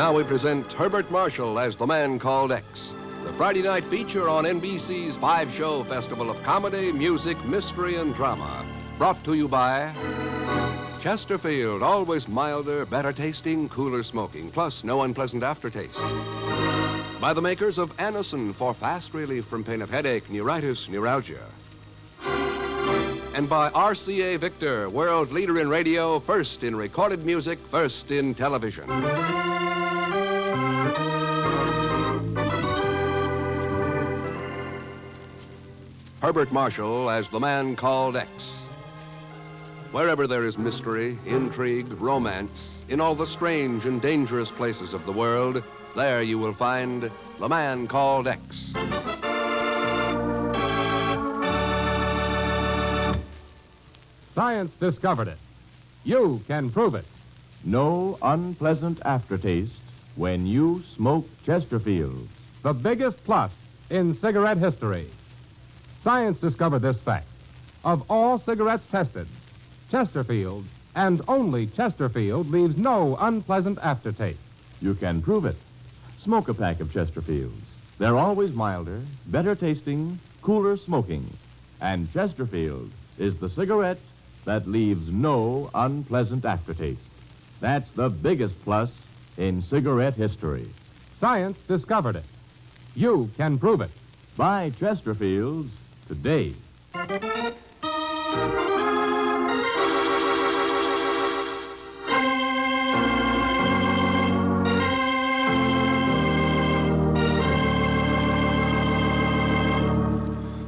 Now we present Herbert Marshall as the man called X, the Friday night feature on NBC's five-show festival of comedy, music, mystery, and drama. Brought to you by Chesterfield, always milder, better tasting, cooler smoking, plus no unpleasant aftertaste. By the makers of Anacin for fast relief from pain of headache, neuritis, neuralgia. And by RCA Victor, world leader in radio, first in recorded music, first in television. Herbert Marshall as the man called X. Wherever there is mystery, intrigue, romance, in all the strange and dangerous places of the world, there you will find the man called X. Science discovered it. You can prove it. No unpleasant aftertaste when you smoke Chesterfields. The biggest plus in cigarette history. Science discovered this fact. Of all cigarettes tested, Chesterfield, and only Chesterfield, leaves no unpleasant aftertaste. You can prove it. Smoke a pack of Chesterfields. They're always milder, better tasting, cooler smoking. And Chesterfield is the cigarette that leaves no unpleasant aftertaste. That's the biggest plus in cigarette history. Science discovered it. You can prove it. Buy Chesterfields today.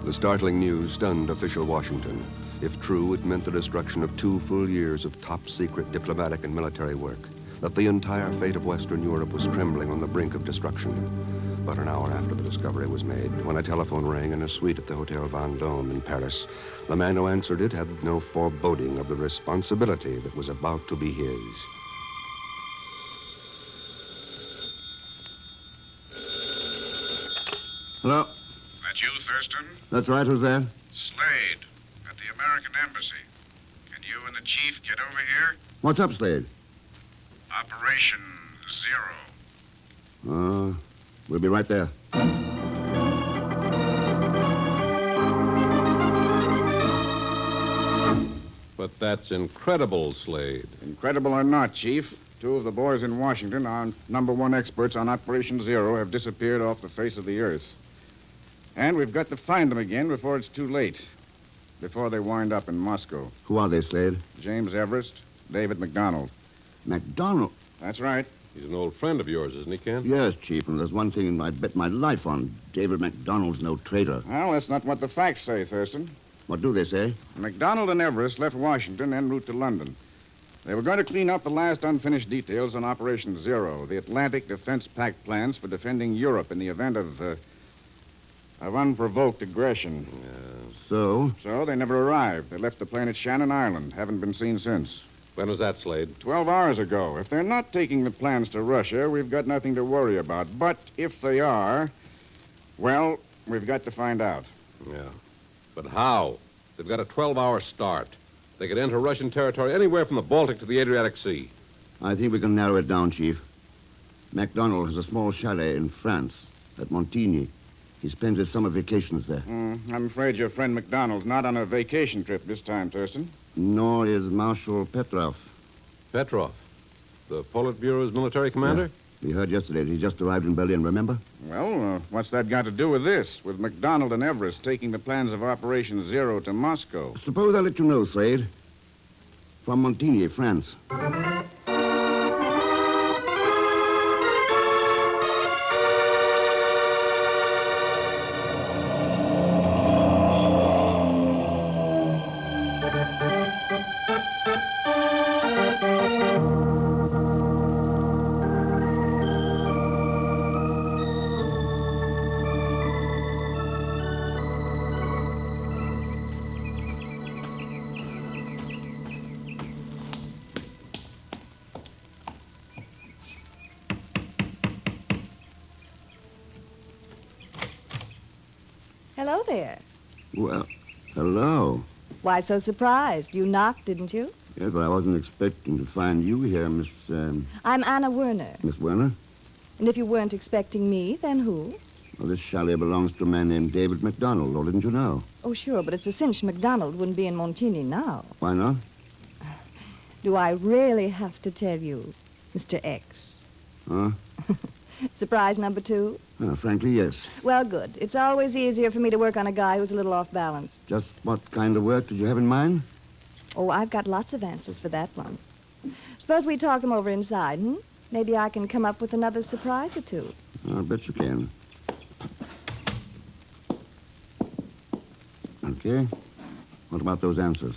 The startling news stunned official Washington. If true, it meant the destruction of 2 full years of top-secret diplomatic and military work, that the entire fate of Western Europe was trembling on the brink of destruction. But an hour after the discovery was made, when a telephone rang in a suite at the Hotel Vendôme in Paris, the man who answered it had no foreboding of the responsibility that was about to be his. Hello? That you, Thurston? That's right, who's there? Slade, at the American Embassy. Can you and the chief get over here? What's up, Slade? Operation Zero. We'll be right there. But that's incredible, Slade. Incredible or not, Chief, 2 of the boys in Washington, our #1 experts on Operation Zero, have disappeared off the face of the earth. And we've got to find them again before it's too late. Before they wind up in Moscow. Who are they, Slade? James Everest, David McDonald. MacDonald? That's right. He's an old friend of yours, isn't he, Ken? Yes, Chief, and there's one thing I'd bet my life on. David MacDonald's no traitor. Well, that's not what the facts say, Thurston. What do they say? MacDonald and Everest left Washington en route to London. They were going to clean up the last unfinished details on Operation Zero, the Atlantic Defense Pact plans for defending Europe in the event of unprovoked aggression. So? So they never arrived. They left the plane at Shannon Island. Haven't been seen since. When was that, Slade? 12 hours ago. If they're not taking the plans to Russia, we've got nothing to worry about. But if they are, well, we've got to find out. Yeah. But how? They've got a 12-hour start. They could enter Russian territory anywhere from the Baltic to the Adriatic Sea. I think we can narrow it down, Chief. MacDonald has a small chalet in France, at Montigny. He spends his summer vacations there. I'm afraid your friend MacDonald's not on a vacation trip this time, Thurston. Nor is Marshal Petrov. Petrov, the Politburo's military commander? Yeah. We heard yesterday that he just arrived in Berlin, remember? Well, what's that got to do with this? With MacDonald and Everest taking the plans of Operation Zero to Moscow? Suppose I let you know, Slade. From Montigny, France. Hello there. Well, hello. Why so surprised? You knocked, didn't you? Yes, but I wasn't expecting to find you here, Miss... I'm Anna Werner. Miss Werner? And if you weren't expecting me, then who? Well, this chalet belongs to a man named David MacDonald, or didn't you know? Oh, sure, but it's a cinch MacDonald wouldn't be in Montigny now. Why not? Do I really have to tell you, Mr. X? Huh? Surprise number 2? Frankly, yes. Well, good. It's always easier for me to work on a guy who's a little off balance. Just what kind of work did you have in mind? Oh, I've got lots of answers for that one. Suppose we talk them over inside, Maybe I can come up with another surprise or two. I'll bet you can. Okay. What about those answers?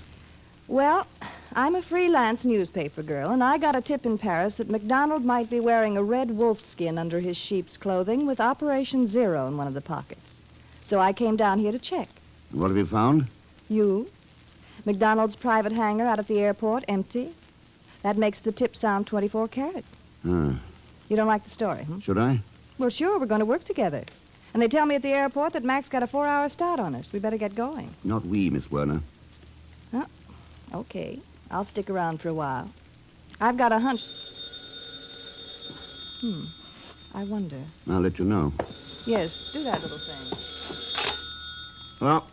Well, I'm a freelance newspaper girl, and I got a tip in Paris that MacDonald might be wearing a red wolf skin under his sheep's clothing with Operation Zero in one of the pockets. So I came down here to check. And what have you found? You? MacDonald's private hangar out at the airport, empty. That makes the tip sound 24 karat. You don't like the story, Should I? Well, sure, we're going to work together. And they tell me at the airport that Mac's got a 4-hour start on us. We better get going. Not we, Miss Werner. Oh, okay. I'll stick around for a while. I've got a hunch. I wonder. I'll let you know. Yes, do that little thing. Hello?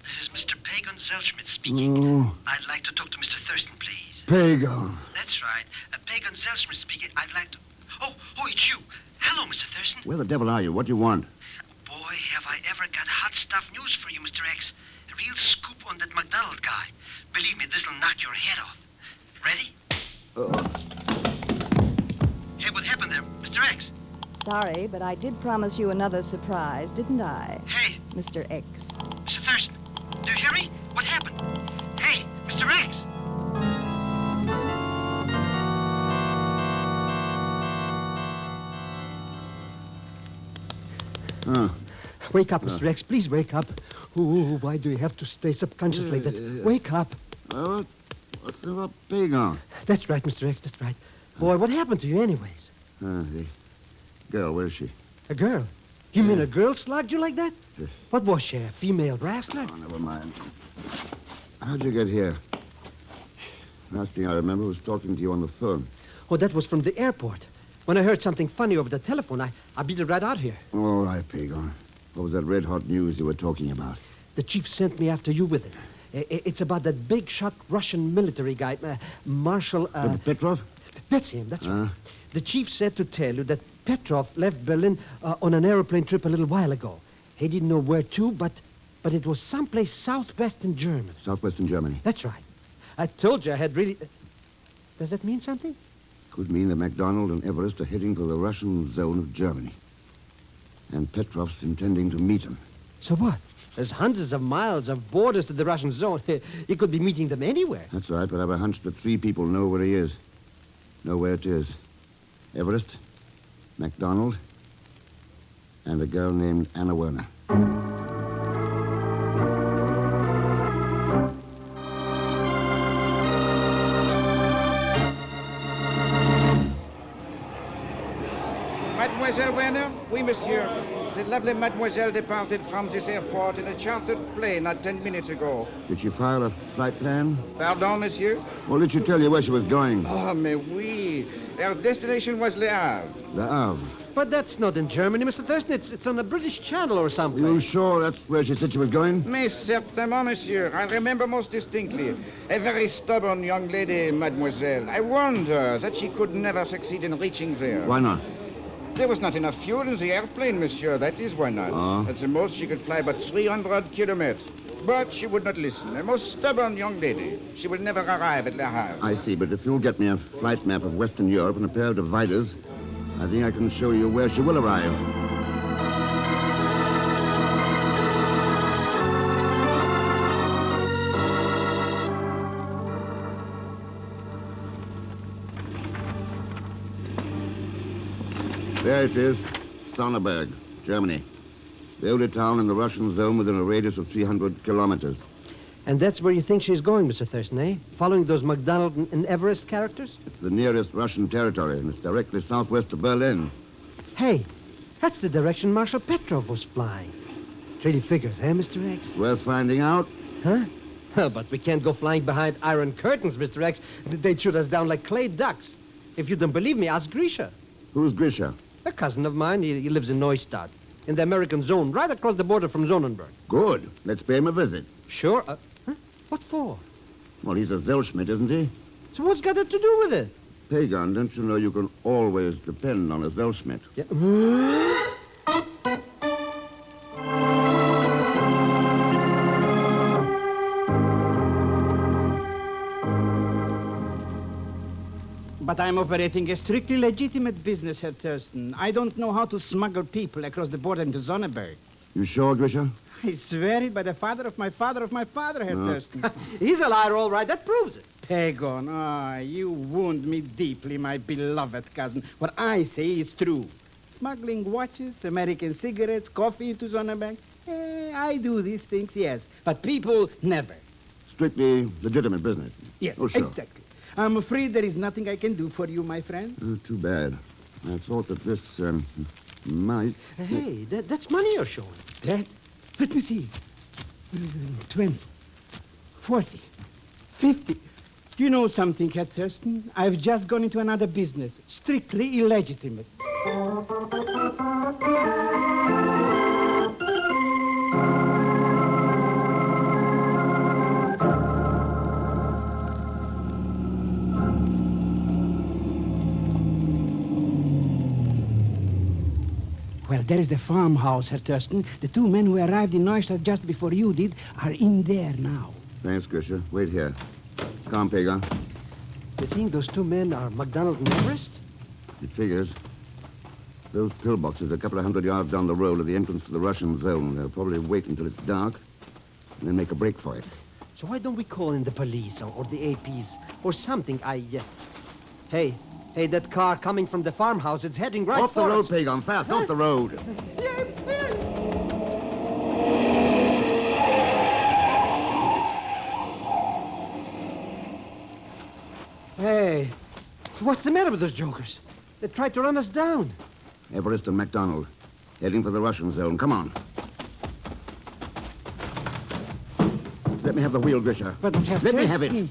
This is Mr. Pagan Zelschmidt speaking. Oh. I'd like to talk to Mr. Thurston, please. Pagan. That's right. Pagan Zelschmidt speaking. I'd like to... Oh, it's you. Hello, Mr. Thurston. Where the devil are you? What do you want? Boy, have I ever got hot stuff news for you, Mr. X. A real scoop on that MacDonald guy. Believe me, this'll knock your head off. Ready? Hey, what happened there, Mr. X? Sorry, but I did promise you another surprise, didn't I? Hey. Mr. X. Mr. Thurston, do you hear me? What happened? Hey, Mr. X. Wake up, Mr. X. Please wake up. Oh, why do you have to stay subconscious like that? Wake up. What's about Pagan? That's right, Mr. X. That's right. Boy, what happened to you anyways? The girl, where is she? A girl? You mean a girl slugged you like that? What was she, a female wrestler? Oh, never mind. How'd you get here? Last thing I remember was talking to you on the phone. Oh, that was from the airport. When I heard something funny over the telephone, I beat it right out here. All right, Pagan. What was that red-hot news you were talking about? The chief sent me after you with it. It's about that big-shot Russian military guy, Marshall... Petrov? That's him, that's right. The chief said to tell you that Petrov left Berlin on an aeroplane trip a little while ago. He didn't know where to, but it was someplace southwestern Germany. Southwestern Germany? That's right. I told you I had really... Does that mean something? Could mean that MacDonald and Everest are heading for the Russian zone of Germany. And Petrov's intending to meet him. So what? There's hundreds of miles of borders to the Russian zone. You could be meeting them anywhere. That's right, but I've a hunch that 3 people know where he is. Know where it is. Everest, MacDonald, and a girl named Anna Werner. Mademoiselle Werner? Oui, monsieur. The lovely mademoiselle departed from this airport in a chartered plane not 10 minutes ago. Did she file a flight plan? Pardon, monsieur? Or did she tell you where she was going? Oh, mais oui. Her destination was Le Havre. Le Havre. But that's not in Germany, Mr. Thurston. It's on a British channel or something. You sure that's where she said she was going? Mais certainement, monsieur. I remember most distinctly. A very stubborn young lady, mademoiselle. I warned her that she could never succeed in reaching there. Why not? There was not enough fuel in the airplane, monsieur. That is why not. Oh. At the most, she could fly but 300 kilometers. But she would not listen. A most stubborn young lady. She will never arrive at Le Havre. I see, but if you'll get me a flight map of Western Europe and a pair of dividers, I think I can show you where she will arrive. There it is, Sonneberg, Germany. The only town in the Russian zone within a radius of 300 kilometers. And that's where you think she's going, Mr. Thurston, eh? Following those MacDonald and Everest characters? It's the nearest Russian territory, and it's directly southwest of Berlin. Hey, that's the direction Marshal Petrov was flying. It really figures, eh, Mr. X? Worth finding out? Huh? But we can't go flying behind iron curtains, Mr. X. They'd shoot us down like clay ducks. If you don't believe me, ask Grisha. Who's Grisha? A cousin of mine. He lives in Neustadt, in the American zone, right across the border from Sonnenberg. Good. Let's pay him a visit. Sure. Huh? What for? Well, he's a Zellschmidt, isn't he? So what's got it to do with it? Pagan, don't you know you can always depend on a Zellschmidt? Yeah. But I'm operating a strictly legitimate business, Herr Thurston. I don't know how to smuggle people across the border into Sonnenberg. You sure, Grisha? I swear it by the father of my father of my father, Herr Thurston. He's a liar, all right. That proves it. Pagan, you wound me deeply, my beloved cousin. What I say is true. Smuggling watches, American cigarettes, coffee into Sonnenberg. I do these things, yes. But people, never. Strictly legitimate business. Yes, Oh, sure. exactly. I'm afraid there is nothing I can do for you, my friend. Oh, too bad. I thought that this, might... Hey, that's money you're showing. That? Let me see. 20, 40, 50. Do you know something, Herr Thurston? I've just gone into another business, strictly illegitimate. Well, there is the farmhouse, Herr Thurston. The two men who arrived in Neustadt just before you did are in there now. Thanks, Grisha. Wait here. Come, Pagan. You think those two men are MacDonald and Everest? It figures. Those pillboxes are a couple of 100 yards down the road at the entrance to the Russian zone. They'll probably wait until it's dark and then make a break for it. So why don't we call in the police or the APs or something? Hey, that car coming from the farmhouse, it's heading right Off the for road, us. Pagan. Fast, off the road. Hey, what's the matter with those jokers? They tried to run us down. Everest and MacDonald, heading for the Russian zone. Come on. Let me have the wheel, Grisha. But Herr Let me have it. Thurston-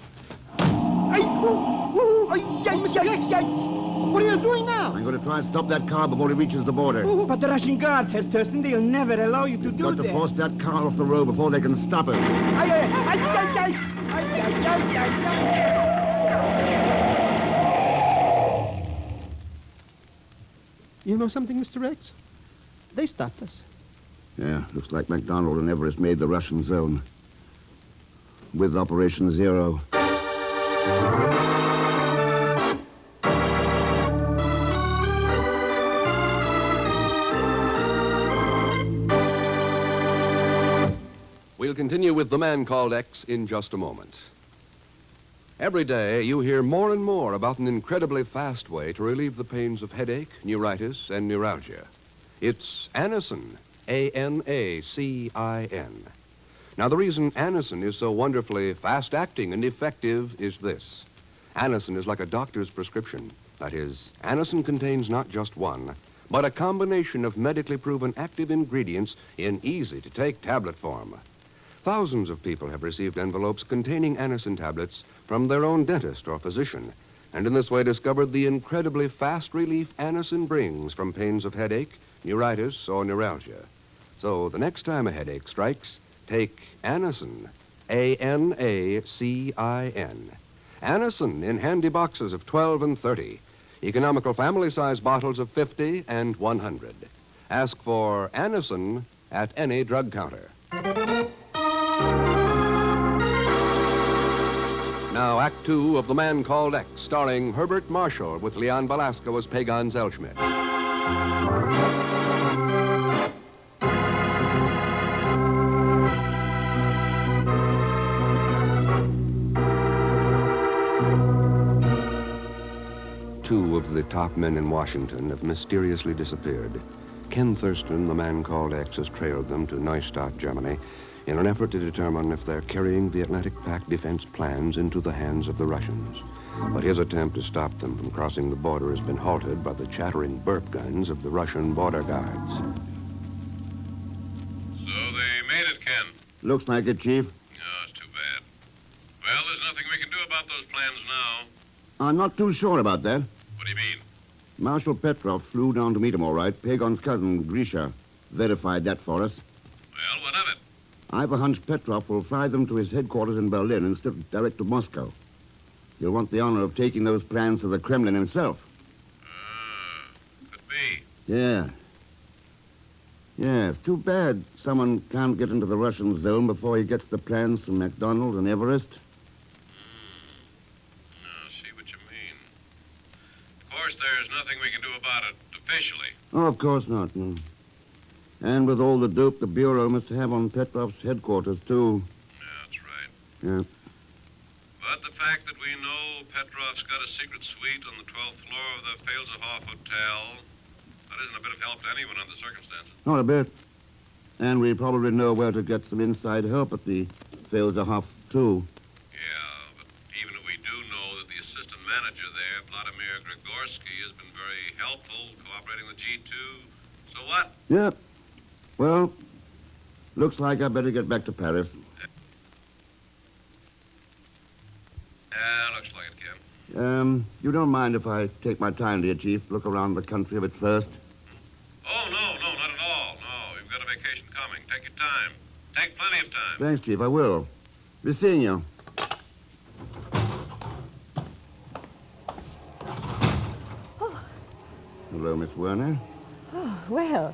What are you doing now? I'm going to try and stop that car before it reaches the border. But the Russian guards, Herr Thurston, they'll never allow you to do Got to that. force that car off the road before they can stop us. You know something, Mr. X? They stopped us. Yeah, looks like MacDonald and Everest made the Russian zone. With Operation Zero. We'll continue with The Man Called X in just a moment. Every day, you hear more and more about an incredibly fast way to relieve the pains of headache, neuritis, and neuralgia. It's Anacin, A-N-A-C-I-N. Now, the reason Anacin is so wonderfully fast-acting and effective is this. Anacin is like a doctor's prescription. That is, Anacin contains not just one, but a combination of medically proven active ingredients in easy-to-take tablet form. Thousands of people have received envelopes containing Anacin tablets from their own dentist or physician, and in this way discovered the incredibly fast relief Anacin brings from pains of headache, neuritis, or neuralgia. So the next time a headache strikes, take Anacin, A-N-A-C-I-N. Anacin in handy boxes of 12 and 30, economical family-size bottles of 50 and 100. Ask for Anacin at any drug counter. Now, Act Two of The Man Called X, starring Herbert Marshall with Leon Velasco as Pagan Zellschmidt. Two of the top men in Washington have mysteriously disappeared. Ken Thurston, the Man Called X, has trailed them to Neustadt, Germany, in an effort to determine if they're carrying the Atlantic Pact defense plans into the hands of the Russians. But his attempt to stop them from crossing the border has been halted by the chattering burp guns of the Russian border guards. So they made it, Ken. Looks like it, Chief. Oh, it's too bad. I'm not too sure about that. What do you mean? Marshal Petrov flew down to meet him, all right. Pagon's cousin, Grisha, verified that for us. Well, what of it? I've a hunch Petrov will fly them to his headquarters in Berlin instead of direct to Moscow. He'll want the honor of taking those plans to the Kremlin himself. Could be. Yeah. Yeah, it's too bad someone can't get into the Russian zone before he gets the plans from MacDonald and Everest. I see what you mean. Of course, there's nothing we can do about it officially. Oh, of course not, no. And with all the dope the Bureau must have on Petrov's headquarters, too. Yeah, that's right. Yeah. But the fact that we know Petrov's got a secret suite on the 12th floor of the Felserhof Hotel, that isn't a bit of help to anyone under the circumstances. Not a bit. And we probably know where to get some inside help at the Felserhof, too. Yeah, but even if we do know that the assistant manager there, Vladimir Grigorsky, has been very helpful cooperating with G2, so what? Yeah. Well, looks like I better get back to Paris. Yeah, looks like it, Ken. You don't mind if I take my time, dear Chief? Look around the country a bit first? Oh, no, not at all. No, you've got a vacation coming. Take your time. Take plenty of time. Thanks, Chief, I will. Be seeing you. Oh. Hello, Miss Werner. Oh, well,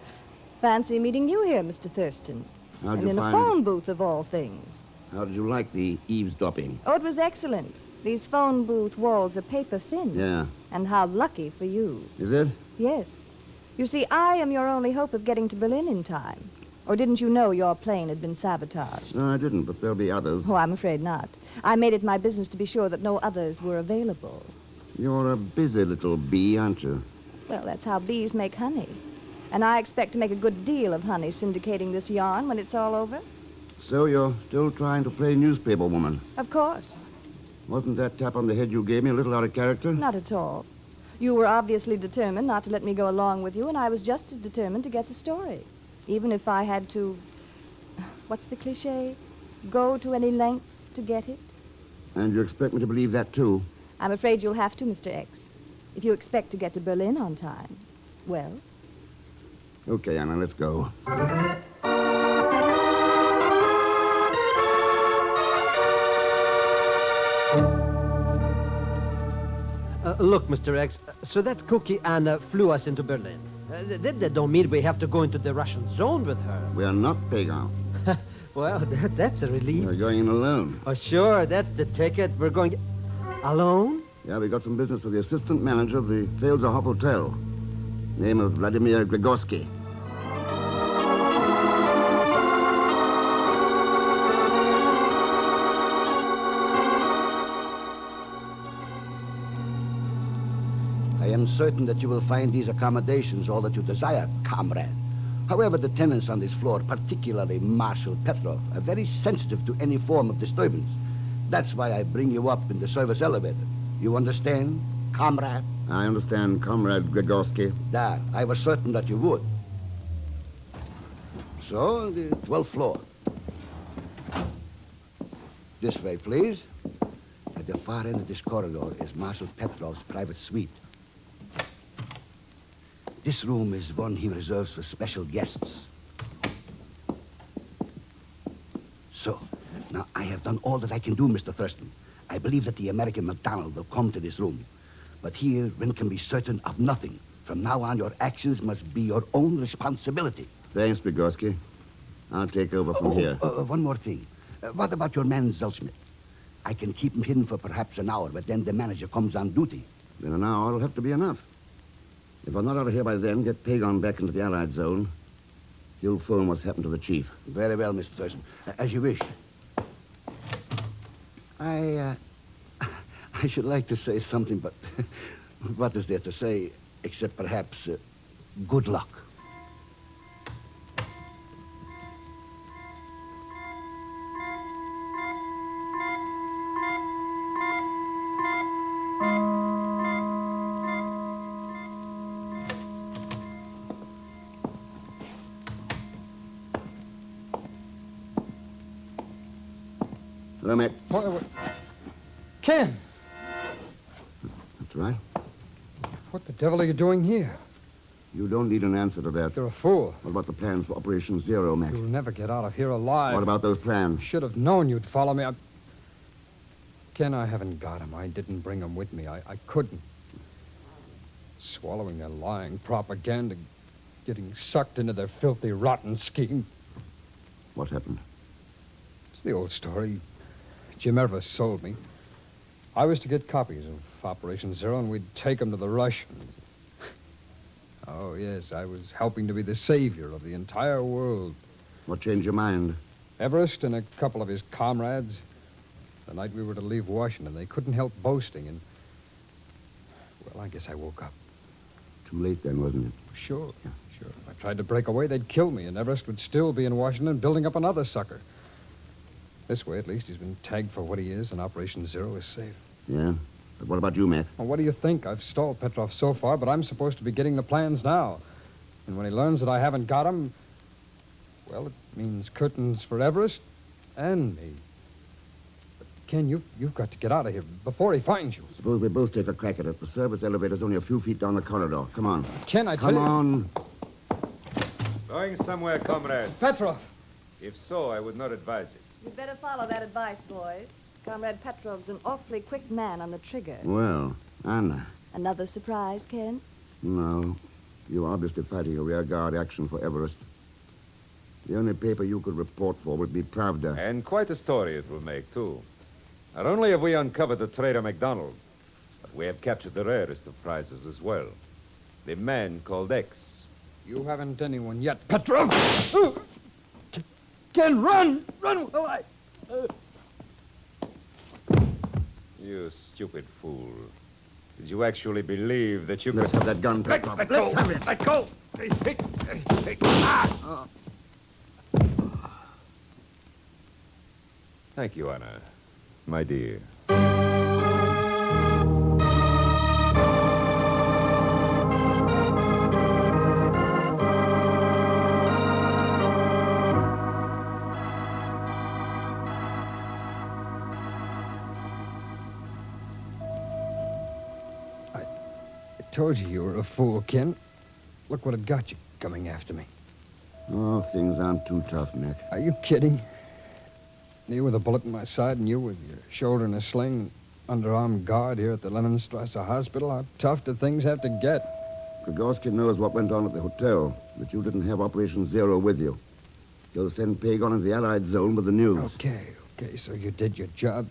fancy meeting you here, Mr. Thurston. How'd And you in a find phone booth, of all things. How did you like the eavesdropping? Oh, it was excellent. These phone booth walls are paper thin. Yeah. And how lucky for you. Is it? Yes. You see, I am your only hope of getting to Berlin in time. Or didn't you know your plane had been sabotaged? No, I didn't, but there'll be others. Oh, I'm afraid not. I made it my business to be sure that no others were available. You're a busy little bee, aren't you? Well, that's how bees make honey. And I expect to make a good deal of honey syndicating this yarn when it's all over. So you're still trying to play newspaper woman? Of course. Wasn't that tap on the head you gave me a little out of character? Not at all. You were obviously determined not to let me go along with you, and I was just as determined to get the story. Even if I had to, what's the cliche? Go to any lengths to get it? And you expect me to believe that, too? I'm afraid you'll have to, Mr. X. If you expect to get to Berlin on time. Well? Okay, Anna, let's go. Look, Mr. X, so that cookie Anna flew us into Berlin. That don't mean we have to go into the Russian zone with her. We are not Pagan. Well, that's a relief. We're going in alone. Oh, sure, that's the ticket. We're going... Alone? Yeah, we got some business with the assistant manager of the Felserhof Hotel. Name of Vladimir Grigorsky. I am certain that you will find these accommodations all that you desire, comrade. However, the tenants on this floor, particularly Marshal Petrov, are very sensitive to any form of disturbance. That's why I bring you up in the service elevator. You understand, comrade? I understand, Comrade Grigorsky. There, I was certain that you would. So, the 12th floor. This way, please. At the far end of this corridor is Marshal Petrov's private suite. This room is one he reserves for special guests. So, now I have done all that I can do, Mr. Thurston. I believe that the American MacDonald will come to this room. But here, one can be certain of nothing. From now on, your actions must be your own responsibility. Thanks, Grigorsky. I'll take over from here. One more thing. What about your man, Zelsmith? I can keep him hidden for perhaps an hour, but then the manager comes on duty. In an hour, it'll have to be enough. If I'm not out of here by then, get Pagon back into the Allied zone. You'll phone what's happened to the chief. Very well, Mr. Thurston. As you wish. I should like to say something, but what is there to say except perhaps good luck? Hello, Mac. Ken! right? What the devil are you doing here? You don't need an answer to that. You're a fool. What about the plans for Operation Zero, Mac? You'll never get out of here alive. What about those plans? Should have known you'd follow me. Ken, I haven't got him. I didn't bring him with me. I couldn't. Swallowing their lying propaganda, getting sucked into their filthy, rotten scheme. What happened? It's the old story. Jim Everest sold me. I was to get copies of Operation Zero, and we'd take them to the Russians. Oh, yes, I was helping to be the savior of the entire world. What changed your mind? Everest and a couple of his comrades. The night we were to leave Washington, they couldn't help boasting, and... Well, I guess I woke up. Too late then, wasn't it? Sure, yeah, sure. If I tried to break away, they'd kill me, and Everest would still be in Washington building up another sucker. This way, at least, he's been tagged for what he is, and Operation Zero is safe. Yeah? But what about you, Mac? Well, what do you think? I've stalled Petrov so far, but I'm supposed to be getting the plans now. And when he learns that I haven't got them, well, it means curtains for Everest and me. But, Ken, you've got to get out of here before he finds you. Suppose we both take a crack at it. The service elevator's only a few feet down the corridor. Come on. Ken, I tell you... Come on. Going somewhere, comrades? Petrov! If so, I would not advise it. You'd better follow that advice, boys. Comrade Petrov's an awfully quick man on the trigger. Well, Anna. Another surprise, Ken? No. You're obviously fighting a rearguard action for Everest. The only paper you could report for would be Pravda. And quite a story it will make, too. Not only have we uncovered the traitor MacDonald, but we have captured the rarest of prizes as well. The man called X. You haven't anyone yet, Petrov! Ken, run! Run! Well, You stupid fool. Did you actually believe that you Let's could... have that gun, Petrov. Let go! Have it. Let go! Thank you, Anna. My dear. Told you were a fool, Ken. Look what it got you coming after me. Oh, things aren't too tough, Mac. Are you kidding? Me with a bullet in my side and you with your shoulder in a sling, underarm guard here at the Leninstrasse Hospital. How tough do things have to get? Prigozhin knows what went on at the hotel, that you didn't have Operation Zero with you. He'll send Pagon into the Allied zone with the news. Okay, so you did your job.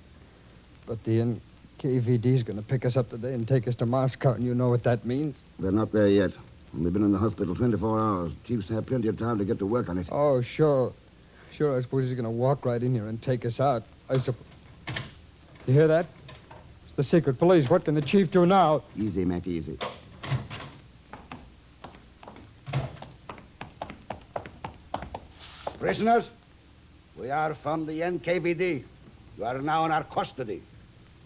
But the NKVD's going to pick us up today and take us to Moscow, and you know what that means? They're not there yet. They've been in the hospital 24 hours. Chiefs have plenty of time to get to work on it. Oh, sure. Sure, I suppose he's going to walk right in here and take us out. You hear that? It's the secret police. What can the chief do now? Easy, Mac, easy. Prisoners, we are from the NKVD. You are now in our custody.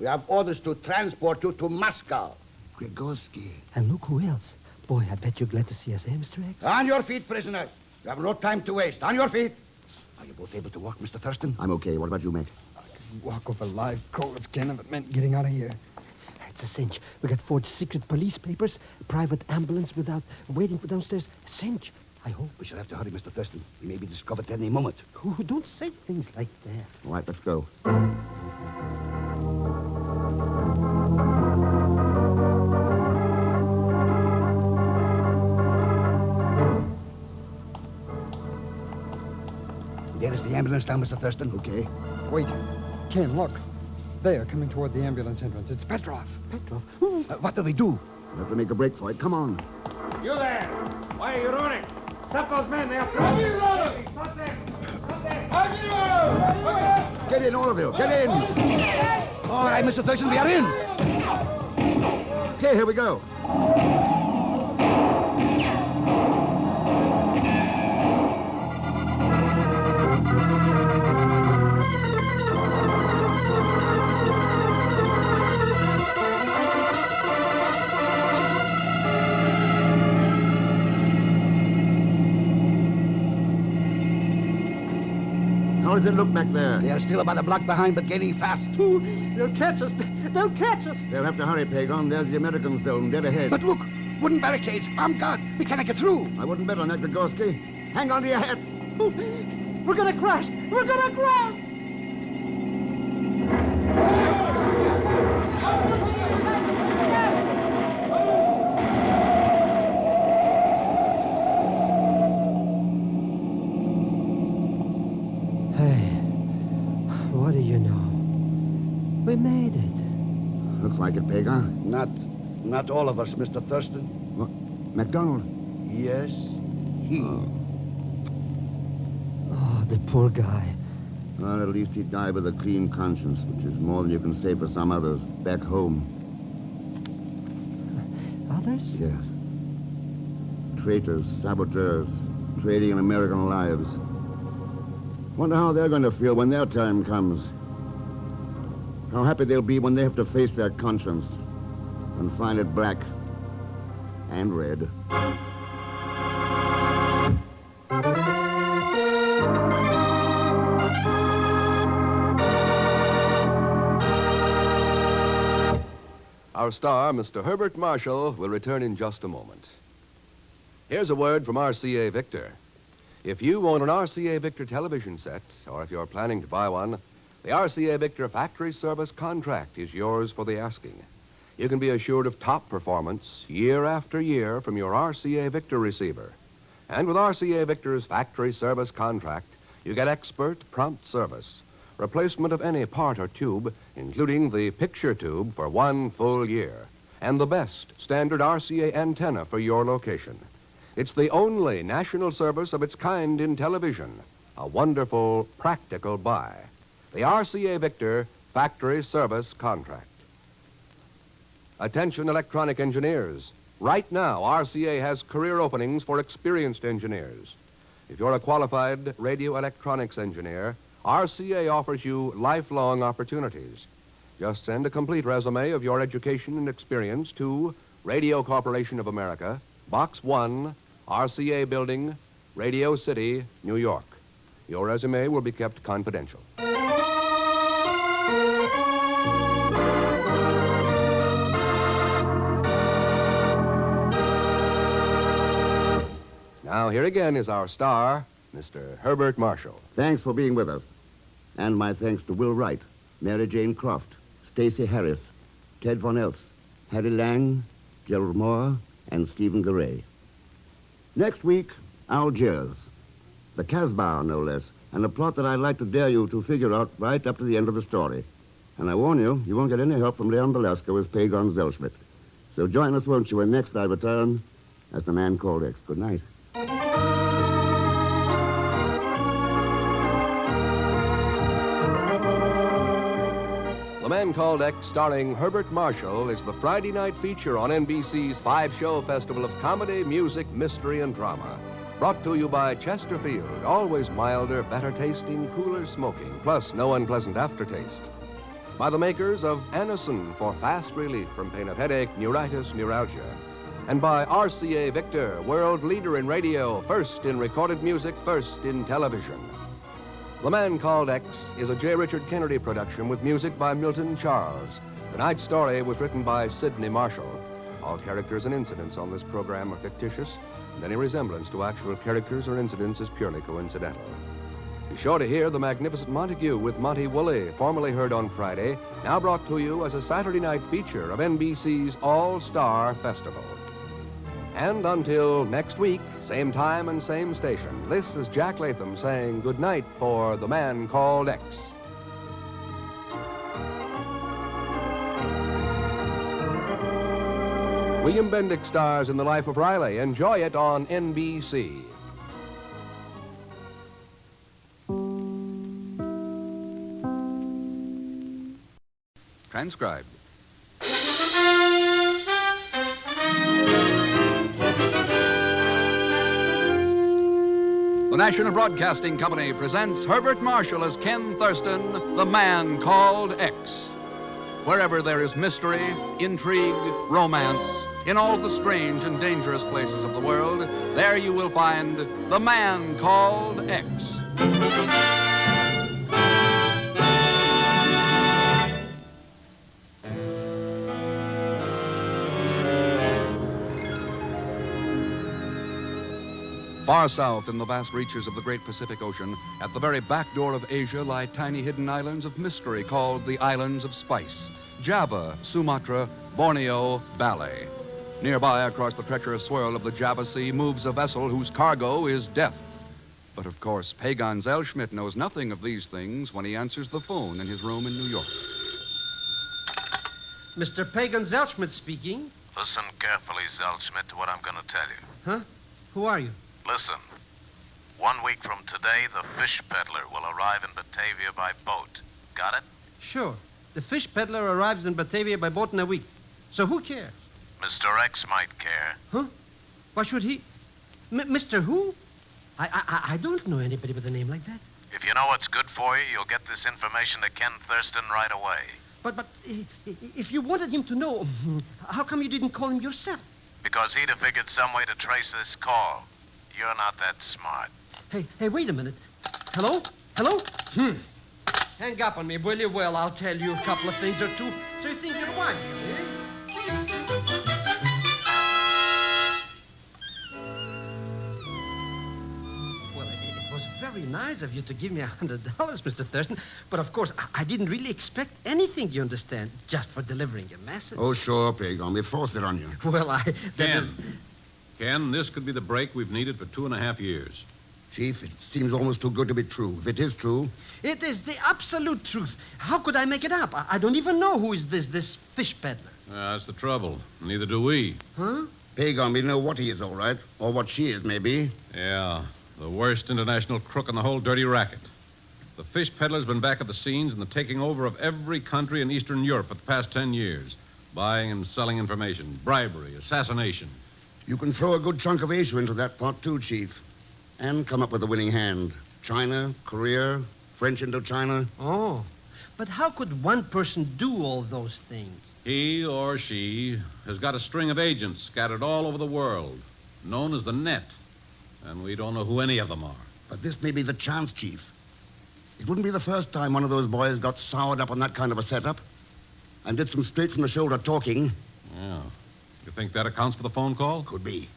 We have orders to transport you to Moscow. Grigorski. And look who else. Boy, I bet you're glad to see us, eh, Mr. X? On your feet, prisoners. You have no time to waste. On your feet. Are you both able to walk, Mr. Thurston? I'm okay. What about you, Mac? I could walk over live coals, Ken, if it meant getting out of here. It's a cinch. We got forged secret police papers, private ambulance without waiting for downstairs. A cinch. I hope. We shall have to hurry, Mr. Thurston. We may be discovered at any moment. Oh, don't say things like that. All right, let's go. There is the ambulance now, Mr. Thurston. Okay. Wait. Ken, look. They are coming toward the ambulance entrance. It's Petrov. Petrov? What do we do? We have to make a break for it. Come on. You there! Why are you running? Stop those men! They are... Stop them! Get in, all of you. Get in. All right, Mr. Thurston, we are in. Okay, here we go. How does it look back there? They are still about a block behind, but gaining fast. They'll catch us. They'll catch us. They'll have to hurry, Pagon. There's the American zone dead ahead. But look, wooden barricades. Armed guard. We cannot get through. I wouldn't bet on that, Grigorski. Hang on to your hats. We're gonna crash. We're gonna crash. What do you know? We made it. Looks like it, Pagon. Not all of us, Mr. Thurston. What? MacDonald? Yes, he. Oh, the poor guy. Well, at least he died with a clean conscience, which is more than you can say for some others back home. Others? Yes. Traitors, saboteurs, trading in American lives. Wonder how they're going to feel when their time comes. How happy they'll be when they have to face their conscience and find it black and red. Our star, Mr. Herbert Marshall, will return in just a moment. Here's a word from RCA Victor. If you own an RCA Victor television set, or if you're planning to buy one, the RCA Victor factory service contract is yours for the asking. You can be assured of top performance year after year from your RCA Victor receiver. And with RCA Victor's factory service contract, you get expert, prompt service, replacement of any part or tube, including the picture tube for 1 full year, and the best standard RCA antenna for your location. It's the only national service of its kind in television. A wonderful, practical buy. The RCA Victor Factory Service Contract. Attention electronic engineers. Right now, RCA has career openings for experienced engineers. If you're a qualified radio electronics engineer, RCA offers you lifelong opportunities. Just send a complete resume of your education and experience to Radio Corporation of America, Box 1, RCA Building, Radio City, New York. Your resume will be kept confidential. Now, here again is our star, Mr. Herbert Marshall. Thanks for being with us. And my thanks to Will Wright, Mary Jane Croft, Stacey Harris, Ted Von Eltz, Harry Lang, Gerald Moore, and Stephen Garay. Next week, Algiers. The Casbah, no less, and a plot that I'd like to dare you to figure out right up to the end of the story. And I warn you, you won't get any help from Leon Belasco as Pagon Zellschmidt. So join us, won't you, when next I return as the man called X. Good night. The Man Called X, starring Herbert Marshall, is the Friday night feature on NBC's 5-show festival of comedy, music, mystery, and drama. Brought to you by Chesterfield, always milder, better tasting, cooler smoking, plus no unpleasant aftertaste. By the makers of Anacin for fast relief from pain of headache, neuritis, neuralgia. And by RCA Victor, world leader in radio, first in recorded music, first in television. The Man Called X is a J. Richard Kennedy production with music by Milton Charles. Tonight's story was written by Sidney Marshall. All characters and incidents on this program are fictitious, and any resemblance to actual characters or incidents is purely coincidental. Be sure to hear The Magnificent Montague with Monty Woolley, formerly heard on Friday, now brought to you as a Saturday night feature of NBC's All-Star Festival. And until next week, same time and same station, this is Jack Latham saying good night for The Man Called X. William Bendix stars in The Life of Riley. Enjoy it on NBC. Transcribed. The National Broadcasting Company presents Herbert Marshall as Ken Thurston, the Man Called X. Wherever there is mystery, intrigue, romance, in all the strange and dangerous places of the world, there you will find the Man Called X. Far south in the vast reaches of the great Pacific Ocean, at the very back door of Asia, lie tiny hidden islands of mystery called the Islands of Spice. Java, Sumatra, Borneo, Bali. Nearby, across the treacherous swirl of the Java Sea, moves a vessel whose cargo is death. But of course, Pagan Zellschmidt knows nothing of these things when he answers the phone in his room in New York. Mr. Pagan Zellschmidt speaking. Listen carefully, Zellschmidt, to what I'm going to tell you. Huh? Who are you? Listen. 1 week from today, the fish peddler will arrive in Batavia by boat. Got it? Sure. The fish peddler arrives in Batavia by boat in a week. So who cares? Mr. X might care. Huh? Why should he? Mr. Who? I don't know anybody with a name like that. If you know what's good for you, you'll get this information to Ken Thurston right away. But if you wanted him to know, how come you didn't call him yourself? Because he'd have figured some way to trace this call. You're not that smart. Hey, wait a minute. Hello? Hang up on me, will you? Well, I'll tell you a couple of things or two, so you think you're wise, eh? Well, it was very nice of you to give me $100, Mr. Thurston, but of course, I didn't really expect anything, you understand, just for delivering a message. Oh, sure, Pagan. We forced it on you. Well, Ken, this could be the break we've needed for 2.5 years. Chief, it seems almost too good to be true. If it is true... It is the absolute truth. How could I make it up? I don't even know who is this fish peddler. That's the trouble. Neither do we. Huh? Pagan, we know what he is, all right. Or what she is, maybe. Yeah, the worst international crook in the whole dirty racket. The fish peddler's been back at the scenes in the taking over of every country in Eastern Europe for the past 10 years. Buying and selling information, bribery, assassination. You can throw a good chunk of Asia into that pot, too, Chief. And come up with a winning hand. China, Korea, French Indochina. Oh, but how could one person do all those things? He or she has got a string of agents scattered all over the world, known as the Net. And we don't know who any of them are. But this may be the chance, Chief. It wouldn't be the first time one of those boys got soured up on that kind of a setup and did some straight-from-the-shoulder talking. Yeah. You think that accounts for the phone call? Could be.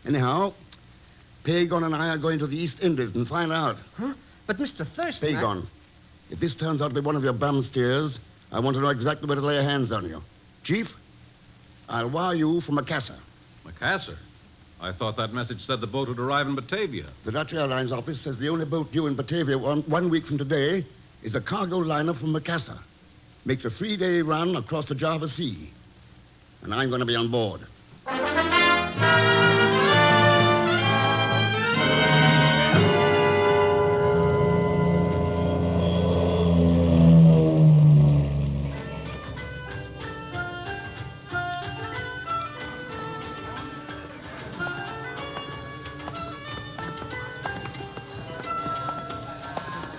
Anyhow, Pagan and I are going to the East Indies and find out. Huh? But Mr. Thurston... Pagan, if this turns out to be one of your bum steers, I want to know exactly where to lay hands on you. Chief, I'll wire you from Macassar. Macassar? I thought that message said the boat would arrive in Batavia. The Dutch Airlines office says the only boat due in Batavia 1 week from today is a cargo liner from Macassar. Makes a 3-day run across the Java Sea. And I'm going to be on board.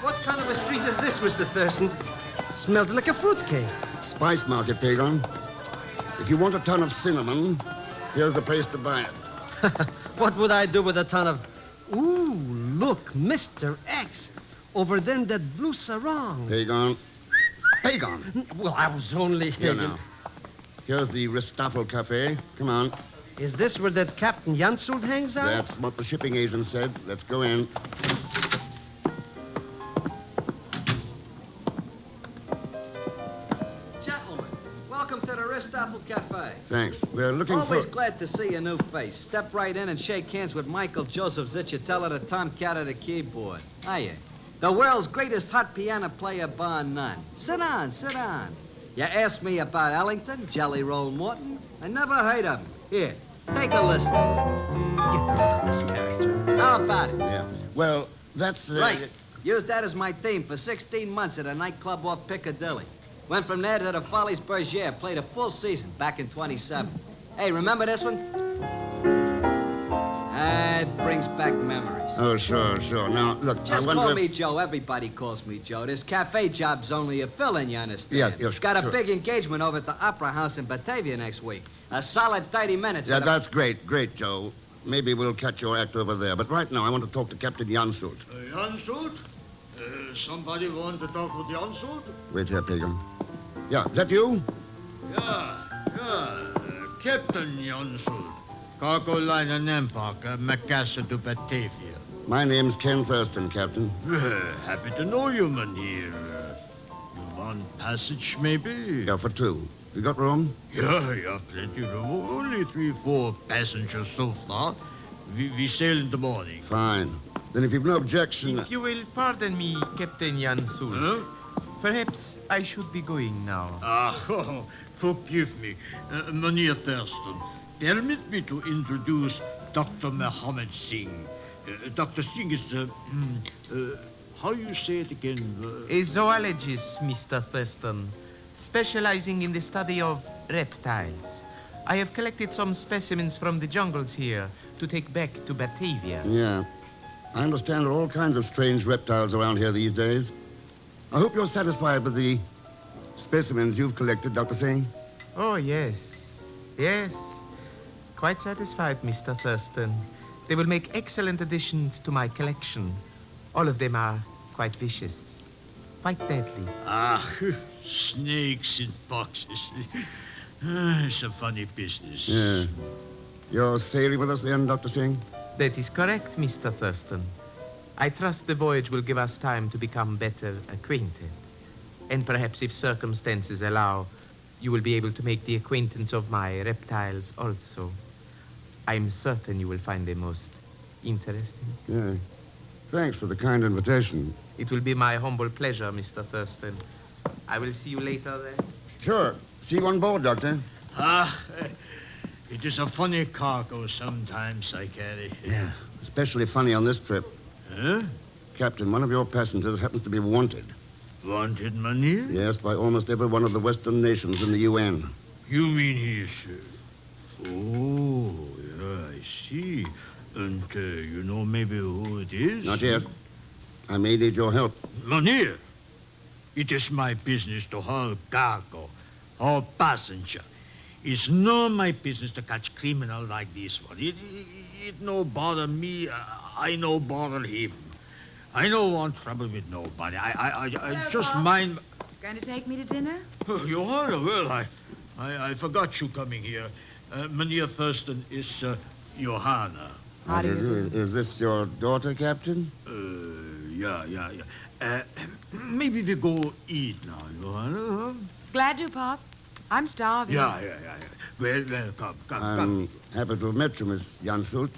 What kind of a street is this, Mr. Thurston? Smells like a fruitcake. Spice market, Pagan. If you want a ton of cinnamon, here's the place to buy it. What would I do with a ton of... Ooh, look, Mr. X. Over there in that blue sarong. Pagan. Pagan. Well, I was only... Here now. Here's the Ristoffel Cafe. Come on. Is this where that Captain Jansult hangs out? That's what the shipping agent said. Let's go in. Gentlemen, welcome to the Ristoffel Cafe. Thanks. We're looking Always glad to see a new face. Step right in and shake hands with Michael Joseph Zicciatella, the tomcat of the keyboard. Hiya. The world's greatest hot piano player, bar none. Sit down, sit down. You asked me about Ellington, Jelly Roll Morton? I never heard of him. Here, take a listen. Get rid of this character. How about it? Yeah. Well, that's... Right. Used that as my theme for 16 months at a nightclub off Piccadilly. Went from there to the Follies Bergère, played a full season back in 27. Hey, remember this one? It brings back memories. Oh, sure. Now, look, I Just wonder call if... me Joe. Everybody calls me Joe. This cafe job's only a fill-in, you understand? Yeah, Got a sure. big engagement over at the Opera House in Batavia next week. A solid 30 minutes. Yeah, at a- that's great, Joe. Maybe we'll catch your act over there. But right now, I want to talk to Captain Jansult. Jansult? Somebody want to talk with Jansult? Wait here, Pagan. Yeah, is that you? Yeah. Captain Jansult. Cargo liner Nampak, Macassar to Batavia. My name's Ken Thurston, Captain. Happy to know you, Mynheer. You want passage, maybe? Yeah, for two. You got room? Yeah, plenty room. Only 3-4 passengers so far. We sail in the morning. Fine. Then if you've no objection... If you will pardon me, Captain Jansul. Perhaps I should be going now. Forgive me. Mynheer Thurston, permit me to introduce Dr. Mohammed Singh. Dr. Singh is, how you say it again? A zoologist, Mr. Thurston, specializing in the study of reptiles. I have collected some specimens from the jungles here to take back to Batavia. Yeah. I understand there are all kinds of strange reptiles around here these days. I hope you're satisfied with the specimens you've collected, Dr. Singh. Oh, yes. Yes. Quite satisfied, Mr. Thurston. They will make excellent additions to my collection. All of them are quite vicious. Quite deadly. Snakes in boxes. It's a funny business. Yeah. You're sailing with us then, Dr. Singh? That is correct, Mr. Thurston. I trust the voyage will give us time to become better acquainted. And perhaps if circumstances allow, you will be able to make the acquaintance of my reptiles also. I'm certain you will find them most interesting. Yeah. Thanks for the kind invitation. It will be my humble pleasure, Mr. Thurston. I will see you later then. Sure. See you on board, Doctor. It is a funny cargo sometimes I carry. Yeah, especially funny on this trip. Huh? Captain, one of your passengers happens to be wanted. Wanted, Mynheer? Yes, by almost every one of the Western nations in the UN. You mean he is... Oh, yeah, I see. And you know maybe who it is? Not yet. I may need your help. Mynheer, it is my business to haul cargo, haul passenger. It's not my business to catch criminal like this one. It no bother me. I no bother him. I no want trouble with nobody. I just mind... Going to take me to dinner? Your Honor, well, I forgot you coming here. Mynheer Thurston is Johanna. How do you do? Is this your daughter, Captain? Yeah. Maybe we go eat now, Johanna, huh? Glad to, Pop. I'm starving. Yeah. Well, come. I'm happy to have met you, Miss Janschult.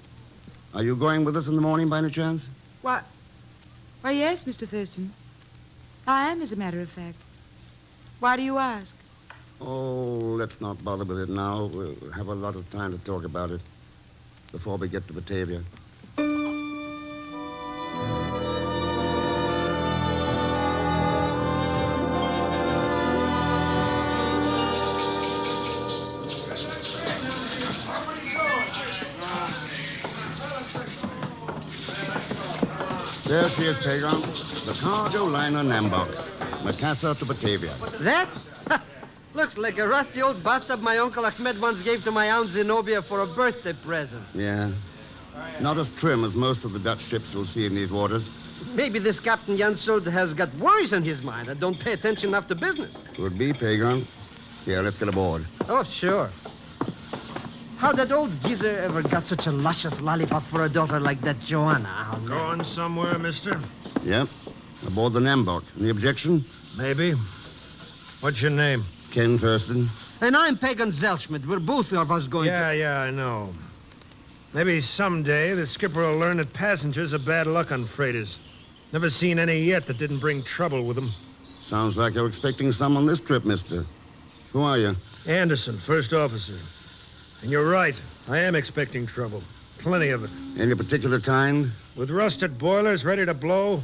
Are you going with us in the morning by any chance? Why, yes, Mr. Thurston. I am, as a matter of fact. Why do you ask? Oh, let's not bother with it now. We'll have a lot of time to talk about it before we get to Batavia. There she is, Pagon. The cargo liner Nambok. Macassar to Batavia. That? Looks like a rusty old bathtub my Uncle Ahmed once gave to my Aunt Zenobia for a birthday present. Yeah. Not as trim as most of the Dutch ships we'll see in these waters. Maybe this Captain Janschult has got worries on his mind that don't pay attention enough to business. Could be, Pagon. Here, let's get aboard. Oh, sure. How that old geezer ever got such a luscious lollipop for a daughter like that Joanna? Going somewhere, mister? Yep. Aboard the Nambok. Any objection? Maybe. What's your name? Ken Thurston. And I'm Pagan Zelschmidt. We're both of us going Yeah, I know. Maybe someday the skipper will learn that passengers are bad luck on freighters. Never seen any yet that didn't bring trouble with them. Sounds like you're expecting some on this trip, mister. Who are you? Anderson, first officer. And you're right. I am expecting trouble. Plenty of it. Any particular kind? With rusted boilers ready to blow,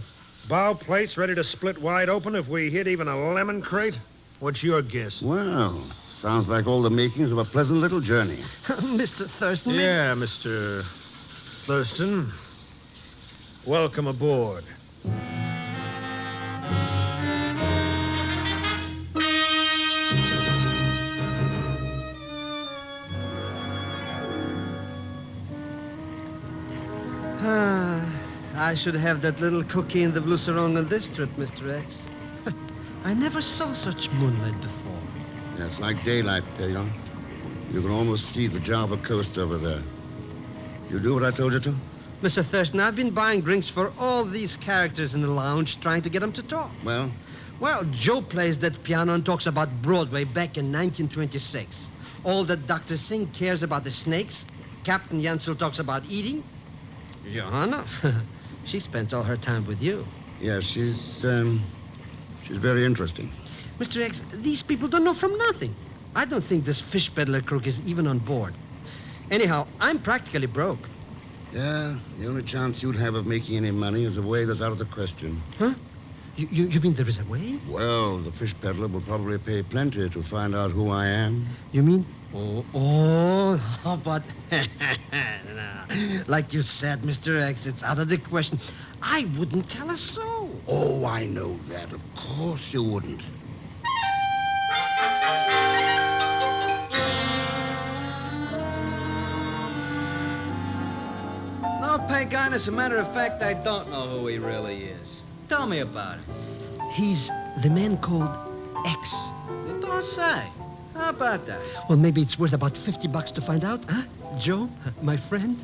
bow plates ready to split wide open if we hit even a lemon crate. What's your guess? Well, sounds like all the makings of a pleasant little journey. Mr. Thurston? Yeah, Mr. Thurston. Welcome aboard. I should have that little cookie in the blue sarong on this trip, Mr. X. I never saw such moonlight before. Yeah, it's like daylight, Pagon. You can almost see the Java coast over there. You do what I told you to? Mr. Thurston, I've been buying drinks for all these characters in the lounge, trying to get them to talk. Well? Well, Joe plays that piano and talks about Broadway back in 1926. All that Dr. Singh cares about is snakes. Captain Yancel talks about eating. Johanna, she spends all her time with you. Yes, she's very interesting. Mr. X, these people don't know from nothing. I don't think this fish peddler crook is even on board. Anyhow, I'm practically broke. Yeah, the only chance you'd have of making any money is a way that's out of the question. Huh? You mean there is a way? Well, the fish peddler will probably pay plenty to find out who I am. You mean? Oh, but... Like you said, Mr. X, it's out of the question. I wouldn't tell a soul. Oh, I know that. Of course you wouldn't. No, Pagan, as a matter of fact, I don't know who he really is. Tell me about it. He's the man called X. You don't say. How about that? Well, maybe it's worth about $50 to find out, huh? Joe, my friend?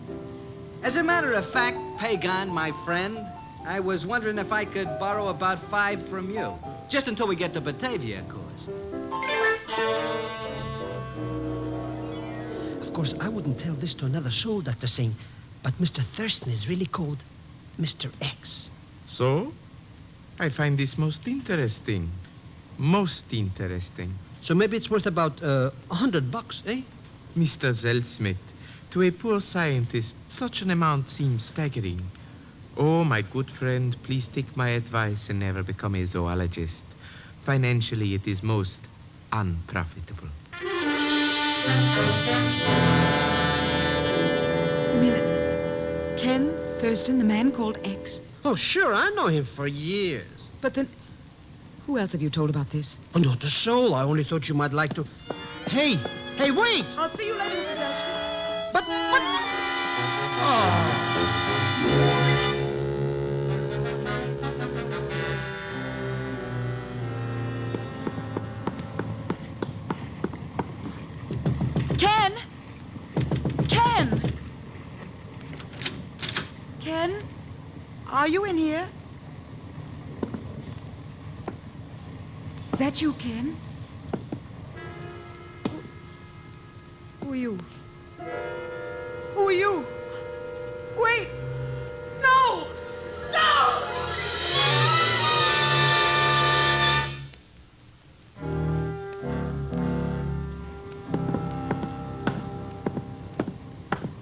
As a matter of fact, Pagan, my friend, I was wondering if I could borrow about 5 from you. Just until we get to Batavia, of course. Of course, I wouldn't tell this to another soul, Dr. Singh, but Mr. Thurston is really called Mr. X. So, I find this most interesting. Most interesting. So maybe it's worth about $100, eh? Mr. Zelsmith, to a poor scientist, such an amount seems staggering. Oh, my good friend, please take my advice and never become a zoologist. Financially, it is most unprofitable. You mean Ken Thurston, the man called X? Oh, sure, I know him for years. But then, who else have you told about this? Oh, not a soul. I only thought you might like to... Hey, wait! I'll see you later, Mr. Thurston. But... Oh... Ken! Ken! Ken? Are you in here? Is that you, Ken? Who are you? Who are you? Wait! No! No!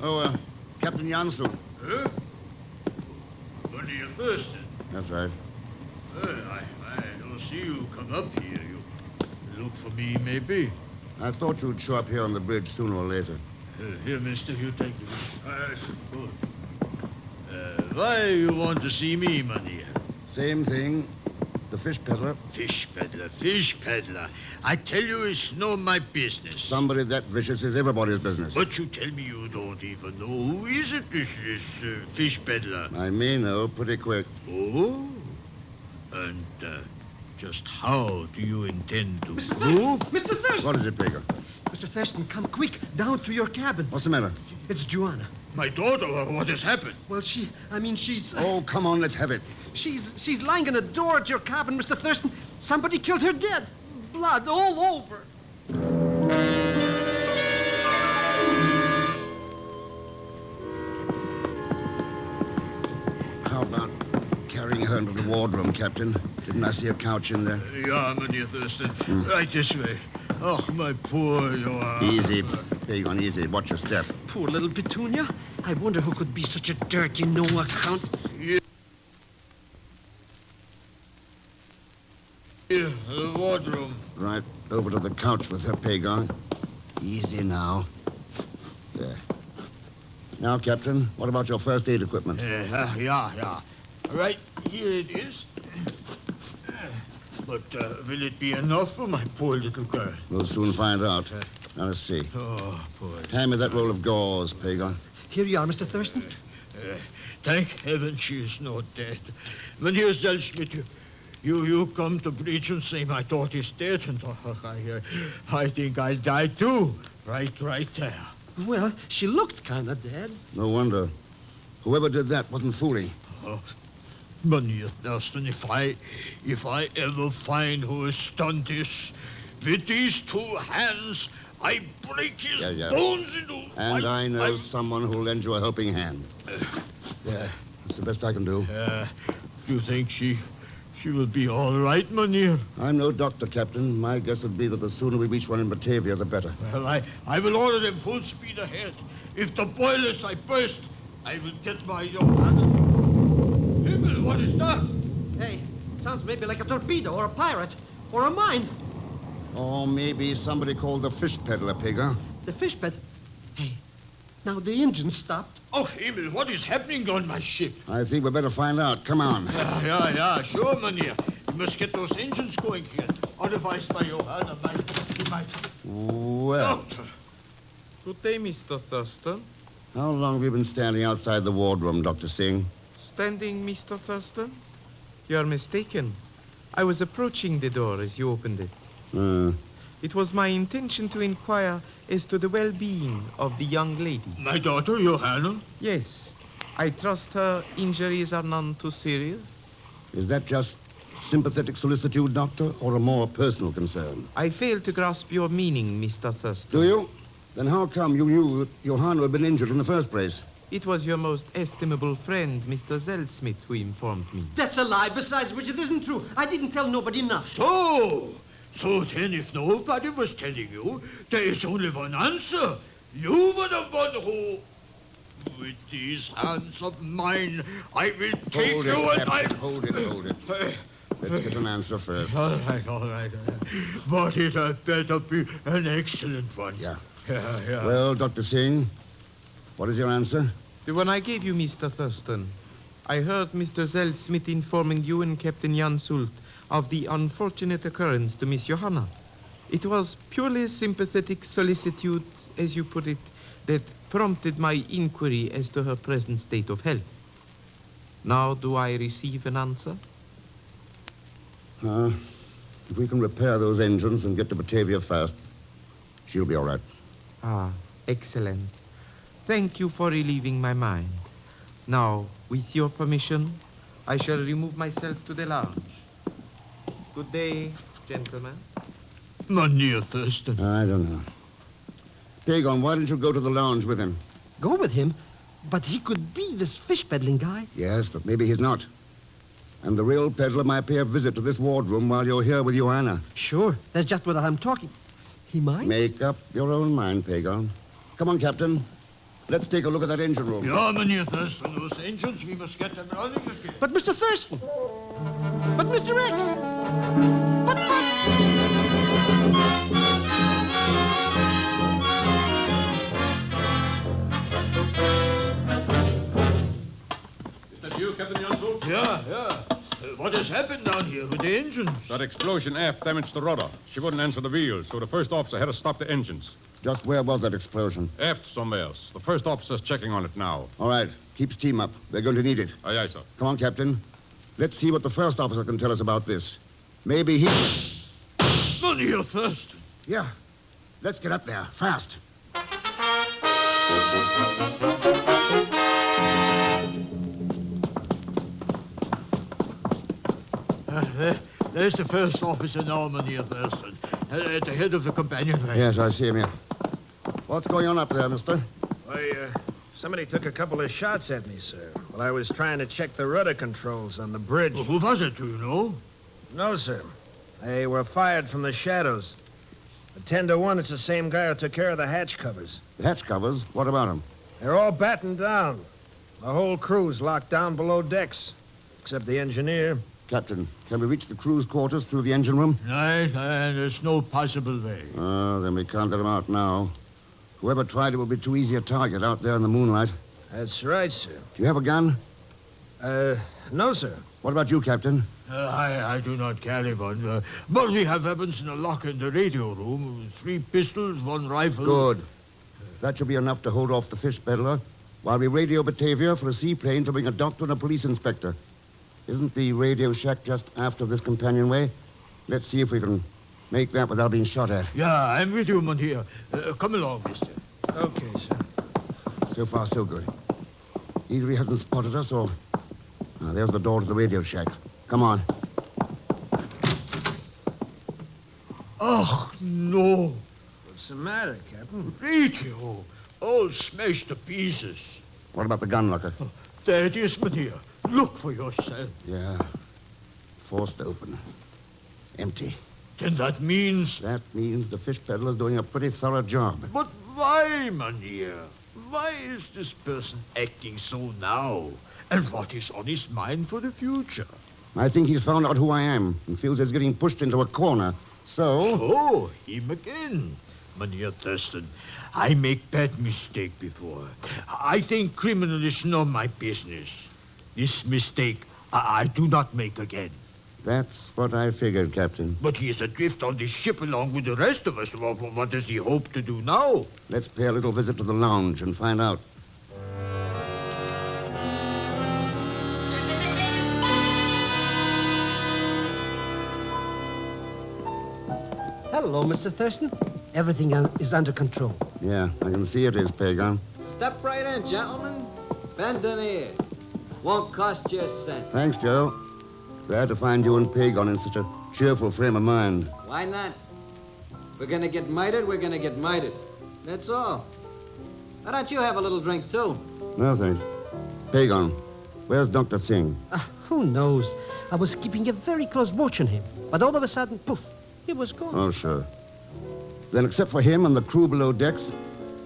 Oh, Captain Jansel. Huh? What are you thirsty? That's right. I don't see you come up here. You look for me, maybe. I thought you'd show up here on the bridge sooner or later. Here, mister, you take this. Good. Why you want to see me, money? Same thing. The fish peddler. Fish peddler, fish peddler. I tell you, it's not my business. Somebody that vicious is everybody's business. But you tell me you don't even know who is it, this fish peddler? I may know pretty quick. Oh? And just how do you intend to prove? Mr. Thurston! What is it, Baker? Mr. Thurston, come quick, down to your cabin. What's the matter? It's Joanna. My daughter, what has happened? Well, she's... Oh, come on, let's have it. She's lying in a door at your cabin, Mr. Thurston. Somebody killed her dead. Blood all over. How about carrying her into the wardroom, Captain? Didn't I see a couch in there? Yeah, Mynheer Thurston. Right this way. Oh, my poor Joanna. Easy, Pagan, easy. Watch your step. Poor little Petunia. I wonder who could be such a dirty no-account. Here, the wardroom. Right over to the couch with her, Pagan. Easy now. There. Now, Captain, what about your first aid equipment? Yeah. Right here it is. But will it be enough for my poor little girl? We'll soon find out. Now, let's see. Oh, poor. Hand me that roll of gauze, Pagan. Here you are, Mr. Thurston. Thank heaven she is not dead. Mynheer Zelsmith, you come to bridge and say my daughter is dead, and I think I'll die too. Right there. Well, she looked kind of dead. No wonder. Whoever did that wasn't fooling. Mynheer Thurston, if I ever find who has done this, with these two hands, I break his bones into... And I know someone who'll lend you a helping hand. Yeah, that's the best I can do. You think she will be all right, Mynheer? I'm no doctor, Captain. My guess would be that the sooner we reach one in Batavia, the better. Well, I will order them full speed ahead. If the boilers I burst, I will get my Johanna. Himmel, what is that? Hey, sounds maybe like a torpedo or a pirate or a mine. Or maybe somebody called the fish peddler, Pigger. The fish peddler? Hey, now the engine stopped. Oh, Himmel, what is happening on my ship? I think we better find out. Come on. Yeah, sure, Mynheer. We must get those engines going here. Otherwise, my Johanna might... Well. Doctor. Good day, Mr. Thurston. How long have you been standing outside the wardroom, Dr. Singh? Standing, Mr. Thurston? You're mistaken. I was approaching the door as you opened it. It was my intention to inquire as to the well-being of the young lady. My daughter, Johanna? Yes. I trust her injuries are none too serious. Is that just sympathetic solicitude, Doctor, or a more personal concern? I fail to grasp your meaning, Mr. Thurston. Do you? Then how come you knew that Johanna had been injured in the first place? It was your most estimable friend, Mr. Zelsmith, who informed me. That's a lie, besides which it isn't true. I didn't tell nobody enough. So then, if nobody was telling you, there is only one answer. You were the one who... With these hands of mine, I will take Hold you it, and I... Hold it. Let's get an answer first. All right. But it had better be an excellent one. Yeah. Yeah. Well, Dr. Singh, what is your answer? The one I gave you, Mr. Thurston. I heard Mr. Zelsmith informing you and Captain Jan Sult of the unfortunate occurrence to Miss Johanna. It was purely sympathetic solicitude, as you put it, that prompted my inquiry as to her present state of health. Now do I receive an answer? If we can repair those engines and get to Batavia fast, she'll be all right. Ah, excellent. Thank you for relieving my mind. Now, with your permission, I shall remove myself to the lounge. Good day, gentlemen. Mynheer Thurston. I don't know. Dagon, why don't you go to the lounge with him? Go with him? But he could be this fish peddling guy. Yes, but maybe he's not. And the real peddler might pay a visit to this wardroom while you're here with Johanna. Sure, that's just what I'm talking. He might? Make up your own mind, Pagon. Come on, Captain. Let's take a look at that engine room. Yeah, Mynheer Thurston, those engines, we must get them running again. But Mr. Thurston! But Mr. X! But... Is that you, Captain Jansu? Yeah. What has happened down here with the engines? That explosion aft damaged the rudder. She wouldn't answer the wheels, so the first officer had to stop the engines. Just where was that explosion? Aft somewhere else. The first officer's checking on it now. All right. Keep steam up. We're going to need it. Aye, aye, sir. Come on, Captain. Let's see what the first officer can tell us about this. Maybe he... Mynheer Thurston. Yeah. Let's get up there. Fast. There's the first officer now, Mynheer Thurston, at the head of the companionway. Yes, I see him here. What's going on up there, mister? Why, somebody took a couple of shots at me, sir, while I was trying to check the rudder controls on the bridge. Well, who was it, do you know? No, sir. They were fired from the shadows. 10 to 1, it's the same guy who took care of the hatch covers. The hatch covers? What about them? They're all battened down. The whole crew's locked down below decks, except the engineer. Captain, can we reach the crew's quarters through the engine room? No, there's no possible way. Oh, then we can't let them out now. Whoever tried it will be too easy a target out there in the moonlight. That's right, sir. Do you have a gun? No, sir. What about you, Captain? I do not carry one, but we have weapons in a locker in the radio room. 3 pistols, 1 rifle. Good. That should be enough to hold off the fish peddler while we radio Batavia for a seaplane to bring a doctor and a police inspector. Isn't the radio shack just after this companionway? Let's see if we can make that without being shot at. Yeah, I'm with you, Mynheer. Come along, mister. Okay, sir. So far, so good. Either he hasn't spotted us or... Ah, there's the door to the radio shack. Come on. Oh, no. What's the matter, Captain? Radio. All smashed to pieces. What about the gun locker? There it is, Mynheer. Look for yourself. Yeah. Forced open. Empty. Then that means... That means the fish peddler's doing a pretty thorough job. But why, Mynheer? Why is this person acting so now? And what is on his mind for the future? I think he's found out who I am and feels he's getting pushed into a corner. So... Oh, him again. Mynheer Thurston, I make bad mistake before. I think criminal is not my business. This mistake I do not make again. That's what I figured, Captain. But he is adrift on this ship along with the rest of us. What does he hope to do now? Let's pay a little visit to the lounge and find out. Hello, Mr. Thurston. Everything is under control. Yeah, I can see it is, Pagan. Step right in, gentlemen. Bend an ear. Won't cost you a cent. Thanks, Joe. Glad to find you and Pagan in such a cheerful frame of mind. Why not? We're gonna get mitered, we're gonna get mitered. That's all. Why don't you have a little drink, too? No, thanks. Pagan, where's Dr. Singh? Who knows? I was keeping a very close watch on him. But all of a sudden, poof, he was gone. Oh, sure. Then except for him and the crew below decks,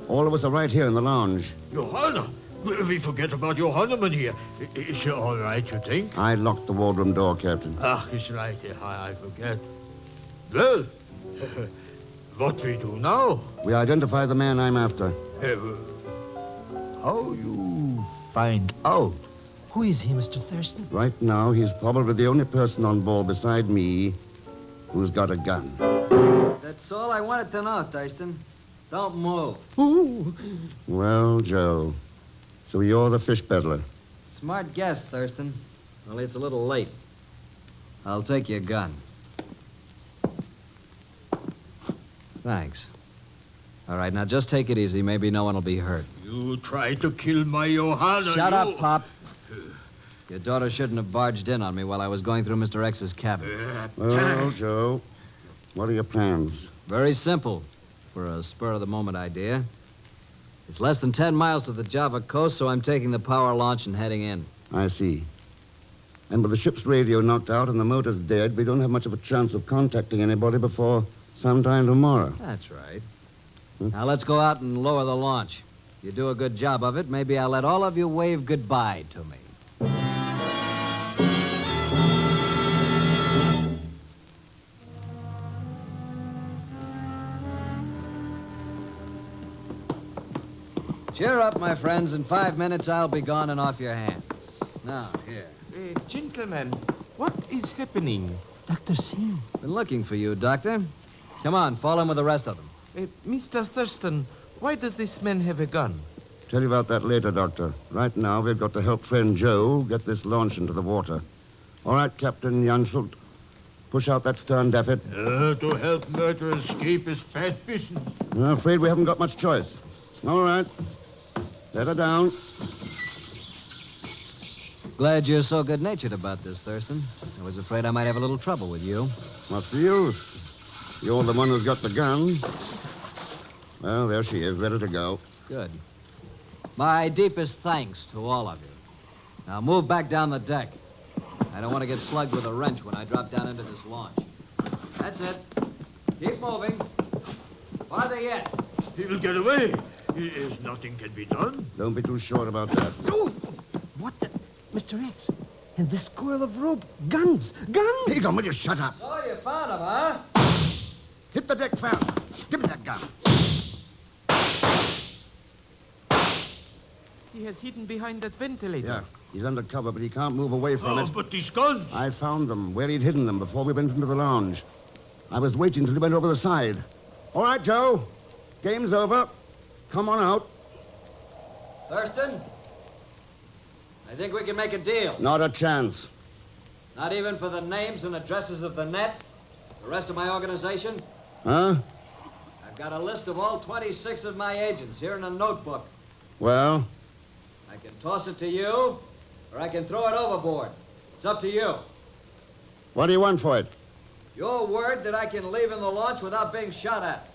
all of us are right here in the lounge. Johanna! We forget about Johanna, Mynheer. Is she all right, you think? I locked the wardroom door, Captain. It's right. I forget. Well, what we do now? We identify the man I'm after. How you find out? Who is he, Mr. Thurston? Right now, he's probably the only person on board beside me who's got a gun. That's all I wanted to know, Thurston. Don't move. Ooh. Well, Joe, so you're the fish peddler. Smart guess, Thurston. Only it's a little late. I'll take your gun. Thanks. All right, now just take it easy. Maybe no one will be hurt. You tried to kill my Johanna. Shut up, Pop. Your daughter shouldn't have barged in on me while I was going through Mr. X's cabin. Well, Joe, what are your plans? Very simple for a spur-of-the-moment idea. It's less than 10 miles to the Java coast, so I'm taking the power launch and heading in. I see. And with the ship's radio knocked out and the motors dead, we don't have much of a chance of contacting anybody before sometime tomorrow. That's right. Now let's go out and lower the launch. If you do a good job of it, maybe I'll let all of you wave goodbye to me. Cheer up, my friends. In 5 minutes, I'll be gone and off your hands. Now, here. Gentlemen, what is happening? Dr. Singh. Been looking for you, Doctor. Come on, fall in with the rest of them. Mr. Thurston, why does this man have a gun? Tell you about that later, Doctor. Right now, we've got to help friend Joe get this launch into the water. All right, Captain Jansfeld. Push out that stern daffit. To help murder escape is bad business. I'm afraid we haven't got much choice. All right. Let her down. Glad you're so good-natured about this, Thurston. I was afraid I might have a little trouble with you. What's the use? You're the one who's got the gun. Well, there she is, ready to go. Good. My deepest thanks to all of you. Now move back down the deck. I don't want to get slugged with a wrench when I drop down into this launch. That's it. Keep moving. Farther yet. He'll get away. Nothing can be done. Don't be too short about that. What the... Mr. X, and this coil of rope. Guns! Guns! Pagan, will you shut up? So you found him, huh? Hit the deck fast. Give me that gun. He has hidden behind that ventilator. Yeah, he's under cover, but he can't move away from it. But these guns... I found them, where he'd hidden them before we went into the lounge. I was waiting till he went over the side. All right, Joe. Game's over. Come on out. Thurston? I think we can make a deal. Not a chance. Not even for the names and addresses of the net? The rest of my organization? Huh? I've got a list of all 26 of my agents here in a notebook. Well? I can toss it to you, or I can throw it overboard. It's up to you. What do you want for it? Your word that I can leave in the launch without being shot at.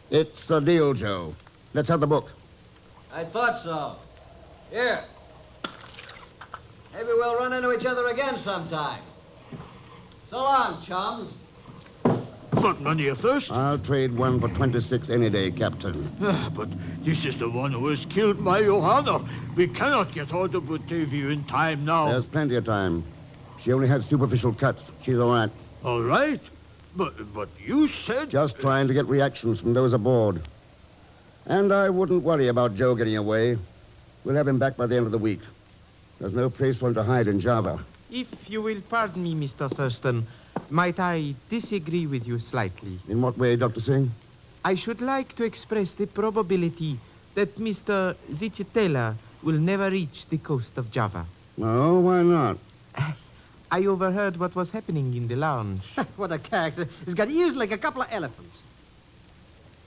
It's a deal, Joe. Let's have the book. I thought so. Here. Maybe we'll run into each other again sometime. So long, chums. But none of you first. I'll trade one for 26 any day, Captain. But this is the one who has killed my Johanna. We cannot get out of Batavia in time now. There's plenty of time. She only had superficial cuts. She's all right. All right. But you said... Just trying to get reactions from those aboard. And I wouldn't worry about Joe getting away. We'll have him back by the end of the week. There's no place for him to hide in Java. If you will pardon me, Mr. Thurston, might I disagree with you slightly? In what way, Dr. Singh? I should like to express the probability that Mr. Zichetela will never reach the coast of Java. No, why not? I overheard what was happening in the lounge. What a character. He's got ears like a couple of elephants.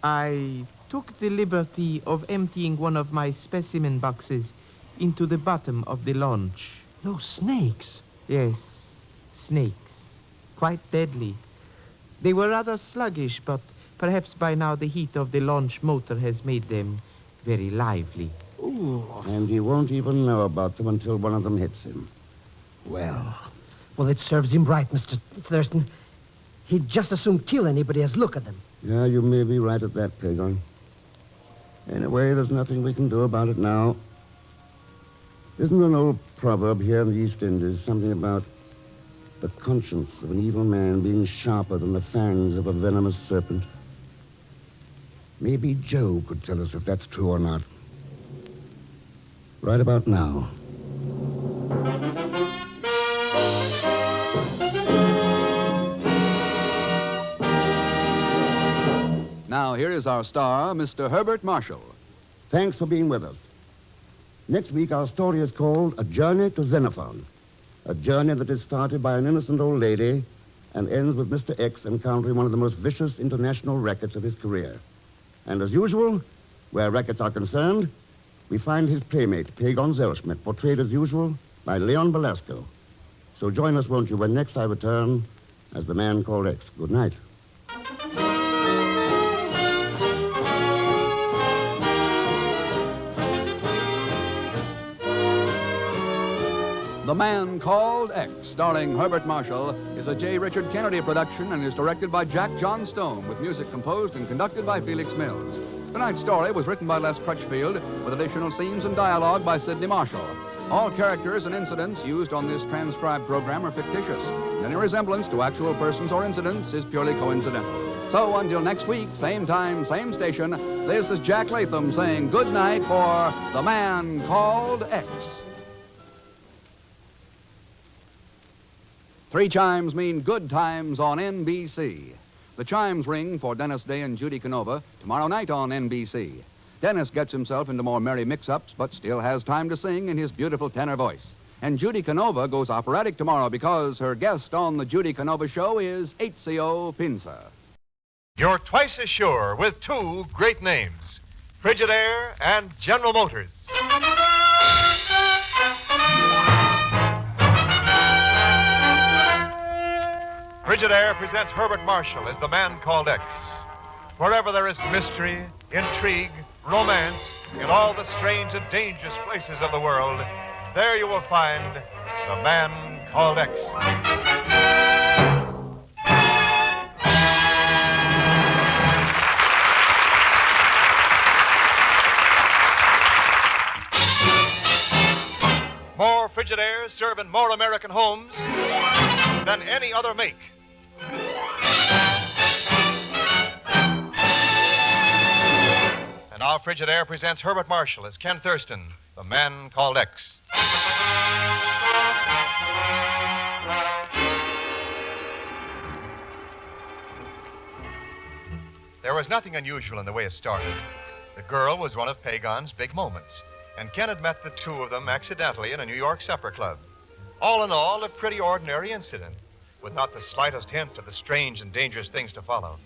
I took the liberty of emptying one of my specimen boxes into the bottom of the launch. Those snakes. Yes, snakes. Quite deadly. They were rather sluggish, but perhaps by now the heat of the launch motor has made them very lively. Ooh. And he won't even know about them until one of them hits him. Well, it serves him right, Mr. Thurston. He'd just as soon kill anybody as look at them. Yeah, you may be right at that, Pagon. Anyway, there's nothing we can do about it now. Isn't there an old proverb here in the East Indies, something about the conscience of an evil man being sharper than the fangs of a venomous serpent? Maybe Joe could tell us if that's true or not. Right about now. Now, here is our star, Mr. Herbert Marshall. Thanks for being with us. Next week, our story is called A Journey to Xenophon. A journey that is started by an innocent old lady and ends with Mr. X encountering one of the most vicious international rackets of his career. And as usual, where rackets are concerned, we find his playmate, Pagon Zellschmidt, portrayed as usual by Leon Belasco. So join us, won't you, when next I return as the man called X. Good night. The Man Called X, starring Herbert Marshall, is a J. Richard Kennedy production and is directed by Jack John Stone, with music composed and conducted by Felix Mills. Tonight's story was written by Les Crutchfield, with additional scenes and dialogue by Sidney Marshall. All characters and incidents used on this transcribed program are fictitious, and any resemblance to actual persons or incidents is purely coincidental. So until next week, same time, same station, this is Jack Latham saying good night for The Man Called X. 3 chimes mean good times on NBC. The chimes ring for Dennis Day and Judy Canova tomorrow night on NBC. Dennis gets himself into more merry mix-ups, but still has time to sing in his beautiful tenor voice. And Judy Canova goes operatic tomorrow because her guest on the Judy Canova Show is Ezio Pinza. You're twice as sure with 2 great names, Frigidaire and General Motors. Frigidaire presents Herbert Marshall as the Man Called X. Wherever there is mystery, intrigue, romance, in all the strange and dangerous places of the world, there you will find the Man Called X. More Frigidaires serve in more American homes than any other make. And now Frigidaire presents Herbert Marshall as Ken Thurston, the Man Called X. There was nothing unusual in the way it started. The girl was one of Pagon's big moments, and Ken had met the 2 of them accidentally in a New York supper club. All in all, a pretty ordinary incident, with not the slightest hint of the strange and dangerous things to follow.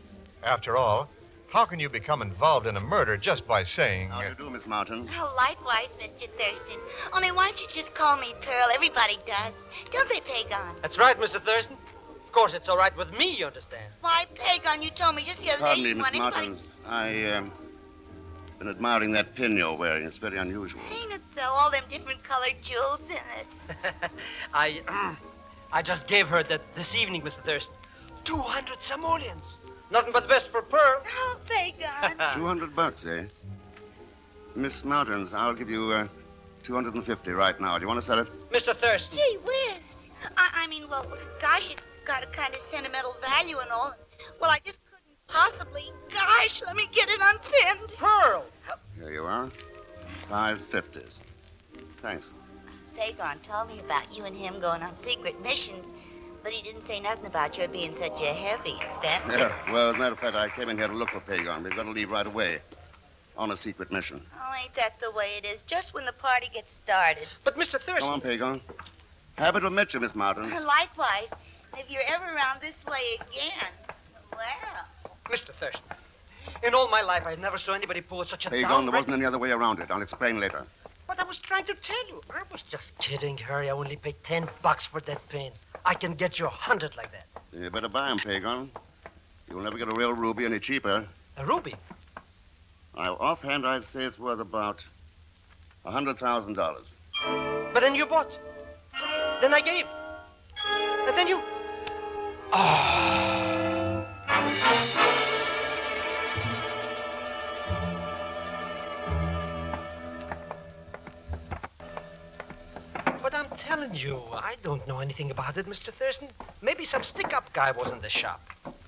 After all, How can you become involved in a murder just by saying... How do you do, Miss Martin? Oh, likewise, Mr. Thurston. Only why don't you just call me Pearl? Everybody does. Don't they, Pagon? That's right, Mr. Thurston. Of course, it's all right with me, you understand. Why, Pagon, you told me just the other Pardon day me, you Miss wanted Martins. Been admiring that pin you're wearing. It's very unusual. Ain't it though? All them different colored jewels in it. I just gave her that this evening, Mr. Thurston. 200 simoleons. Nothing but the best for Pearl. Oh, Pagon. $200, eh? Miss Martins, I'll give you 250 right now. Do you want to sell it? Mr. Thurston. Gee whiz. I mean, well, gosh, it's got a kind of sentimental value and all. Well, I just couldn't possibly. Gosh, let me get it unpinned. Pearl. Here you are. 550s. Thanks. Pagon told me about you and him going on secret missions, but he didn't say nothing about your being such a heavy spender. Yeah, well, as a matter of fact, I came in here to look for Pagon. We've got to leave right away on a secret mission. Oh, ain't that the way it is? Just when the party gets started. But, Mr. Thurston... Come on, Pagon. Happy to meet you, Miss Martins. Likewise. If you're ever around this way again, well... Mr. Thurston, in all my life, I never saw anybody pull such a Pagon, there wasn't any other way around it. I'll explain later. What I was trying to tell you. I was just kidding, Harry. I only paid $10 for that pin. I can get you 100 like that. You better buy 'em, Pagon. You'll never get a real ruby any cheaper. A ruby? Now, offhand, I'd say it's worth about $100,000. But then you bought. Then I gave. And then you... But I'm telling you, I don't know anything about it, Mr. Thurston. Maybe some stick-up guy was in the shop.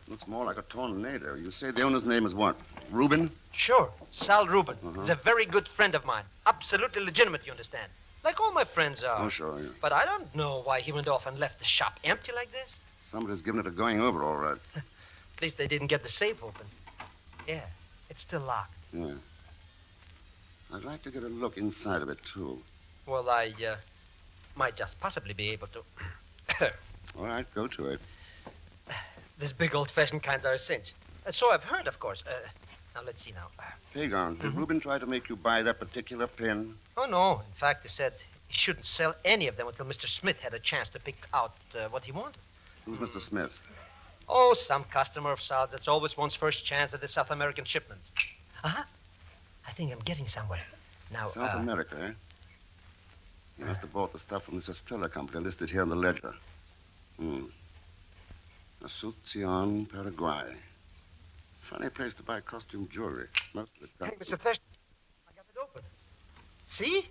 Looks more like a tornado. You say the owner's name is what? Reuben? Sure, Sal Rubin. He's a very good friend of mine. Absolutely legitimate, you understand. Like all my friends are. Oh, sure, yeah. But I don't know why he went off and left the shop empty like this. Somebody's given it a going over, all right. At least they didn't get the safe open. Yeah, it's still locked. Yeah. I'd like to get a look inside of it, too. Well, I might just possibly be able to. All right, go to it. This big old-fashioned kinds are a cinch. So I've heard, of course. Now, let's see now. Pagon, did Reuben try to make you buy that particular pin? Oh, no. In fact, he said he shouldn't sell any of them until Mr. Smith had a chance to pick out what he wanted. Who's Mr. Smith? Oh, some customer of Sal's that's always wants first chance at the South American shipments. Uh-huh. I think I'm getting somewhere. Now, South America, eh? He must have bought the stuff from this Estrella company listed here on the ledger. Asunción, Paraguay. Funny place to buy costume jewelry. Most of it Hey, Mr. Thurston, I got it open. See?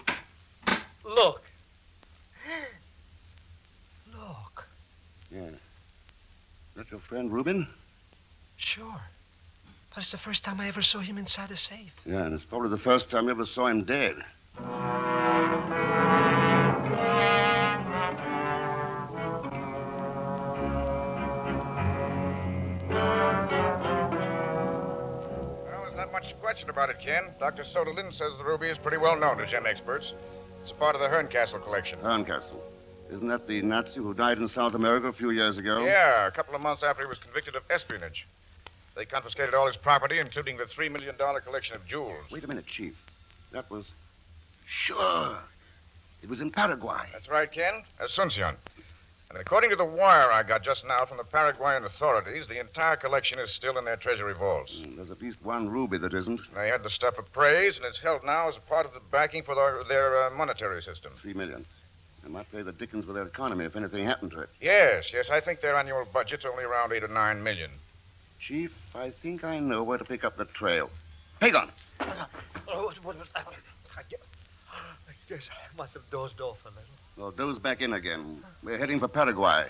Look. Look. Yeah. That your friend Reuben? Sure. But it's the first time I ever saw him inside a safe. Yeah, and it's probably the first time you ever saw him dead. Much question about it, Ken. Dr. Soderlin says the ruby is pretty well known to gem experts. It's a part of the Herncastle collection. Herncastle? Isn't that the Nazi who died in South America a few years ago? Yeah, a couple of months after he was convicted of espionage. They confiscated all his property, including the $3 million collection of jewels. Wait a minute, Chief. That was... Sure. It was in Paraguay. That's right, Ken. Asunción. And according to the wire I got just now from the Paraguayan authorities, the entire collection is still in their Treasury vaults. There's at least one ruby that isn't. They had the stuff appraised, and it's held now as a part of the backing for their monetary system. $3 million. They might pay the dickens with their economy if anything happened to it. Yes. I think their annual budget's only around $8 or $9 million. Chief, I think I know where to pick up the trail. Pagon! I guess I must have dozed off a little. Well, doze back in again. We're heading for Paraguay.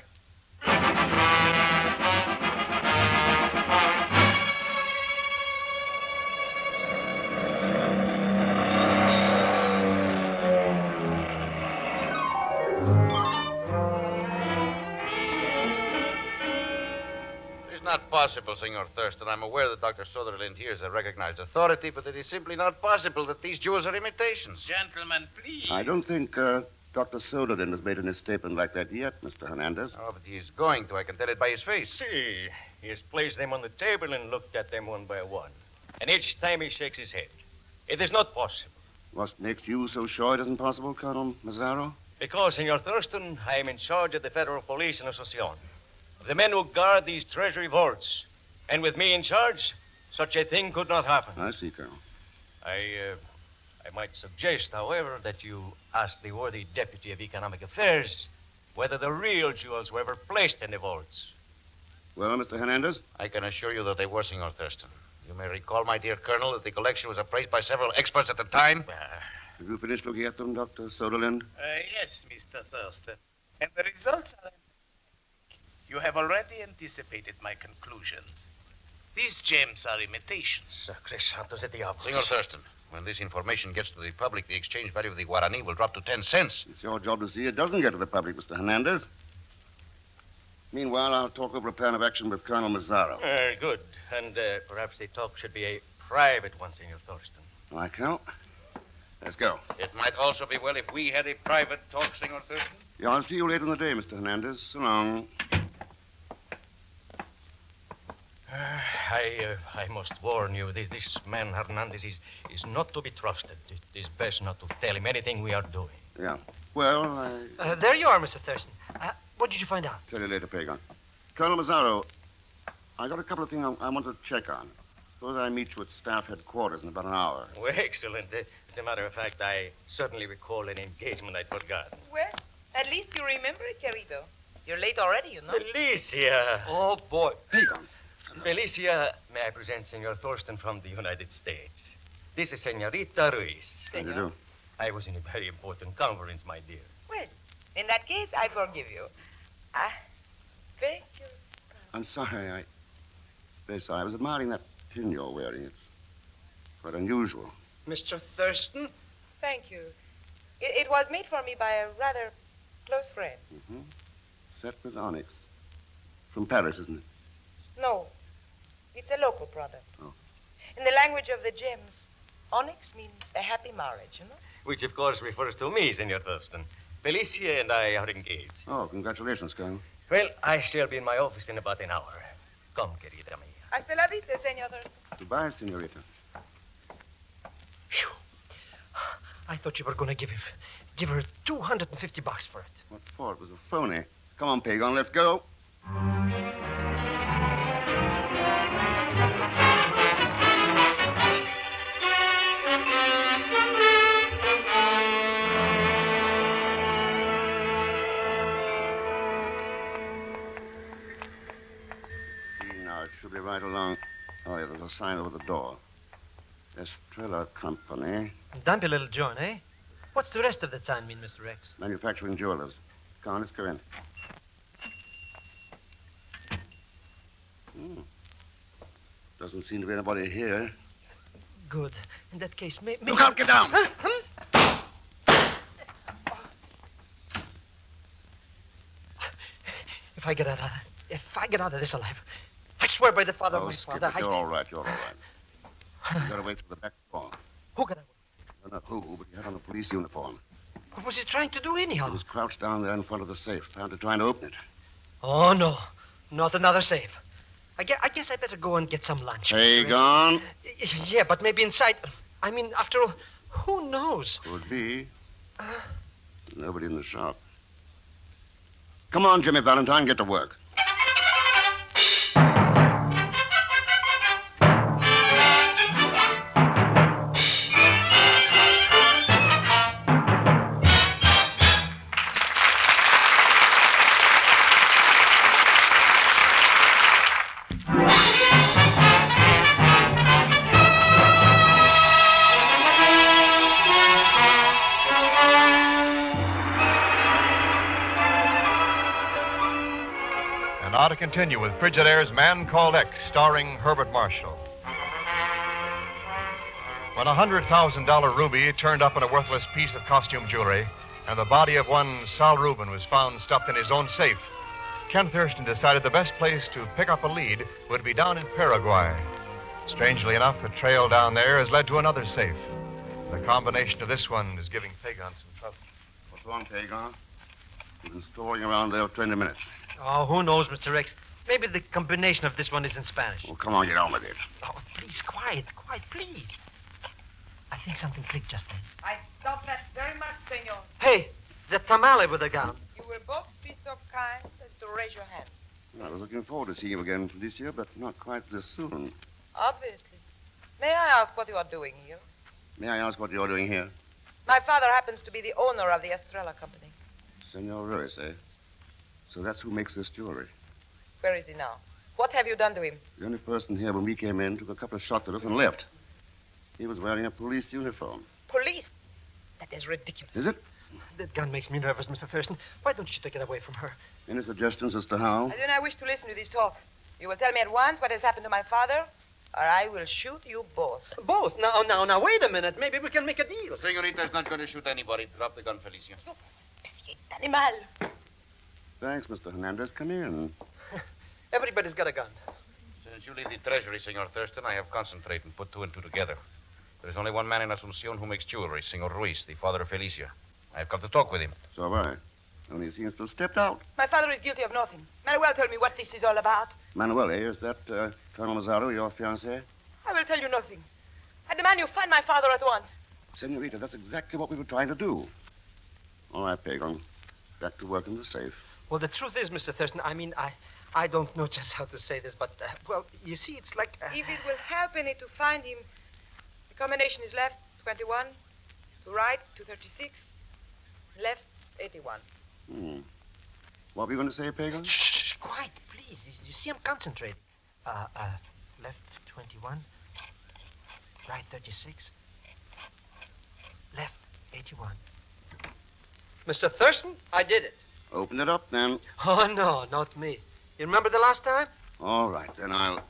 It's not possible, Senor Thurston. I'm aware that Dr. Sutherland here is a recognized authority, but it is simply not possible that these jewels are imitations. Gentlemen, please. I don't think Dr. Soderlin has made any statement like that yet, Mr. Hernandez. Oh, but he is going to. I can tell it by his face. See, he has placed them on the table and looked at them one by one. And each time he shakes his head. It is not possible. What makes you so sure it isn't possible, Colonel Mazzaro? Because, Senor Thurston, I am in charge of the Federal Police in Asunción, of the men who guard these Treasury vaults. And with me in charge, such a thing could not happen. I see, Colonel. I might suggest, however, that you ask the worthy Deputy of Economic Affairs whether the real jewels were ever placed in the vaults. Well, Mr. Hernandez? I can assure you that they were, Senor Thurston. You may recall, my dear Colonel, that the collection was appraised by several experts at the time. Have you finished looking at them, Dr. Soderlind? Yes, Mr. Thurston. And the results are... You have already anticipated my conclusions. These gems are imitations. Sacre santos de diablos. Senor Thurston, when this information gets to the public, the exchange value of the Guarani will drop to 10 cents. It's your job to see it doesn't get to the public, Mr. Hernandez. Meanwhile, I'll talk over a plan of action with Colonel Mazzaro. Good. And perhaps the talk should be a private one, Senor Thurston. All right, Colonel. Let's go. It might also be well if we had a private talk, Senor Thurston. Yeah, I'll see you later in the day, Mr. Hernandez. So long. I must warn you, this man Hernandez is not to be trusted. It is best not to tell him anything we are doing. Yeah. Well, There you are, Mr. Thurston. What did you find out? Tell you later, Pagan. Colonel Mazzaro, I got a couple of things I want to check on. Suppose I meet you at staff headquarters in about an hour. Well, excellent. As a matter of fact, I certainly recall an engagement I'd forgotten. Well, at least you remember it, querido. You're late already, you know. Felicia! Oh, boy. Pagan. Felicia, may I present Senor Thurston from the United States. This is Senorita Ruiz. How do you do? I was in a very important conference, my dear. Well, in that case, I forgive you. Thank you. I'm sorry, I was admiring that pin you're wearing. It's quite unusual. Mr. Thurston? Thank you. It was made for me by a rather close friend. Mm-hmm. Set with onyx. From Paris, isn't it? No, it's a local product. Oh. In the language of the gems, onyx means a happy marriage, you know? Which, of course, refers to me, Senor Thurston. Felicia and I are engaged. Oh, congratulations, Colonel. Well, I shall be in my office in about an hour. Come, querida mia. Hasta la vista, Senor Thurston. Goodbye, senorita. I thought you were going to give her $250 for it. What for? It was a phony. Come on, Pagan, let's go. It should be right along. Oh, yeah, there's a sign over the door. Estrella Company. Dumpy little joint, eh? What's the rest of the sign mean, Mr. X? Manufacturing jewelers. Come on, let's go in. Doesn't seem to be anybody here. Good. In that case, maybe... Look out, get down! Huh? If I get out of this alive, I swear by the father of my Skip father, it. You're all right, you're all right. You gotta wait for the back door. Who can I... I don't know who, but he had on a police uniform. What was he trying to do anyhow? He was crouched down there in front of the safe, trying to open it. Oh, no. Not another safe. I guess I better go and get some lunch. Hey, gone. Yeah, but maybe inside... I mean, after all, who knows? Could be. Nobody in the shop. Come on, Jimmy Valentine, get to work. Now to continue with Frigidaire's Man Called X, starring Herbert Marshall. When a $100,000 ruby turned up in a worthless piece of costume jewelry, and the body of one Sal Rubin was found stuffed in his own safe, Ken Thurston decided the best place to pick up a lead would be down in Paraguay. Strangely enough, a trail down there has led to another safe. The combination of this one is giving Pagan some trouble. What's wrong, Pagan? We've been storing around there for 20 minutes. Oh, who knows, Mr. X? Maybe the combination of this one is in Spanish. Oh, come on, get on with it. Oh, please, quiet, please. I think something clicked just then. I doubt that very much, senor. Hey, the tamale with the gown. You will both be so kind as to raise your hands. Well, I was looking forward to seeing you again, Felicia, but not quite this soon. Obviously. May I ask what you are doing here? May I ask what you're doing here? My father happens to be the owner of the Estrella Company. Senor Ruiz, eh? So that's who makes this jewelry. Where is he now? What have you done to him? The only person here when we came in took a couple of shots at us and left. He was wearing a police uniform. Police? That is ridiculous. Is it? That gun makes me nervous, Mr. Thurston. Why don't you take it away from her? Any suggestions as to how? I do not wish to listen to this talk. You will tell me at once what has happened to my father, or I will shoot you both. Both? Now, wait a minute. Maybe we can make a deal. Senorita's not going to shoot anybody. Drop the gun, Felicia. Animal. Thanks, Mr. Hernandez. Come in. Everybody's got a gun. Since you lead the Treasury, Senor Thurston, I have concentrated and put two and two together. There is only one man in Asuncion who makes jewelry, Senor Ruiz, the father of Felicia. I have come to talk with him. So have I. Only he seems to have stepped out. My father is guilty of nothing. Manuel, tell me what this is all about. Manuel, is that Colonel Mazzaro, your fiancé? I will tell you nothing. I demand you find my father at once. Senorita, that's exactly what we were trying to do. All right, Pagan. Back to work in the safe. Well, the truth is, Mr. Thurston, I don't know just how to say this, but, well, you see, it's like... If it will help any to find him, the combination is left 21, to right 236, left 81. What were you going to say, Pagan? Shh, quiet, please. You see, I'm concentrating. Left 21, right 36, left 81. Mr. Thurston, I did it. Open it up, then. Oh, no, not me. You remember the last time? All right, then I'll...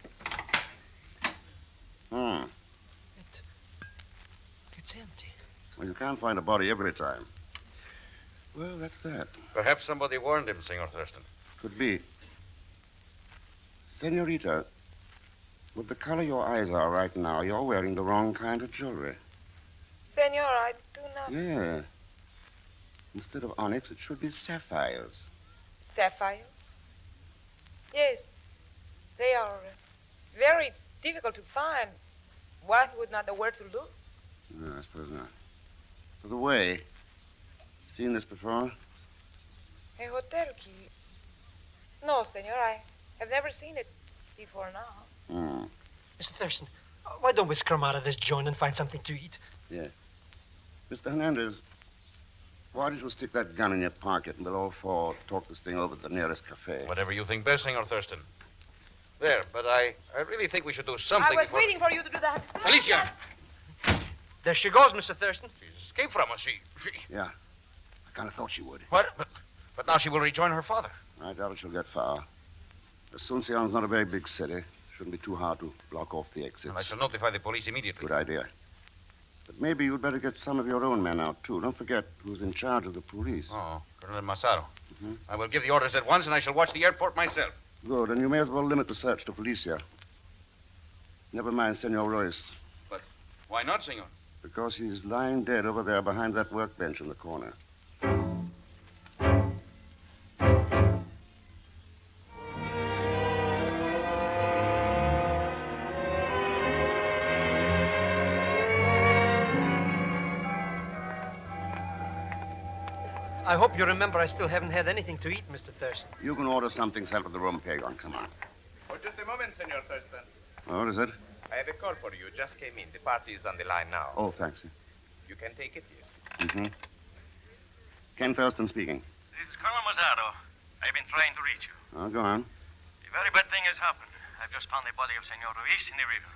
It's empty. Well, you can't find a body every time. Well, that's that. Perhaps somebody warned him, Senor Thurston. Could be. Senorita, with the color your eyes are right now, you're wearing the wrong kind of jewelry. Senor, I do not... Yeah. Instead of onyx, it should be sapphires. Sapphires? Yes. They are very difficult to find. One would not know where to look. No, I suppose not. By the way, seen this before? A hotel key? No, senor, I have never seen it before now. Mr. Thurston, why don't we scrum out of this joint and find something to eat? Yeah. Mr. Hernandez, why did you stick that gun in your pocket and we'll all four talk this thing over at the nearest cafe? Whatever you think best, Senor Thurston. There, but I really think we should do something I was before... waiting for you to do that. Felicia! There she goes, Mr. Thurston. She's escaped from us. She... Yeah. I kind of thought she would. What? But now she will rejoin her father. I doubt she'll get far. Asuncion's not a very big city. Shouldn't be too hard to block off the exits. Well, I shall notify the police immediately. Good idea. But maybe you'd better get some of your own men out, too. Don't forget who's in charge of the police. Oh, Colonel Macassar. I will give the orders at once, and I shall watch the airport myself. Good, and you may as well limit the search to Felicia. Never mind Senor Ruiz. But why not, Senor? Because he's lying dead over there behind that workbench in the corner. I hope you remember I still haven't had anything to eat, Mr. Thurston. You can order something sent to the room, Pagon. Come on. Oh, just a moment, Senor Thurston. What is it? I have a call for you. Just came in. The party is on the line now. Oh, thanks. You can take it, yes. Mm-hmm. Ken Thurston speaking. This is Colonel Mazzaro. I've been trying to reach you. Oh, go on. A very bad thing has happened. I've just found the body of Senor Ruiz in the river.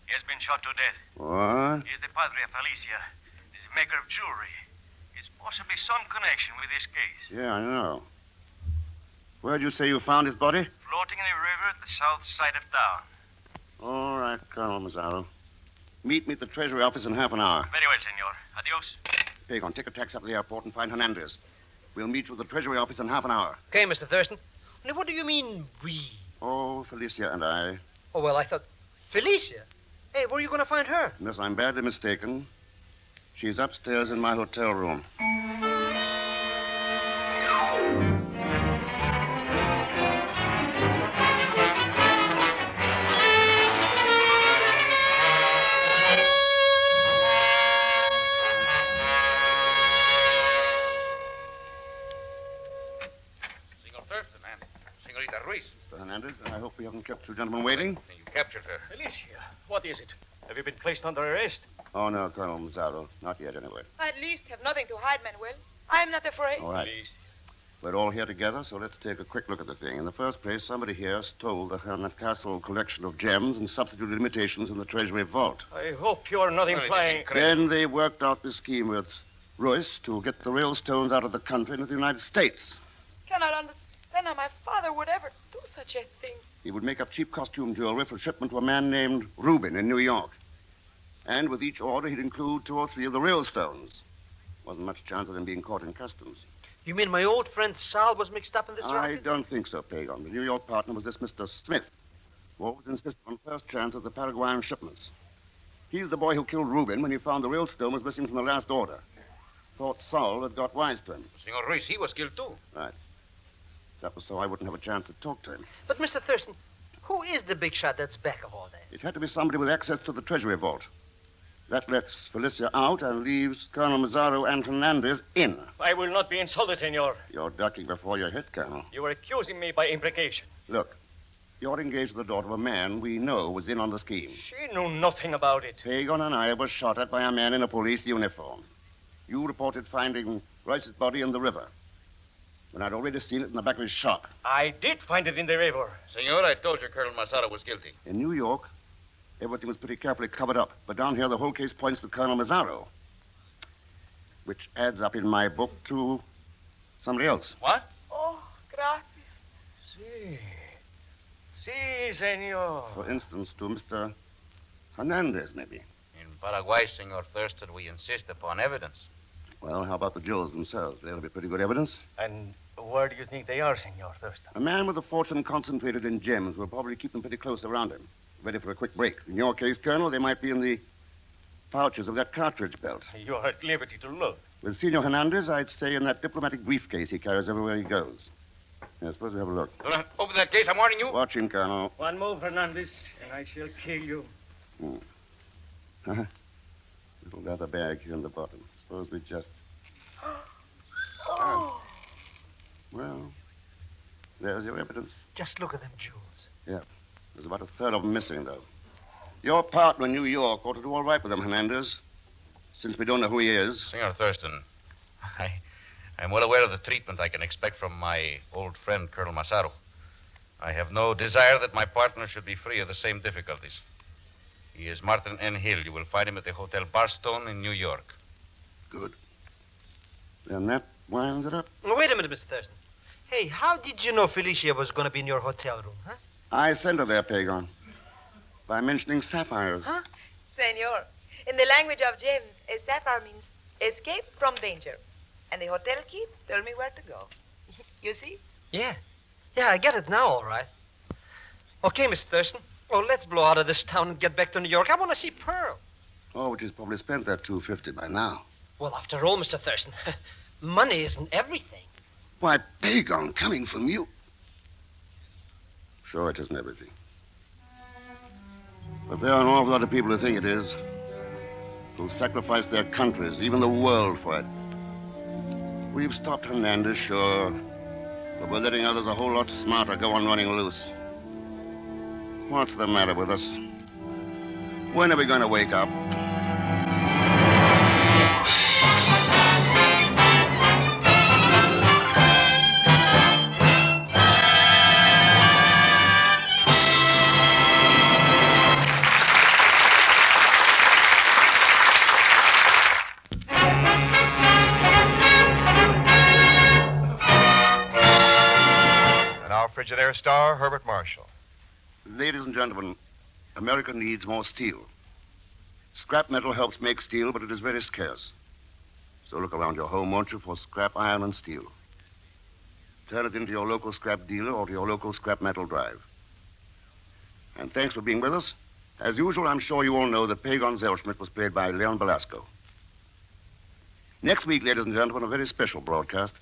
He has been shot to death. What? He is the padre of Felicia. He's a maker of jewelry. It's possibly some connection with this case. Yeah, I know. Where'd you say you found his body? Floating in the river at the south side of town. All right, Colonel Mazzaro. Meet me at the Treasury office in half an hour. Very well, senor. Adios. Pagon, take a taxi up to the airport and find Hernandez. We'll meet you at the Treasury office in half an hour. Okay, Mr. Thurston. Now, what do you mean, we? Oh, Felicia and I. Oh, well, I thought... Felicia? Hey, where are you going to find her? Unless I'm badly mistaken, she's upstairs in my hotel room. Hernandez. I hope we haven't kept you gentlemen waiting. You captured her. Felicia, what is it? Have you been placed under arrest? Oh, no, Colonel Mazzaro. Not yet, anyway. I at least have nothing to hide, Manuel. I am not afraid. All right. We're all here together, so let's take a quick look at the thing. In the first place, somebody here stole the Macassar collection of gems and substituted imitations in the Treasury vault. I hope you're not implying... Then they worked out this scheme with Royce to get the real stones out of the country into the United States. Cannot understand how my father would ever do such a thing. He would make up cheap costume jewelry for shipment to a man named Rubin in New York. And with each order, he'd include 2 or 3 of the real stones. Wasn't much chance of them being caught in customs. You mean my old friend Sal was mixed up in this I racket? don't think so, Pagon. The New York partner was this Mr. Smith, who always insisted on first chance of the Paraguayan shipments. He's the boy who killed Rubin when he found the real stone was missing from the last order. Thought Saul had got wise to him. Senor Ruiz, he was killed too. Right. That was so I wouldn't have a chance to talk to him. But, Mr. Thurston, who is the big shot that's back of all that? It had to be somebody with access to the Treasury vault. That lets Felicia out and leaves Colonel Mazzaro and Hernandez in. I will not be insulted, senor. You're ducking before you're hit, Colonel. You are accusing me by implication. Look, you're engaged with the daughter of a man we know was in on the scheme. She knew nothing about it. Pagon and I were shot at by a man in a police uniform. You reported finding Royce's body in the river, when I'd already seen it in the back of his shop. I did find it in the river. Senor, I told you Colonel Mazzaro was guilty. In New York, everything was pretty carefully covered up. But down here, the whole case points to Colonel Mazzaro, which adds up in my book to somebody else. What? Oh, gracias. Si, senor. For instance, to Mr. Hernandez, maybe. In Paraguay, Senor Thurston, we insist upon evidence. Well, how about the jewels themselves? They'll be pretty good evidence. And where do you think they are, Senor Thurston? A man with a fortune concentrated in gems will probably keep them pretty close around him, ready for a quick break. In your case, Colonel, they might be in the pouches of that cartridge belt. You are at liberty to look. With Senor Hernandez, I'd say in that diplomatic briefcase he carries everywhere he goes. Yeah, suppose we have a look. Do not open that case, I'm warning you. Watch him, Colonel. One move, Hernandez, and I shall kill you. Little leather bag here in the bottom. Suppose we just... Oh. Well, there's your evidence. Just look at them jewels. Yeah. There's about a third of them missing, though. Your partner in New York ought to do all right with them, Hernandez, since we don't know who he is. Senor Thurston, I'm well aware of the treatment I can expect from my old friend, Colonel Mazzaro. I have no desire that my partner should be free of the same difficulties. He is Martin N. Hill. You will find him at the Hotel Barstone in New York. Good. Then that winds it up. Wait a minute, Mr. Thurston. Hey, how did you know Felicia was going to be in your hotel room, huh? I sent her there, Pagon, by mentioning sapphires. Huh? Senor, in the language of gems, a sapphire means escape from danger. And the hotel key told me where to go. You see? Yeah. Yeah, I get it now, all right. Okay, Mr. Thurston. Well, let's blow out of this town and get back to New York. I want to see Pearl. Oh, but she's probably spent that $250 by now. Well, after all, Mr. Thurston, money isn't everything. Why, Pagon, coming from you. Sure, it isn't everything. But there are an awful lot of people who think it is, who'll sacrifice their countries, even the world, for it. We've stopped Hernandez, sure, but we're letting others a whole lot smarter go on running loose. What's the matter with us? When are we going to wake up? Frigidaire star Herbert Marshall. Ladies and gentlemen, America needs more steel. Scrap metal helps make steel, but it is very scarce. So look around your home, won't you, for scrap iron and steel. Turn it into your local scrap dealer or to your local scrap metal drive. And thanks for being with us. As usual, I'm sure you all know that Pagon Zellschmidt was played by Leon Belasco. Next week, ladies and gentlemen, a very special broadcast.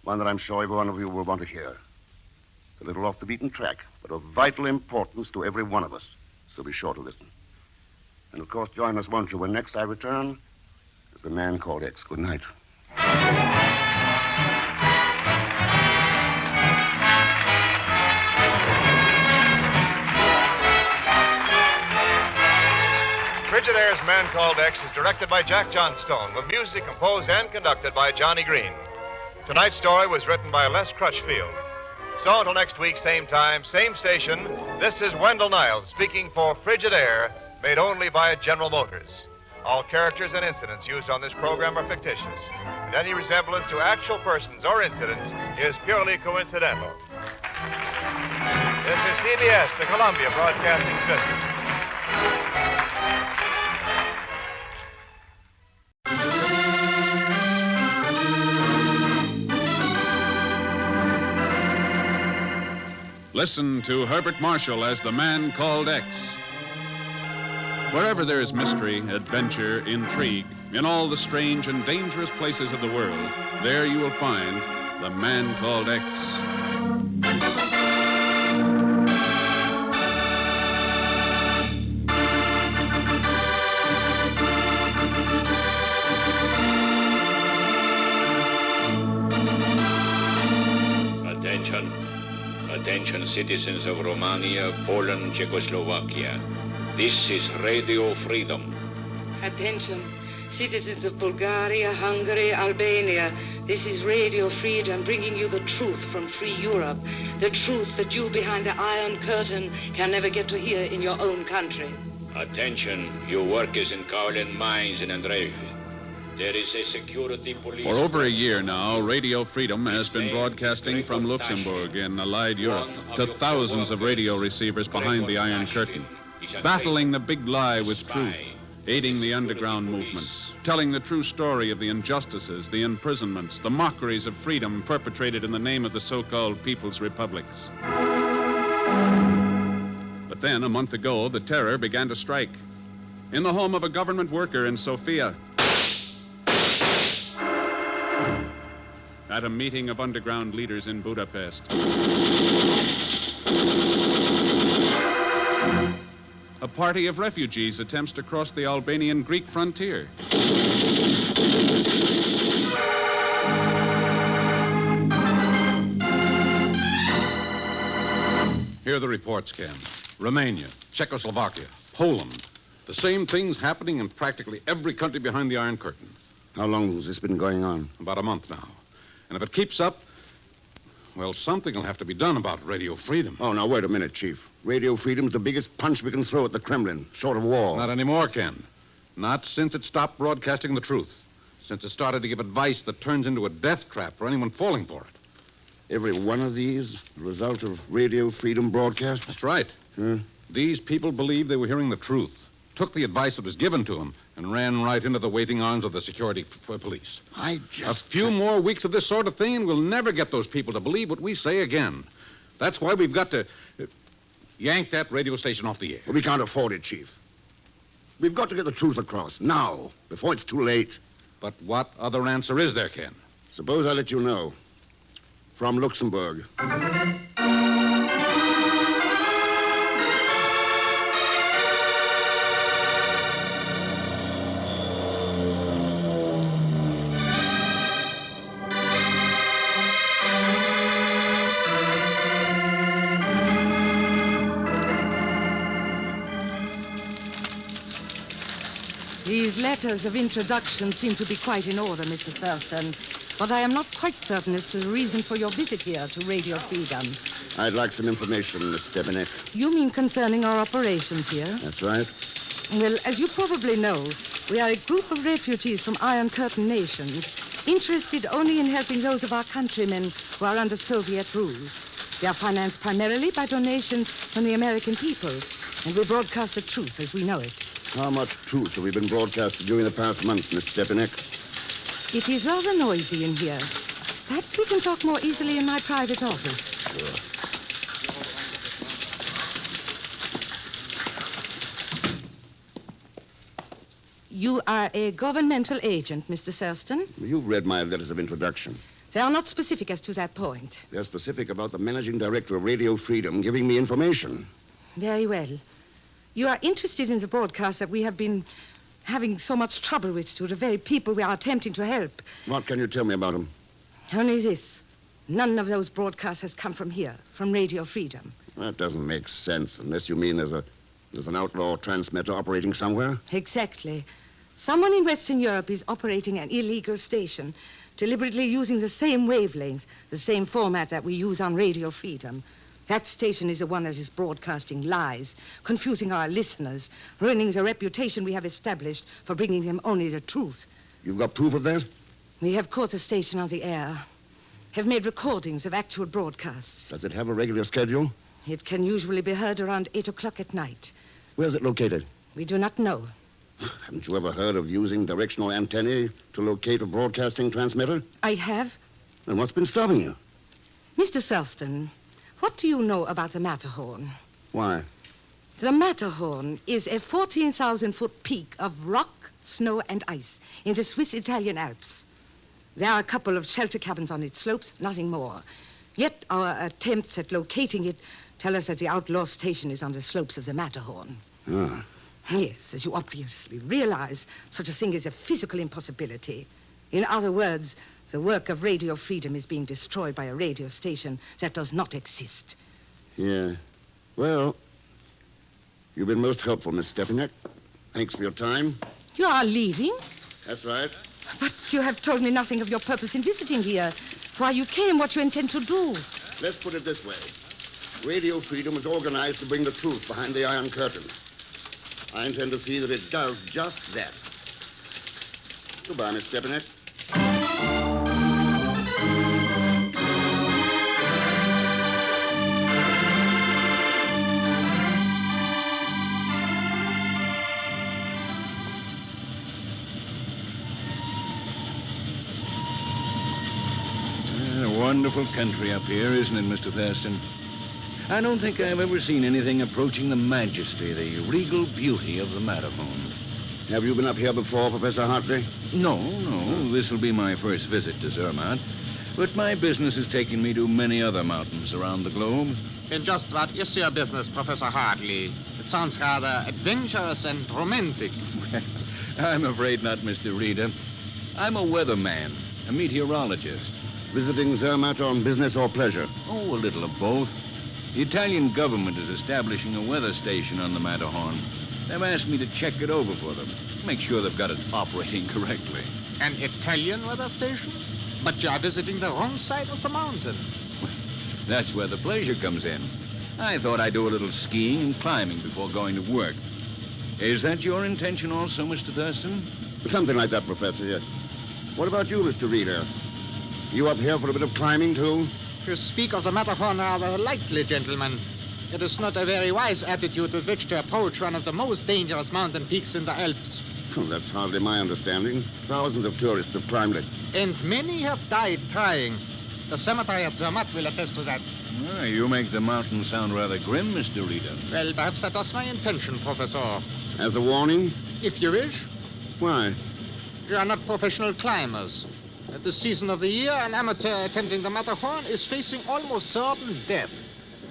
One that I'm sure every one of you will want to hear. A little off the beaten track, but of vital importance to every one of us. So be sure to listen. And, of course, join us, won't you, when next I return as the man called X. Good night. Frigidaire's Man Called X is directed by Jack Johnstone, with music composed and conducted by Johnny Green. Tonight's story was written by Les Crutchfield. So until next week, same time, same station, this is Wendell Niles speaking for Frigidaire, made only by General Motors. All characters and incidents used on this program are fictitious, and any resemblance to actual persons or incidents is purely coincidental. This is CBS, the Columbia Broadcasting System. Listen to Herbert Marshall as the Man Called X. Wherever there is mystery, adventure, intrigue, in all the strange and dangerous places of the world, there you will find the Man Called X. Attention, citizens of Romania, Poland, Czechoslovakia. This is Radio Freedom. Attention, citizens of Bulgaria, Hungary, Albania. This is Radio Freedom, bringing you the truth from free Europe. The truth that you behind the Iron Curtain can never get to hear in your own country. Attention, you workers in coal and mines in Andrzej. There is a security police... For over a year now, Radio Freedom has been broadcasting from Luxembourg in Allied Europe to thousands of radio receivers behind the Iron Curtain, battling the big lie with truth, aiding the underground movements, telling the true story of the injustices, the imprisonments, the mockeries of freedom perpetrated in the name of the so-called People's Republics. But then, a month ago, the terror began to strike. In the home of a government worker in Sofia, at a meeting of underground leaders in Budapest. A party of refugees attempts to cross the Albanian-Greek frontier. Here are the reports, Ken. Romania, Czechoslovakia, Poland. The same things happening in practically every country behind the Iron Curtain. How long has this been going on? About a month now. And if it keeps up, well, something will have to be done about Radio Freedom. Oh, now, wait a minute, Chief. Radio Freedom's the biggest punch we can throw at the Kremlin, short of war. Not anymore, Ken. Not since it stopped broadcasting the truth. Since it started to give advice that turns into a death trap for anyone falling for it. Every one of these, the result of Radio Freedom broadcasts? That's right. Huh? These people believed they were hearing the truth, took the advice that was given to them, and ran right into the waiting arms of the security police. I just... A few more weeks of this sort of thing, and we'll never get those people to believe what we say again. That's why we've got to yank that radio station off the air. Well, we can't afford it, Chief. We've got to get the truth across, now, before it's too late. But what other answer is there, Ken? Suppose I let you know. From Luxembourg. These letters of introduction seem to be quite in order, Mr. Thurston. But I am not quite certain as to the reason for your visit here to Radio Freedom. I'd like some information, Miss Stepanek. You mean concerning our operations here? That's right. Well, as you probably know, we are a group of refugees from Iron Curtain nations, interested only in helping those of our countrymen who are under Soviet rule. We are financed primarily by donations from the American people, and we broadcast the truth as we know it. How much truth have we been broadcasting during the past month, Miss Stepanek? It is rather noisy in here. Perhaps we can talk more easily in my private office. Sure. You are a governmental agent, Mr. Thurston. You've read my letters of introduction. They are not specific as to that point. They're specific about the managing director of Radio Freedom giving me information. Very well. You are interested in the broadcast that we have been having so much trouble with to the very people we are attempting to help. What can you tell me about them? Only this. None of those broadcasts has come from here, from Radio Freedom. That doesn't make sense, unless you mean there's a There's an outlaw transmitter operating somewhere? Exactly. Someone in Western Europe is operating an illegal station, deliberately using the same wavelengths, the same format that we use on Radio Freedom. That station is the one that is broadcasting lies, confusing our listeners, ruining the reputation we have established for bringing them only the truth. You've got proof of that? We have caught the station on the air, have made recordings of actual broadcasts. Does it have a regular schedule? It can usually be heard around 8 o'clock at night. Where's it located? We do not know. Haven't you ever heard of using directional antennae to locate a broadcasting transmitter? I have. Then what's been stopping you? Mr. Thurston, what do you know about the Matterhorn? Why? The Matterhorn is a 14,000-foot peak of rock, snow, and ice in the Swiss-Italian Alps. There are a couple of shelter cabins on its slopes, nothing more. Yet our attempts at locating it tell us that the outlaw station is on the slopes of the Matterhorn. Ah. Yes, as you obviously realize, such a thing is a physical impossibility. In other words, the work of Radio Freedom is being destroyed by a radio station that does not exist. Yeah. Well, you've been most helpful, Miss Stefanek. Thanks for your time. You are leaving? That's right. But you have told me nothing of your purpose in visiting here. Why you came, what you intend to do. Let's put it this way. Radio Freedom is organized to bring the truth behind the Iron Curtain. I intend to see that it does just that. Goodbye, Miss Stepanek. A wonderful country up here, isn't it, Mr. Thurston? I don't think I've ever seen anything approaching the majesty, the regal beauty of the Matterhorn. Have you been up here before, Professor Hartley? No. This will be my first visit to Zermatt. But my business has taken me to many other mountains around the globe. And just what is your business, Professor Hartley? It sounds rather adventurous and romantic. I'm afraid not, Mr. Reader. I'm a weatherman, a meteorologist. Visiting Zermatt on business or pleasure? Oh, a little of both. The Italian government is establishing a weather station on the Matterhorn. They've asked me to check it over for them, make sure they've got it operating correctly. An Italian weather station? But you are visiting the wrong side of the mountain. That's where the pleasure comes in. I thought I'd do a little skiing and climbing before going to work. Is that your intention also, Mr. Thurston? Something like that, Professor, yes. What about you, Mr. Reader? You up here for a bit of climbing, too? You speak of the Matterhorn rather lightly, gentlemen. It is not a very wise attitude with which to approach one of the most dangerous mountain peaks in the Alps. Oh, that's hardly my understanding. Thousands of tourists have climbed it. And many have died trying. The cemetery at Zermatt will attest to that. Well, you make the mountain sound rather grim, Mr. Reader. Well, perhaps that was my intention, Professor. As a warning? If you wish. Why? We are not professional climbers. At this season of the year, an amateur attempting the Matterhorn is facing almost certain death.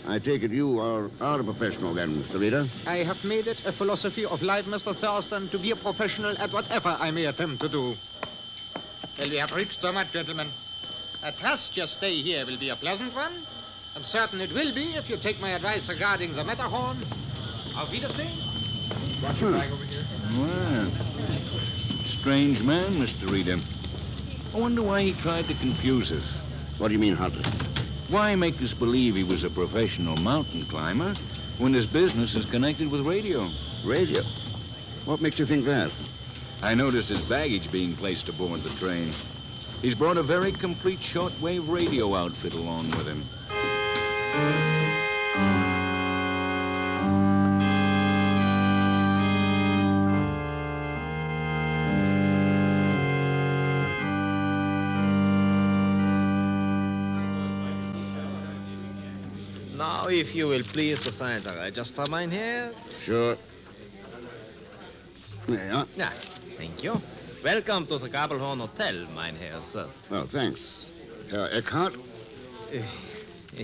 I take it you are a professional then, Mr. Reader? I have made it a philosophy of life, Mr. Thurston, to be a professional at whatever I may attempt to do. Well, we have reached Zermatt, gentlemen. I trust your stay here will be a pleasant one. I'm certain it will be if you take my advice regarding the Matterhorn. Auf Wiedersehen. Watch your bag over here. Well, strange man, Mr. Reader. I wonder why he tried to confuse us. What do you mean, Hunter? Why make us believe he was a professional mountain climber when his business is connected with radio? Radio? What makes you think that? I noticed his baggage being placed aboard the train. He's brought a very complete shortwave radio outfit along with him. Now, if you will please to sign the register, Mynheer. Sure. There you are. Yeah, thank you. Welcome to the Gabelhorn Hotel, Mynheer, sir. Oh, thanks. Herr Eckhart?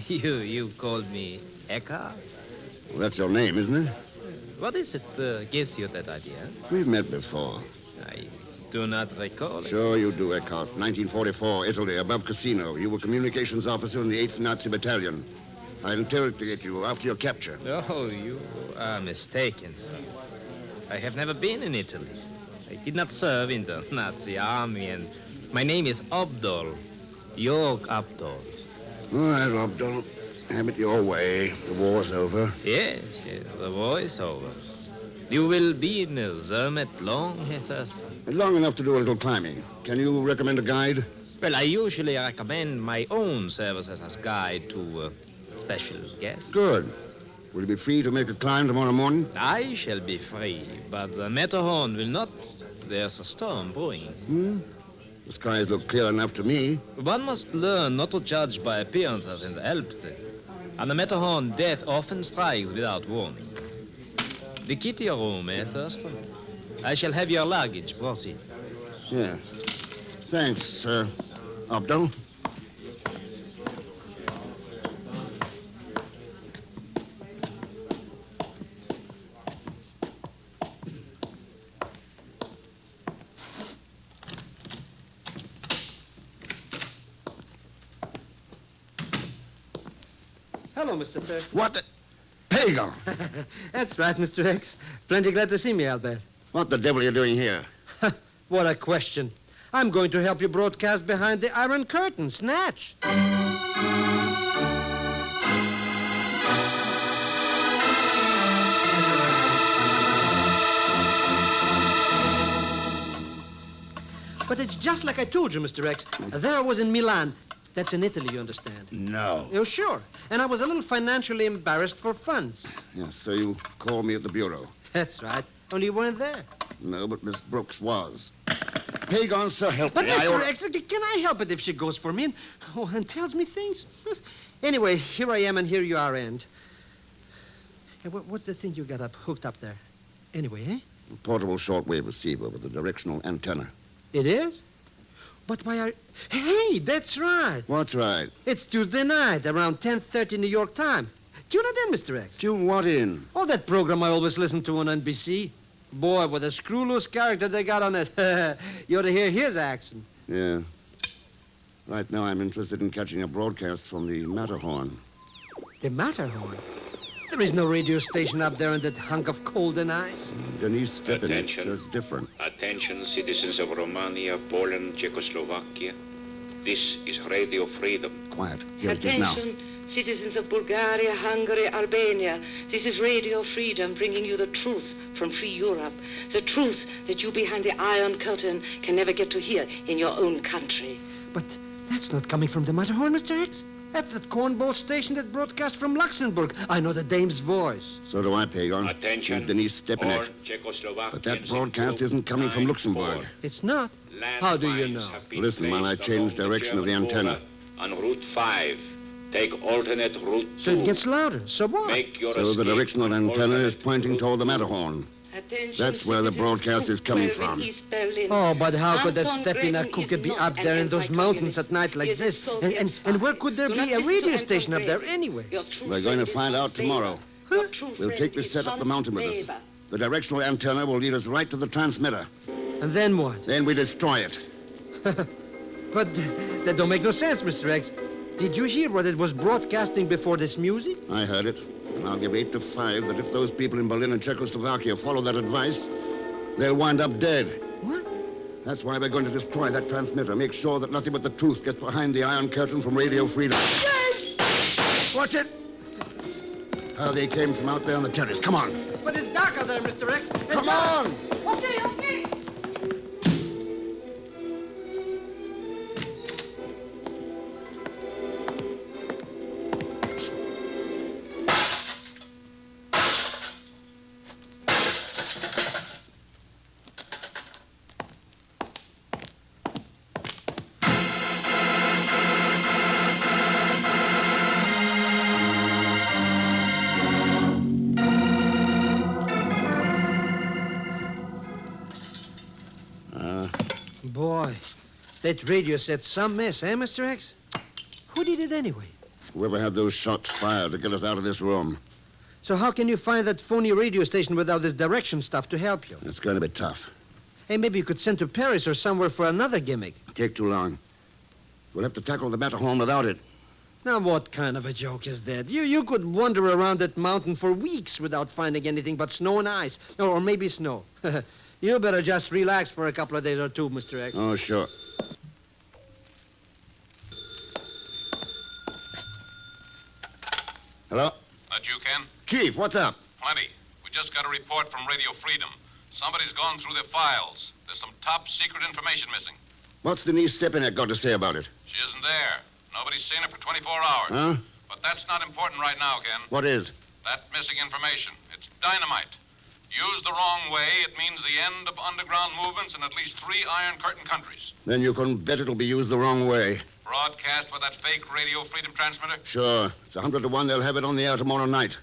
You called me Eckhart? Well, that's your name, isn't it? What is it gives you that idea? We've met before. I do not recall it. Sure you do, Eckhart. 1944, Italy, above Casino. You were communications officer in the 8th Nazi Battalion. I'll interrogate you after your capture. Oh, you are mistaken, sir. I have never been in Italy. I did not serve in the Nazi army, and my name is Abdul. York Abdul. All right, Abdul. Have it your way. The war's over. Yes, the war is over. You will be in the Zermatt long, Herr Thurston? Long enough to do a little climbing. Can you recommend a guide? Well, I usually recommend my own services as guide to special guests. Good. Will you be free to make a climb tomorrow morning? I shall be free, but the Matterhorn will not. There's a storm brewing. The skies look clear enough to me. One must learn not to judge by appearances in the Alps. On the Matterhorn, death often strikes without warning. The key to your room, Thurston? I shall have your luggage brought in. Yeah. Thanks, Abdul. Hello, Mr. Thurston. What the... Pagan! That's right, Mr. X. Plenty glad to see me, I'll bet. What the devil are you doing here? What a question. I'm going to help you broadcast behind the Iron Curtain. Snatch. But it's just like I told you, Mr. X. There I was in Milan. That's in Italy, you understand. No. Oh, sure. And I was a little financially embarrassed for funds. Yes, so you called me at the bureau. That's right. Only you weren't there. No, but Miss Brooks was. Pagan, so help But me. Mr. X, can I help it if she goes for me and tells me things? Anyway, here I am and here you are, and... Hey, what's the thing you got hooked up there? Anyway, eh? A portable shortwave receiver with a directional antenna. It is? But why are... Hey, that's right. What's right? It's Tuesday night, around 10:30 New York time. Tune it in, Mr. X. Tune what in? Oh, that program I always listen to on NBC. Boy, what a screw-loose character they got on it. You ought to hear his accent. Yeah. Right now I'm interested in catching a broadcast from the Matterhorn. The Matterhorn? There is no radio station up there in that hunk of cold and ice. Denise Stepanich Attention. says different. Attention, citizens of Romania, Poland, Czechoslovakia. This is Radio Freedom. Quiet. Here it is now. Attention, citizens of Bulgaria, Hungary, Albania. This is Radio Freedom bringing you the truth from free Europe. The truth that you behind the Iron Curtain can never get to hear in your own country. But that's not coming from the Matterhorn, Mr. X. That's that cornball station that broadcast from Luxembourg. I know the dame's voice. So do I, Pagan. Attention. She's Denise Stepanich. All Czechoslovakians But that in broadcast group isn't coming from 9-4. Luxembourg. It's not? How do you know? Listen while I change direction of the antenna. On Route 5. Take alternate Route 2. So it gets louder. So what? Make your So the escape directional on antenna is alternate pointing Route toward the 2. Matterhorn. Attention, That's where the broadcast is coming from. Oh, but how could that Anton Stepina Bremen Kuka is be not up an there in those anti-communist. mountains at night like He is a this? Soviet And where spy. could there Do be not a listen radio to station up there Anton anyway? Your true We're going to friend find is out not tomorrow. Your true We'll friend take this is set up the Hans mountain with us. Weber. The directional antenna will lead us right to the transmitter. And then what? Then we destroy it. But that don't make no sense, Mr. X. Did you hear what it was broadcasting before this music? I heard it. And I'll give 8 to 5 that if those people in Berlin and Czechoslovakia follow that advice, they'll wind up dead. What? That's why we're going to destroy that transmitter. Make sure that nothing but the truth gets behind the Iron Curtain from Radio Freedom. Watch it! How they came from out there on the terrace. Come on. But it's dark out there, Mr. X. Come on! Okay, okay. Boy, that radio set's some mess, eh, Mr. X? Who did it anyway? Whoever had those shots fired to get us out of this room. So how can you find that phony radio station without this direction stuff to help you? It's going to be tough. Hey, maybe you could send to Paris or somewhere for another gimmick. Take too long. We'll have to tackle the Matterhorn without it. Now, what kind of a joke is that? You could wander around that mountain for weeks without finding anything but snow and ice. Or maybe snow. You better just relax for a couple of days or two, Mr. X. Oh, sure. Hello? That you, Ken? Chief, what's up? Plenty. We just got a report from Radio Freedom. Somebody's gone through their files. There's some top secret information missing. What's Denise Stepanek got to say about it? She isn't there. Nobody's seen her for 24 hours. Huh? But that's not important right now, Ken. What is? That missing information. It's dynamite. Used the wrong way, it means the end of underground movements in at least 3 Iron Curtain countries. Then you can bet it'll be used the wrong way. Broadcast with that fake Radio Freedom transmitter? Sure. It's 100 to 1 they'll have it on the air tomorrow night.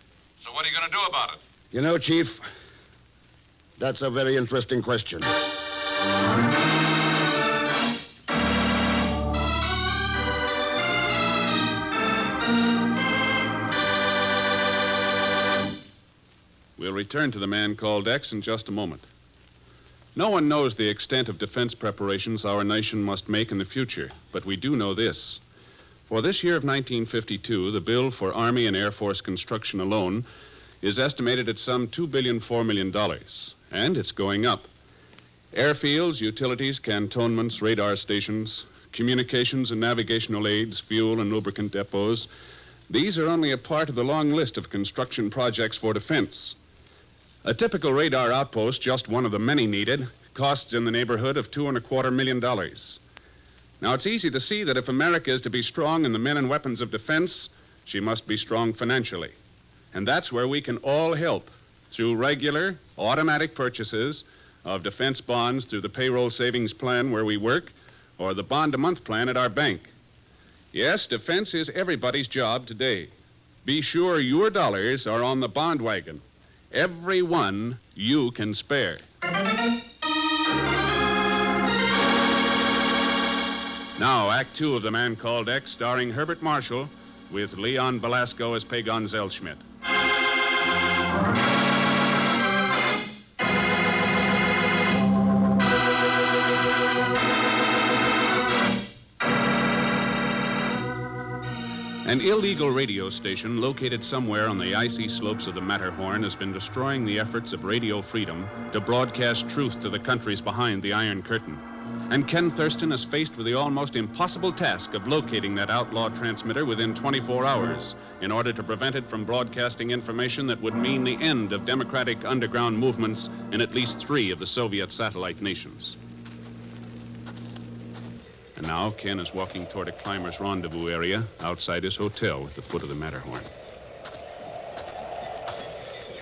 So what are you going to do about it? You know, Chief, that's a very interesting question. We'll return to the man called X in just a moment. No one knows the extent of defense preparations our nation must make in the future, but we do know this. For this year of 1952, the bill for Army and Air Force construction alone is estimated at some $2.4 billion, and it's going up. Airfields, utilities, cantonments, radar stations, communications and navigational aids, fuel and lubricant depots, these are only a part of the long list of construction projects for defense. A typical radar outpost, just one of the many needed, costs in the neighborhood of $2.25 million. Now, it's easy to see that if America is to be strong in the men and weapons of defense, she must be strong financially. And that's where we can all help, through regular, automatic purchases of defense bonds through the payroll savings plan where we work, or the bond-a-month plan at our bank. Yes, defense is everybody's job today. Be sure your dollars are on the bond wagon. Every one you can spare. Now, Act 2 of The Man Called X, starring Herbert Marshall, with Leon Velasco as Pagon Zellschmidt. An illegal radio station located somewhere on the icy slopes of the Matterhorn has been destroying the efforts of Radio Freedom to broadcast truth to the countries behind the Iron Curtain. And Ken Thurston is faced with the almost impossible task of locating that outlaw transmitter within 24 hours in order to prevent it from broadcasting information that would mean the end of democratic underground movements in at least 3 of the Soviet satellite nations. And now Ken is walking toward a climber's rendezvous area outside his hotel at the foot of the Matterhorn.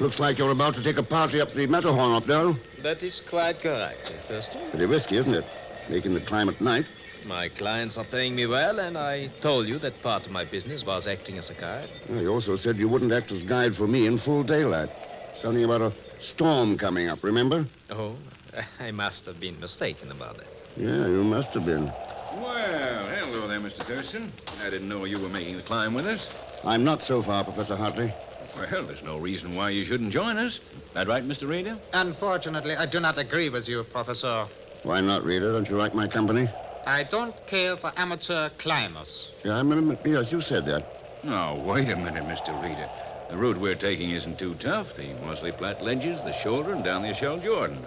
Looks like you're about to take a party up the Matterhorn, Updell. That is quite correct, Thurston. Pretty risky, isn't it? Making the climb at night. My clients are paying me well, and I told you that part of my business was acting as a guide. Well, you also said you wouldn't act as guide for me in full daylight. Something about a storm coming up, remember? Oh, I must have been mistaken about that. Yeah, you must have been. Well, hello there, Mr. Thurston. I didn't know you were making the climb with us. I'm not so far, Professor Hartley. Well, there's no reason why you shouldn't join us. That right, Mr. Reader? Unfortunately, I do not agree with you, Professor. Why not, Reader? Don't you like my company? I don't care for amateur climbers. Yeah, I remember. Yes, you said that. No, wait a minute, Mr. Reader. The route we're taking isn't too tough. The mostly flat ledges, the shoulder, and down the Shell Jordan.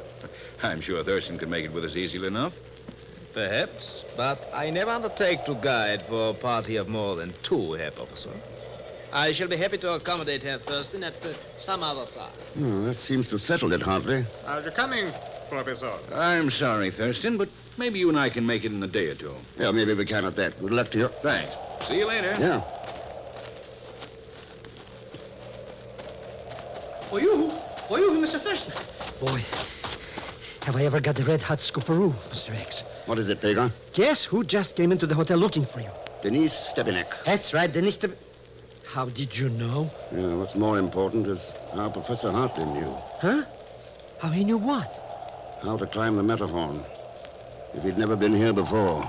I'm sure Thurston can make it with us easily enough. Perhaps, but I never undertake to guide for a party of more than 2, Herr Professor. I shall be happy to accommodate Herr Thurston at some other time. Oh, that seems to settle it, Hartley. Are you coming, Professor? I'm sorry, Thurston, but maybe you and I can make it in a day or 2. Yeah, maybe we can at that. Good luck to you. Thanks. See you later. Yeah. For you, Mr. Thurston. Boy, have I ever got the red-hot scooperoo, Mr. X. What is it, Pagon? Guess who just came into the hotel looking for you? Denise Stepanek. That's right, Denise Stepanek. How did you know? Yeah, what's more important is how Professor Hartley knew. Huh? How he knew what? How to climb the Matterhorn. If he'd never been here before.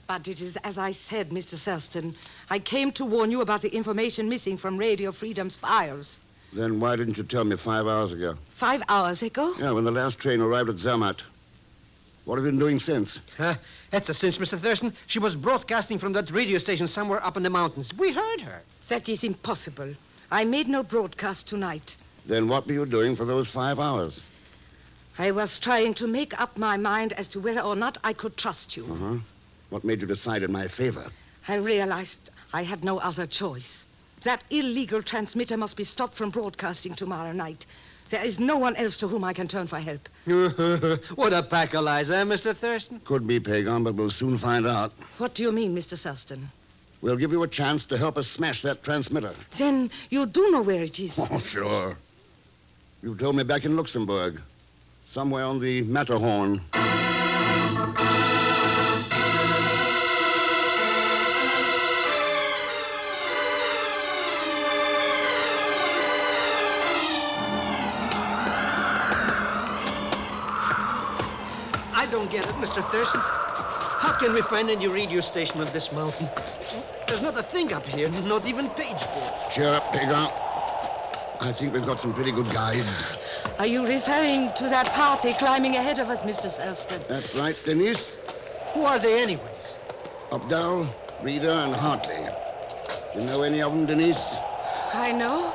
But it is as I said, Mr. Thurston. I came to warn you about the information missing from Radio Freedom's files. Then why didn't you tell me 5 hours ago? 5 hours ago? Yeah, when the last train arrived at Zermatt. What have you been doing since? That's a cinch, Mr. Thurston. She was broadcasting from that radio station somewhere up in the mountains. We heard her. That is impossible. I made no broadcast tonight. Then what were you doing for those 5 hours? I was trying to make up my mind as to whether or not I could trust you. Uh-huh. What made you decide in my favor? I realized I had no other choice. That illegal transmitter must be stopped from broadcasting tomorrow night. There is no one else to whom I can turn for help. What a pack of lies, Mr. Thurston? Could be, Pagan, but we'll soon find out. What do you mean, Mr. Thurston? We'll give you a chance to help us smash that transmitter. Then you do know where it is? Oh, sure. You told me back in Luxembourg. Somewhere on the Matterhorn. I don't get it, Mr. Thurston. How can we find any radio station on this mountain? There's not a thing up here, not even page board. Cheer up, Pagan. I think we've got some pretty good guides. Are you referring to that party climbing ahead of us, Mr. Thurston? That's right, Denise. Who are they anyways? Updell, Reeder, and Hartley. You know any of them, Denise? I know.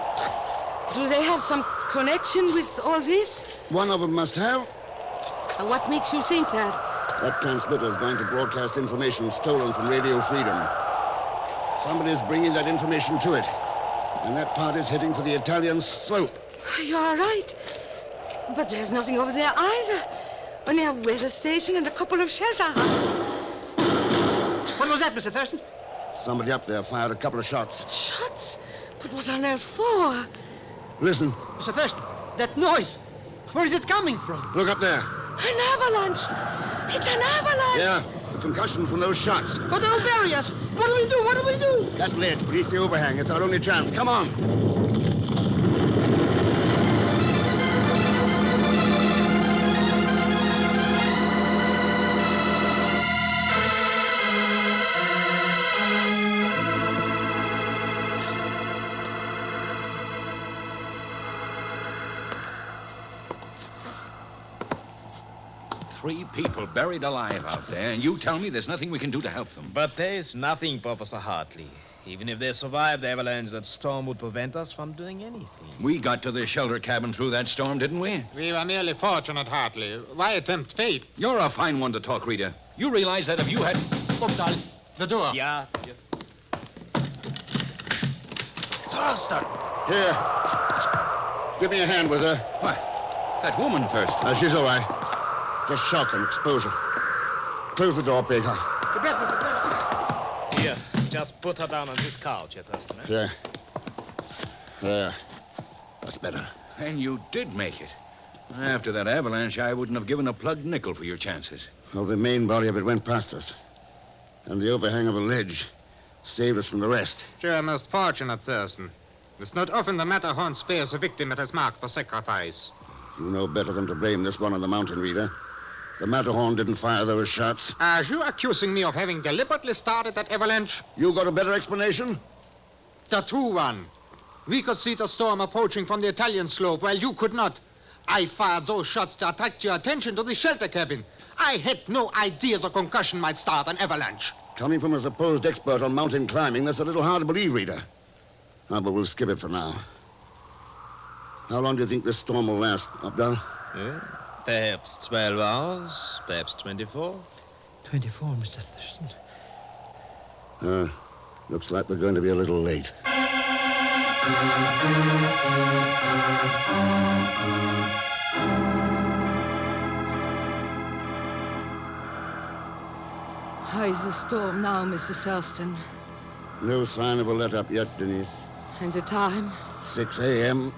Do they have some connection with all this? One of them must have. What makes you think that? That transmitter is going to broadcast information stolen from Radio Freedom. Somebody's bringing that information to it. And that party's heading for the Italian slope. You are right. But there's nothing over there either. Only a weather station and a couple of shelter huts. What was that, Mr. Thurston? Somebody up there fired a couple of shots. Shots? But what on earth for? Listen. Mr. Thurston, that noise. Where is it coming from? Look up there. An avalanche. It's an avalanche. Yeah, the concussion from those shots. But they'll bury us. What do we do? What do we do? That ledge beneath the overhang. It's our only chance. Come on. 3 people buried alive out there, and you tell me there's nothing we can do to help them. But there's nothing, Professor Hartley. Even if they survived the avalanche, that storm would prevent us from doing anything. We got to the shelter cabin through that storm, didn't we? We were merely fortunate, Hartley. Why attempt fate? You're a fine one to talk, Reeder. You realize that if you had... Updal, the door. Yeah. Thurston! Here. Give me a hand with her. What? That woman first. She's all right. Just shock and exposure. Close the door, Baker. The best, Mr. Thurston. Here, just put her down on this couch, here, Thurston. Yeah. There. That's better. And you did make it. After that avalanche, I wouldn't have given a plugged nickel for your chances. Well, the main body of it went past us. And the overhang of a ledge saved us from the rest. You're most fortunate, Thurston. It's not often the Matterhorn spares a victim it has marked for sacrifice. You know better than to blame this one on the mountain, Reeder. The Matterhorn didn't fire those shots. Are you accusing me of having deliberately started that avalanche? You got a better explanation? The true one. We could see the storm approaching from the Italian slope, while you could not. I fired those shots to attract your attention to the shelter cabin. I had no idea the concussion might start an avalanche. Coming from a supposed expert on mountain climbing, that's a little hard to believe, Reeder. But we'll skip it for now. How long do you think this storm will last, Updal? Perhaps 12 hours, perhaps 24. 24, Mr. Thurston. Looks like we're going to be a little late. How is the storm now, Mr. Thurston? No sign of a let-up yet, Denise. And the time? 6 a.m.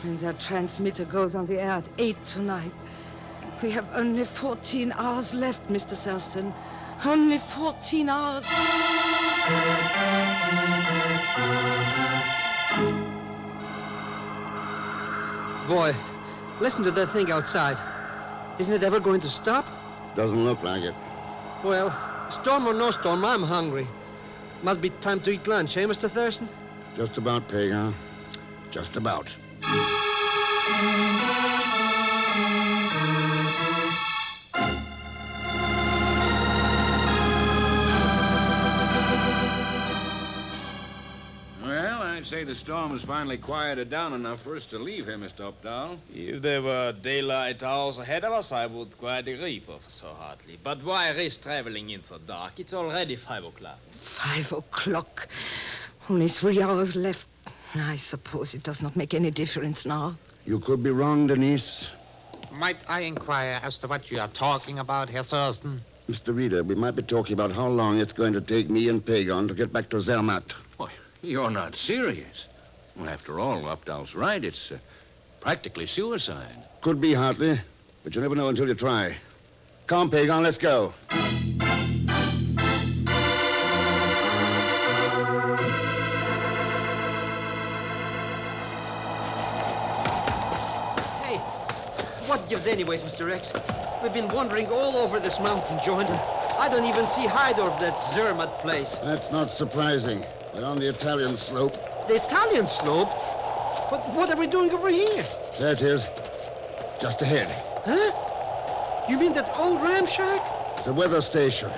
And that transmitter goes on the air at 8 tonight. We have only 14 hours left, Mr. Thurston. Only 14 hours. Boy, listen to that thing outside. Isn't it ever going to stop? Doesn't look like it. Well, storm or no storm, I'm hungry. Must be time to eat lunch, eh, Mr. Thurston? Just about, Peg, huh? Just about. Well, I'd say the storm has finally quieted down enough for us to leave here, Mr. Updahl. If there were daylight hours ahead of us, I would quite agree, Professor Hartley. But why risk traveling in for dark? It's already 5 o'clock. 5 o'clock. Only 3 hours left. I suppose it does not make any difference now. You could be wrong, Denise. Might I inquire as to what you are talking about, Herr Thurston? Mr. Reader, we might be talking about how long it's going to take me and Pagon to get back to Zermatt. Why, you're not serious. Well, after all, Updahl's right. It's practically suicide. Could be, Hartley, but you never know until you try. Come, Pagon, let's go. What gives anyways, Mr. X? We've been wandering all over this mountain joint, and I don't even see Hydorf, that Zermatt place. That's not surprising. We're on the Italian slope. The Italian slope? But what are we doing over here? There it is. Just ahead. Huh? You mean that old ram shack? It's a weather station.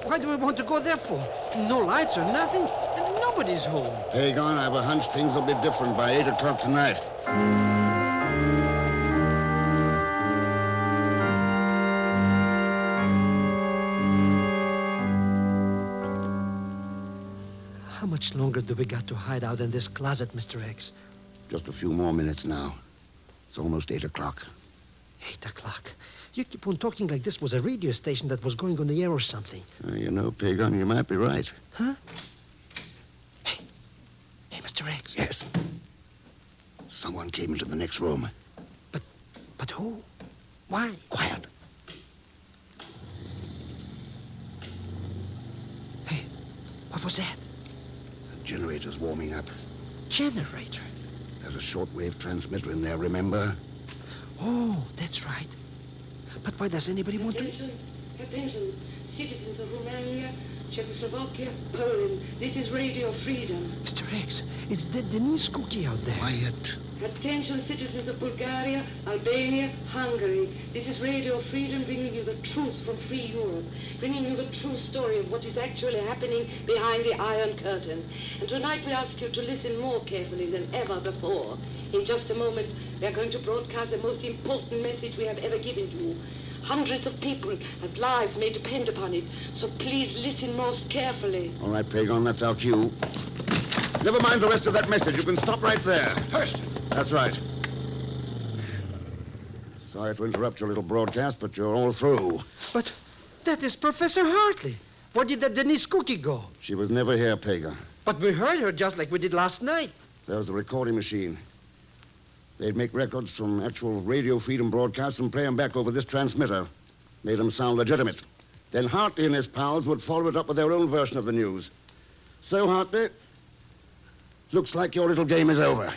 Why do we want to go there for? No lights or nothing, and nobody's home. Pagon, I have a hunch things will be different by 8 o'clock tonight. How much longer do we got to hide out in this closet, Mr. X? Just a few more minutes now. It's almost 8 o'clock. 8 o'clock? You keep on talking like this was a radio station that was going on the air or something. You know, Pagon, you might be right. Huh? Hey, Mr. X. Yes. Someone came into the next room. But who? Why? Quiet. Hey, what was that? The generator's warming up. Generator? There's a shortwave transmitter in there, remember? Oh, that's right. But why does anybody want to... Attention, citizens of Romania, Czechoslovakia, Poland. This is Radio Freedom. Mr. X, it's Denise Cookie out there. Quiet. Attention, citizens of Bulgaria, Albania, Hungary. This is Radio Freedom bringing you the truth from free Europe, bringing you the true story of what is actually happening behind the Iron Curtain. And tonight we ask you to listen more carefully than ever before. In just a moment, we are going to broadcast the most important message we have ever given you. Hundreds of people have lives may depend upon it, so please listen most carefully. All right, Pagon, that's our cue. Never mind the rest of that message. You can stop right there. Thurston. That's right. Sorry to interrupt your little broadcast, but you're all through. But that is Professor Hartley. Where did that Denise Cookie go? She was never here, Pagon. But we heard her just like we did last night. There's the recording machine. They'd make records from actual Radio Freedom broadcasts and play them back over this transmitter. Made them sound legitimate. Then Hartley and his pals would follow it up with their own version of the news. So, Hartley, looks like your little game is over.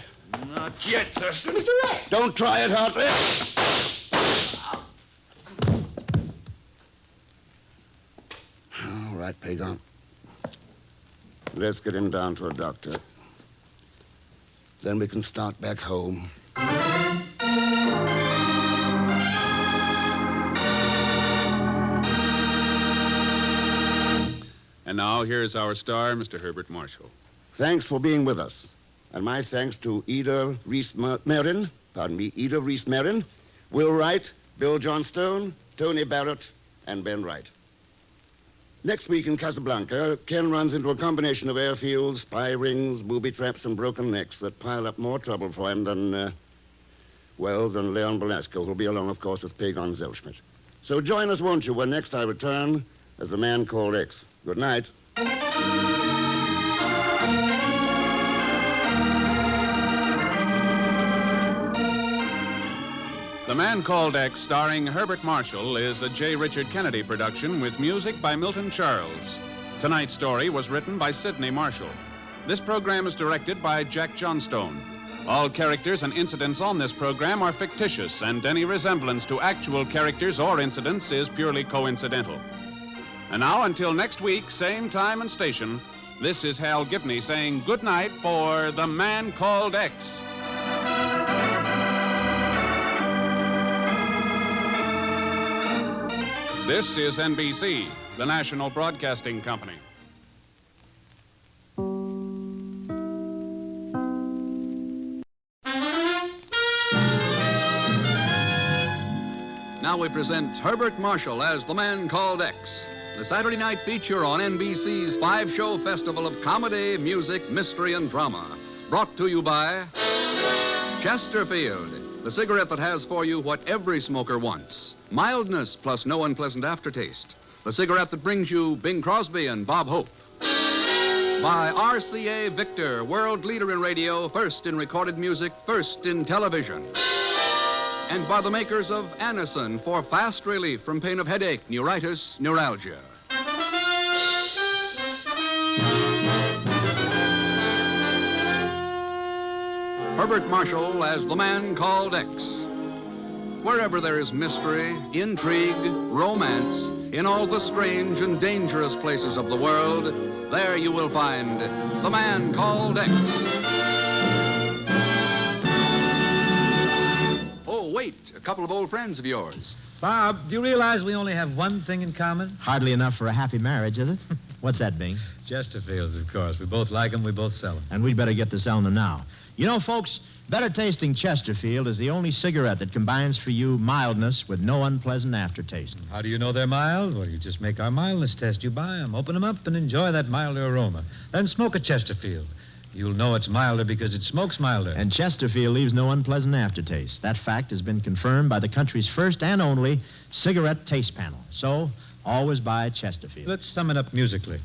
Not yet, Thurston. Mr. Ray! Don't try it, Hartley. All right, Pagon. Let's get him down to a doctor. Then we can start back home. And now, here's our star, Mr. Herbert Marshall. Thanks for being with us. And my thanks to Ida Reese-Marin, Ida Reese-Marin, Will Wright, Bill Johnstone, Tony Barrett, and Ben Wright. Next week in Casablanca, Ken runs into a combination of airfields, spy rings, booby traps, and broken necks that pile up more trouble for him than Leon Belasco, who'll be along, of course, as Pagon Zellschmidt. So join us, won't you, when next I return as the man called X. Good night. The Man Called X, starring Herbert Marshall, is a J. Richard Kennedy production with music by Milton Charles. Tonight's story was written by Sidney Marshall. This program is directed by Jack Johnstone. All characters and incidents on this program are fictitious, and any resemblance to actual characters or incidents is purely coincidental. And now, until next week, same time and station, This is Hal Gibney saying good night for The Man Called X. This is NBC, the national broadcasting company. Now we present Herbert Marshall as The Man Called X, the Saturday night feature on NBC's 5-show festival of comedy, music, mystery, and drama. Brought to you by Chesterfield, the cigarette that has for you what every smoker wants. Mildness plus no unpleasant aftertaste. The cigarette that brings you Bing Crosby and Bob Hope. By RCA Victor, world leader in radio, first in recorded music, first in television. And by the makers of Anacin for fast relief from pain of headache, neuritis, neuralgia. Herbert Marshall as The Man Called X. Wherever there is mystery, intrigue, romance, in all the strange and dangerous places of the world, there you will find The Man Called X. Oh, wait, a couple of old friends of yours. Bob, do you realize we only have one thing in common? Hardly enough for a happy marriage, is it? What's that, Bing? Chesterfields, of course. We both like them, we both sell them. And we'd better get to selling them now. You know, folks, better tasting Chesterfield is the only cigarette that combines for you mildness with no unpleasant aftertaste. How do you know they're mild? Well, you just make our mildness test. You buy them, open them up, and enjoy that milder aroma. Then smoke a Chesterfield. You'll know it's milder because it smokes milder. And Chesterfield leaves no unpleasant aftertaste. That fact has been confirmed by the country's first and only cigarette taste panel. So, always buy Chesterfield. Let's sum it up musically.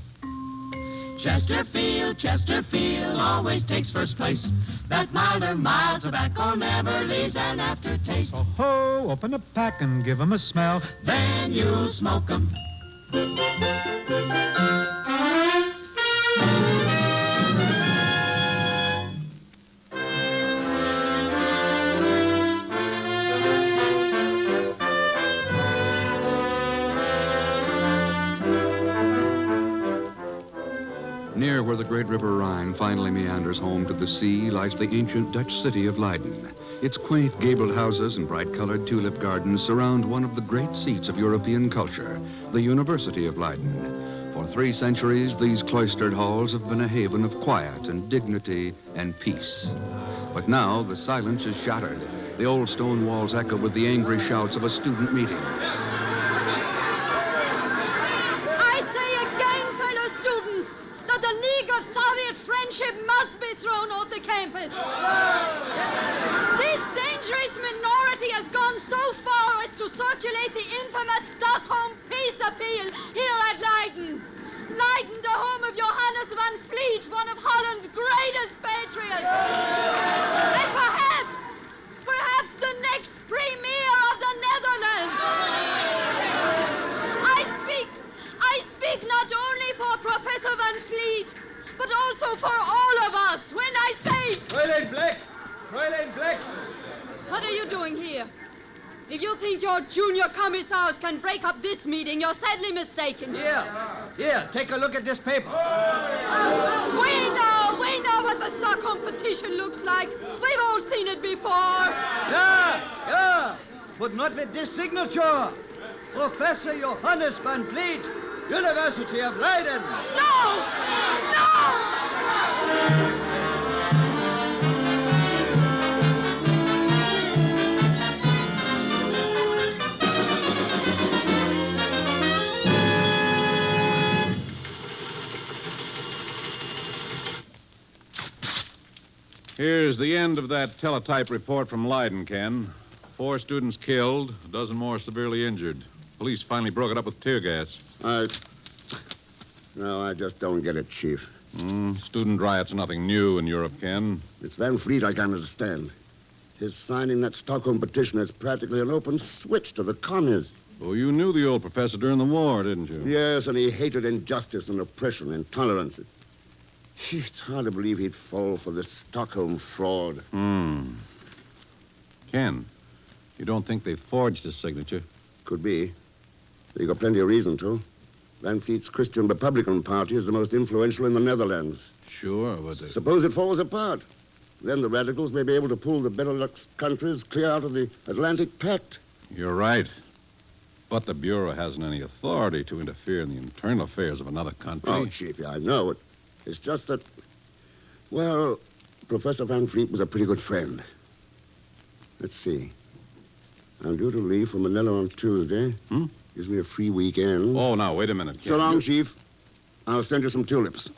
Chesterfield, Chesterfield always takes first place. That milder, mild tobacco never leaves an aftertaste. Oh, ho, open a pack and give 'em a smell. Then you'll smoke 'em. Near where the great river Rhine finally meanders home to the sea lies the ancient Dutch city of Leiden. Its quaint gabled houses and bright-colored tulip gardens surround one of the great seats of European culture, the University of Leiden. For 3 centuries, these cloistered halls have been a haven of quiet and dignity and peace. But now the silence is shattered. The old stone walls echo with the angry shouts of a student meeting. Must be thrown off the campus. This dangerous minority has gone so far as to circulate the infamous Stockholm peace appeal here at Leiden. Leiden, the home of Johannes van Vliet, one of Holland's greatest patriots. And perhaps the next premier of the Netherlands. I speak not only for Professor van Vliet, but also for all of us when I say... Fräulein Black! Fräulein Black! What are you doing here? If you think your junior commissars can break up this meeting, you're sadly mistaken. Here, take a look at this paper. We know what the Stockholm petition looks like. We've all seen it before. Yeah, but not with this signature. Professor Johannes van Vliet, University of Leiden. No! Here's the end of that teletype report from Leiden, Ken. 4 students killed, a dozen more severely injured. Police finally broke it up with tear gas. No, I just don't get it, Chief. Student riots are nothing new in Europe, Ken. It's Van Vliet I can't understand. His signing that Stockholm petition is practically an open switch to the communists. Oh, you knew the old professor during the war, didn't you? Yes, and he hated injustice and oppression and intolerance. It's hard to believe he'd fall for this Stockholm fraud. Ken, you don't think they forged his signature? Could be. They got plenty of reason to. Van Fleet's Christian Republican Party is the most influential in the Netherlands. Sure, but... Suppose it falls apart. Then the radicals may be able to pull the Benelux countries clear out of the Atlantic Pact. You're right. But the Bureau hasn't any authority to interfere in the internal affairs of another country. Oh, Chief, I know it. It's just that, well, Professor Van Fleet was a pretty good friend. Let's see. I'm due to leave for Manila on Tuesday. Gives me a free weekend. Oh, now, wait a minute. So long, Chief. I'll send you some tulips.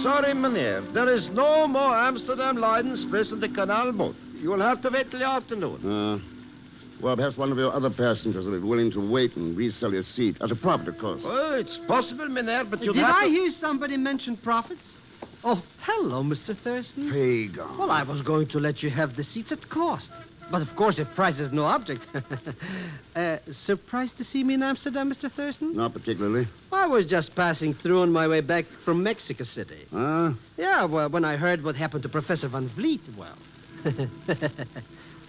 Sorry, Mynheer. There is no more Amsterdam-Leiden space in the canal boat. You will have to wait till the afternoon. Well, perhaps one of your other passengers will be willing to wait and resell his seat at a profit, of course. Well, it's possible, Mynheer, but you'll Did have I to... hear somebody mention profits? Oh, hello, Mr. Thurston. Pagan. Well, I was going to let you have the seats at cost. But, of course, if price is no object. Surprised to see me in Amsterdam, Mr. Thurston? Not particularly. I was just passing through on my way back from Mexico City. Huh? Yeah, well, when I heard what happened to Professor Van Vliet, well...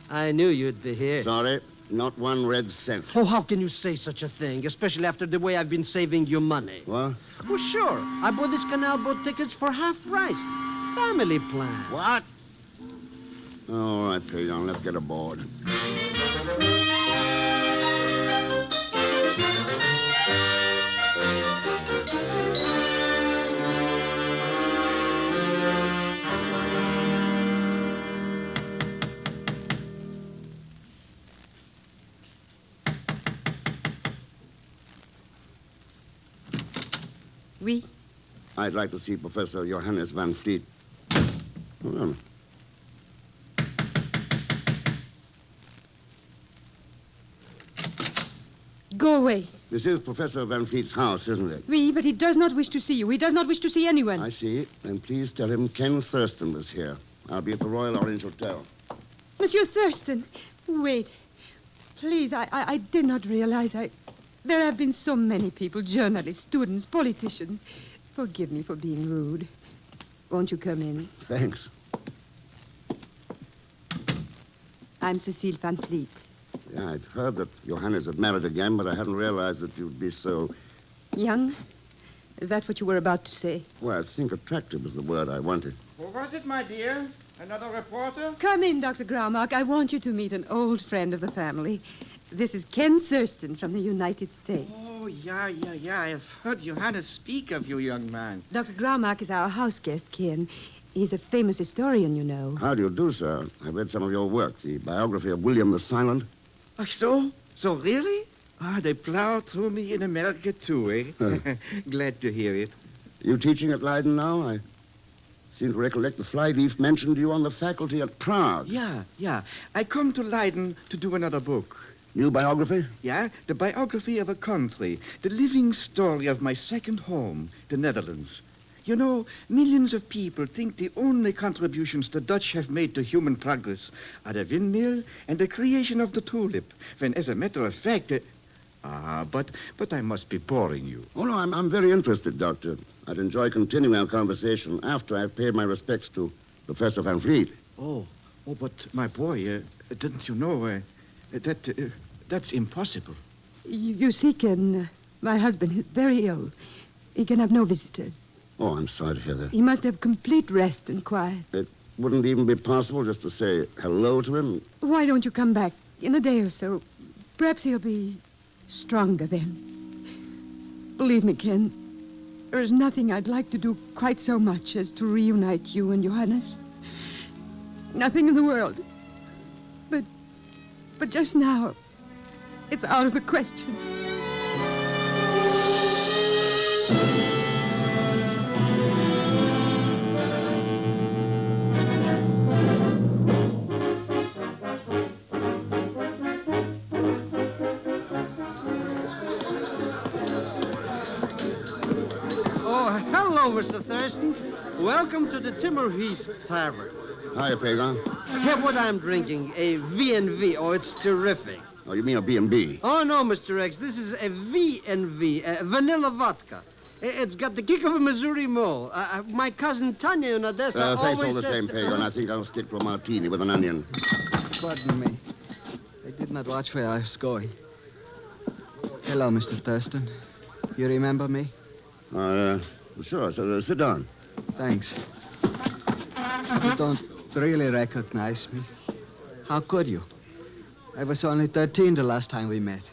I knew you'd be here. Sorry, not one red cent. Oh, how can you say such a thing, especially after the way I've been saving you money? What? Well, sure. I bought these canal boat tickets for half price. Family plan. What? All right, Pagan, let's get aboard. Oui. I'd like to see Professor Johannes Van Fleet. Hold on. Go away. This is Professor Van Fleet's house, isn't it? Oui, but he does not wish to see you. He does not wish to see anyone. I see. Then please tell him Ken Thurston was here. I'll be at the Royal Orange Hotel. Monsieur Thurston, wait. Please, I did not realize There have been so many people, journalists, students, politicians. Forgive me for being rude. Won't you come in? Thanks. I'm Cecile Van Fleet. Yeah, I'd heard that Johannes had married again, but I hadn't realized that you'd be so... Young? Is that what you were about to say? Well, I think attractive is the word I wanted. Who was it, my dear? Another reporter? Come in, Dr. Graumark. I want you to meet an old friend of the family. This is Ken Thurston from the United States. Oh, yeah. I've heard Johannes speak of you, young man. Dr. Graumark is our house guest, Ken. He's a famous historian, you know. How do you do, sir? I've read some of your work, the biography of William the Silent. Oh, so? So really? They plowed through me in America, too, eh? Glad to hear it. You teaching at Leiden now? I seem to recollect the flyleaf mentioned you on the faculty at Prague. Yeah. I come to Leiden to do another book. New biography? Yeah, the biography of a country. The living story of my second home, the Netherlands. You know, millions of people think the only contributions the Dutch have made to human progress are the windmill and the creation of the tulip, when, as a matter of fact... But I must be boring you. Oh, no, I'm very interested, Doctor. I'd enjoy continuing our conversation after I've paid my respects to Professor Van Fleet. Oh, but my boy, didn't you know that's impossible. You see, Ken, my husband is very ill. He can have no visitors. Oh, I'm sorry to hear that. He must have complete rest and quiet. It wouldn't even be possible just to say hello to him? Why don't you come back in a day or so? Perhaps he'll be stronger then. Believe me, Ken, there is nothing I'd like to do quite so much as to reunite you and Johannes. Nothing in the world. But just now, it's out of the question. Oh, hello, Mr. Thurston. Welcome to the Timmerheast Tavern. Hiya, Pagan. Have what I'm drinking, a V&V. Oh, it's terrific. Oh, you mean a B&B? Oh, no, Mr. X. This is a V&V, vanilla vodka. It's got the kick of a Missouri mole. My cousin Tanya in Odessa Thanks always all the says same, Pagan. I think I'll stick to a martini with an onion. Pardon me. I did not watch where I was going. Hello, Mr. Thurston. You remember me? Sure. So, sit down. Thanks. You don't really recognize me. How could you? I was only 13 the last time we met.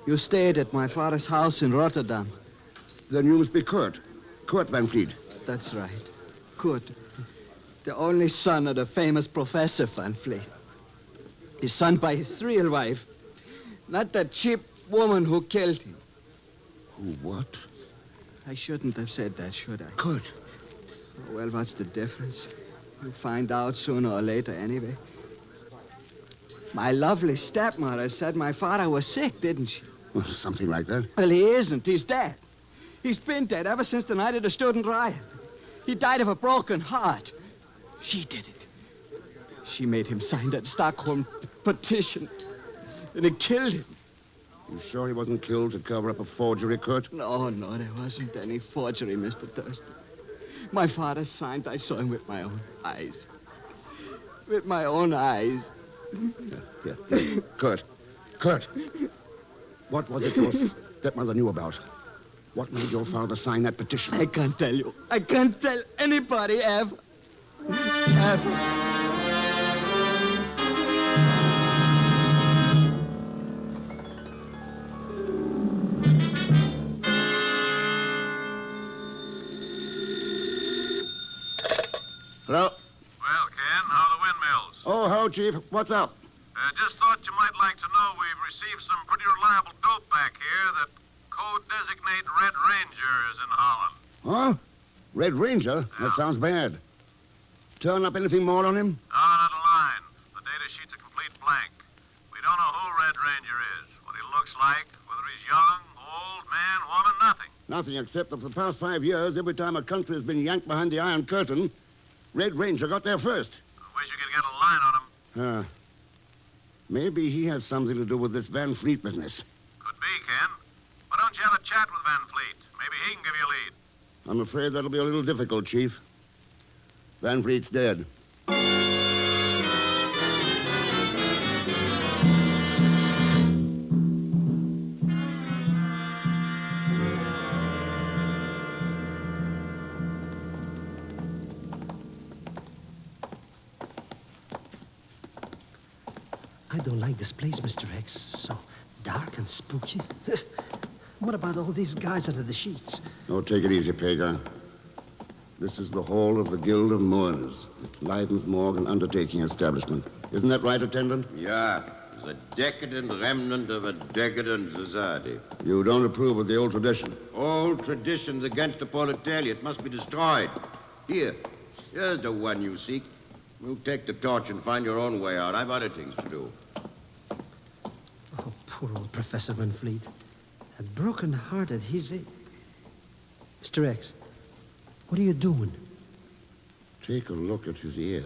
You stayed at my father's house in Rotterdam. Then you must be Kurt. Kurt Van Fleet. That's right. Kurt. The only son of the famous Professor Van Fleet. His son by his real wife. Not that cheap woman who killed him. Who what? I shouldn't have said that, should I? Kurt. Oh, well, what's the difference? You'll find out sooner or later anyway. My lovely stepmother said my father was sick, didn't she? Well, something like that. Well, he isn't. He's dead. He's been dead ever since the night of the student riot. He died of a broken heart. She did it. She made him sign that Stockholm petition. And it killed him. You sure he wasn't killed to cover up a forgery, Kurt? No, there wasn't any forgery, Mr. Thurston. My father signed. I saw him with my own eyes. With my own eyes. Yeah. Kurt. What was it your stepmother knew about? What made your father sign that petition? I can't tell you. I can't tell anybody ever. Ever. Hello? Well, Ken, how are the windmills? Oh, how, Chief? What's up? Just thought you might like to know we've received some pretty reliable dope back here that code-designate Red Ranger is in Holland. Huh? Red Ranger? That sounds bad. Turn up anything more on him? No, not a line. The data sheet's a complete blank. We don't know who Red Ranger is, what he looks like, whether he's young, old, man, woman, nothing. Nothing except that for the past 5 years, every time a country has been yanked behind the Iron Curtain, Red Ranger got there first. I wish you could get a line on him. Maybe he has something to do with this Van Fleet business. Could be, Ken. Why don't you have a chat with Van Fleet? Maybe he can give you a lead. I'm afraid that'll be a little difficult, Chief. Van Fleet's dead. I don't like this place, Mr. X. So dark and spooky. What about all these guys under the sheets? Oh, take it easy, Pagan. This is the hall of the Guild of Mourners. It's Leiden's morgue and undertaking establishment. Isn't that right, attendant? Yeah, it's a decadent remnant of a decadent society. You don't approve of the old tradition? Old tradition's against the politelia. It must be destroyed. Here's the one you seek. You take the torch and find your own way out. I've other things to do. Oh, poor old Professor Van Fleet. A broken heart at his age. Mr. X, what are you doing? Take a look at his ear.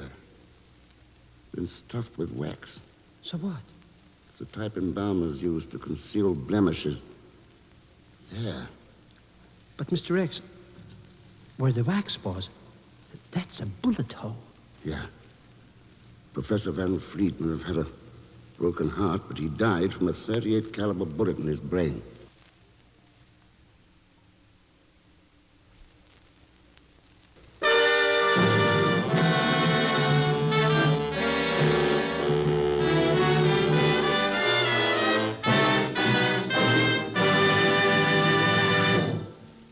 Been stuffed with wax. So what? The type embalmers use to conceal blemishes. There. But, Mr. X, where the wax was, that's a bullet hole. Yeah. Professor Van Fleet may have had a broken heart, but he died from a .38 caliber bullet in his brain.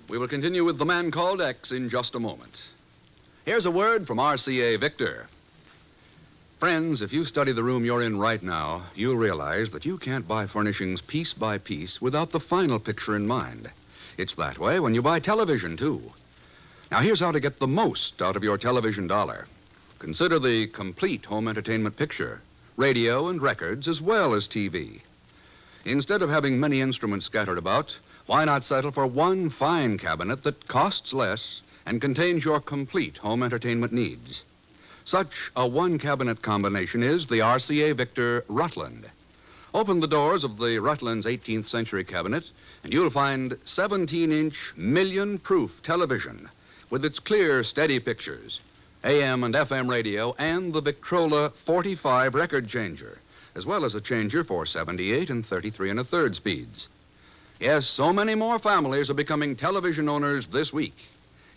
We will continue with The Man Called X in just a moment. Here's a word from RCA Victor. Friends, if you study the room you're in right now, you'll realize that you can't buy furnishings piece by piece without the final picture in mind. It's that way when you buy television, too. Now, here's how to get the most out of your television dollar. Consider the complete home entertainment picture, radio and records, as well as TV. Instead of having many instruments scattered about, why not settle for one fine cabinet that costs less and contains your complete home entertainment needs? Such a one-cabinet combination is the RCA Victor Rutland. Open the doors of the Rutland's 18th century cabinet, and you'll find 17-inch million-proof television with its clear, steady pictures, AM and FM radio, and the Victrola 45 record changer, as well as a changer for 78 and 33 1/3 speeds. Yes, so many more families are becoming television owners this week.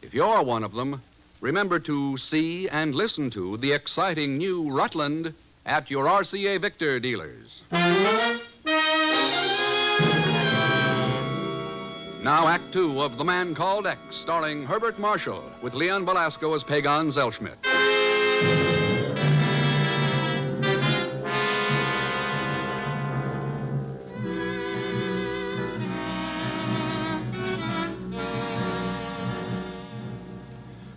If you're one of them, remember to see and listen to the exciting new Rutland at your RCA Victor dealers. Now, Act Two of The Man Called X, starring Herbert Marshall, with Leon Velasco as Pagan Zellschmidt.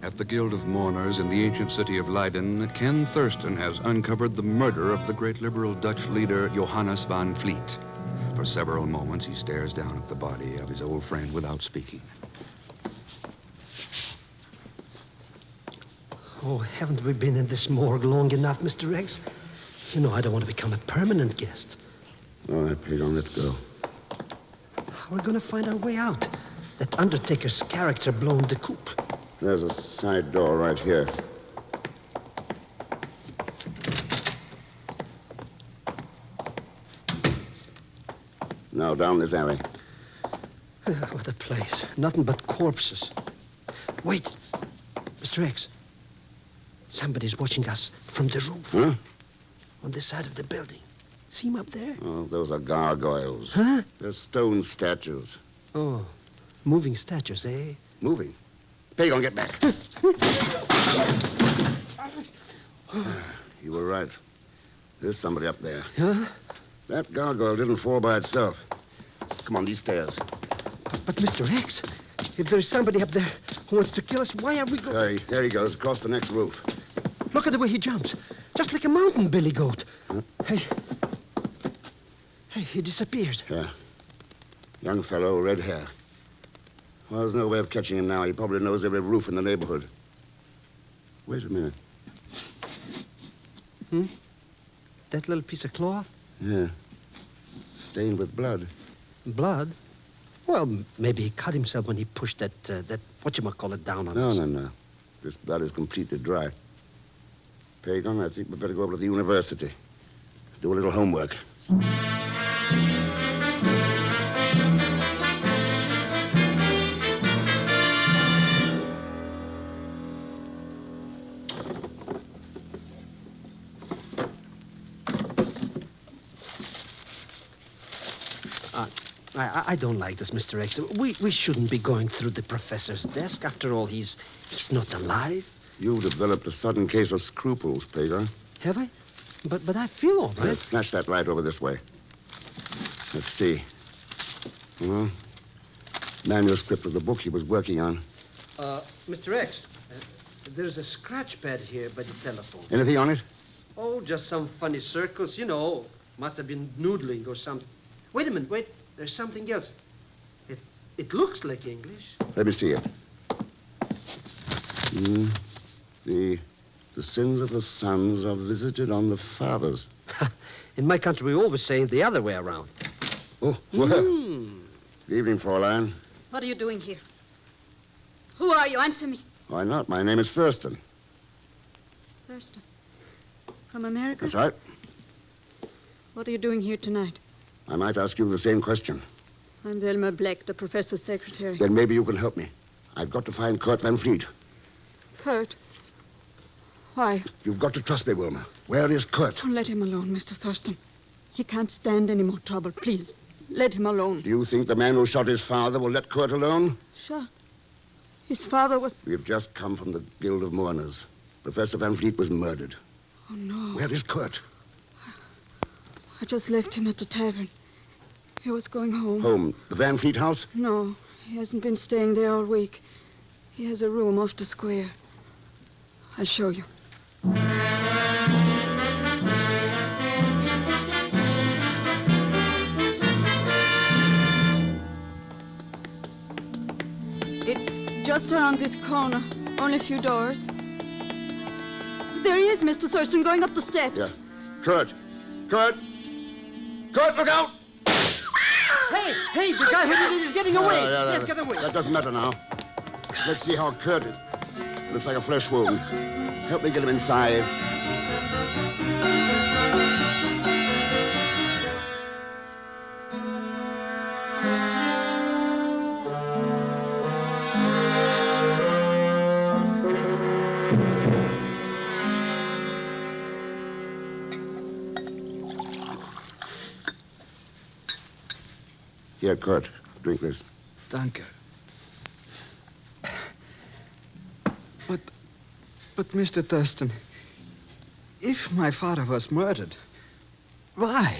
At the Guild of Mourners in the ancient city of Leiden, Ken Thurston has uncovered the murder of the great liberal Dutch leader Johannes van Vliet. For several moments, he stares down at the body of his old friend without speaking. Oh, haven't we been in this morgue long enough, Mr. Rex? You know I don't want to become a permanent guest. All right, Pagan, let's go. How are we going to find our way out? That Undertaker's character blown the coop. There's a side door right here. Now down this alley. What a place. Nothing but corpses. Wait. Mr. X. Somebody's watching us from the roof. Huh? On this side of the building. See him up there? Oh, those are gargoyles. Huh? They're stone statues. Oh, moving statues, eh? Moving? Pagan, get back. You were right. There's somebody up there. Huh? That gargoyle didn't fall by itself. Come on, these stairs. But Mr. X, if there's somebody up there who wants to kill us, why are we going... There he goes, across the next roof. Look at the way he jumps. Just like a mountain billy goat. Huh? Hey, he disappears. Yeah. Young fellow, red hair. Well, there's no way of catching him now. He probably knows every roof in the neighborhood. Wait a minute. That little piece of cloth? Yeah. Stained with blood. Blood? Well, maybe he cut himself when he pushed that whatchamacallit down on us. No. This blood is completely dry. Pagan, I think we better go over to the university. Do a little homework. I don't like this, Mr. X. We shouldn't be going through the professor's desk. After all, he's not alive. You've developed a sudden case of scruples, Pagan. Have I? But I feel all right. Flash that light over this way. Let's see. Manuscript of the book he was working on. Mr. X, there's a scratch pad here by the telephone. Anything on it? Oh, just some funny circles, you know. Must have been noodling or something. Wait a minute, wait. There's something else. It looks like English. Let me see it. The sins of the sons are visited on the fathers. In my country, we always say it the other way around. Oh, well. Good evening, Fräulein. What are you doing here? Who are you? Answer me. Why not? My name is Thurston. Thurston. From America? That's right. What are you doing here tonight? I might ask you the same question. I'm Elmer Black, the professor's secretary. Then maybe you can help me. I've got to find Kurt Van Vliet. Kurt? Why? You've got to trust me, Wilma. Where is Kurt? Don't let him alone, Mr. Thurston. He can't stand any more trouble. Please, let him alone. Do you think the man who shot his father will let Kurt alone? Sure. His father was... We have just come from the Guild of Mourners. Professor Van Vliet was murdered. Oh, no. Where is Kurt? I just left him at the tavern. He was going home. Home? The Van Vliet house? No, he hasn't been staying there all week. He has a room off the square. I'll show you. It's just around this corner. Only a few doors. There he is, Mr. Thurston, going up the steps. Yeah. Kurt! Kurt! Kurt, look out! Hey, the guy who did it is getting away. Yeah, Yes, get away. That doesn't matter now. Let's see how Kurt is. Looks like a flesh wound. Help me get him inside. Here, Kurt. Drink this. Danke. But, Mr. Thurston, if my father was murdered, why?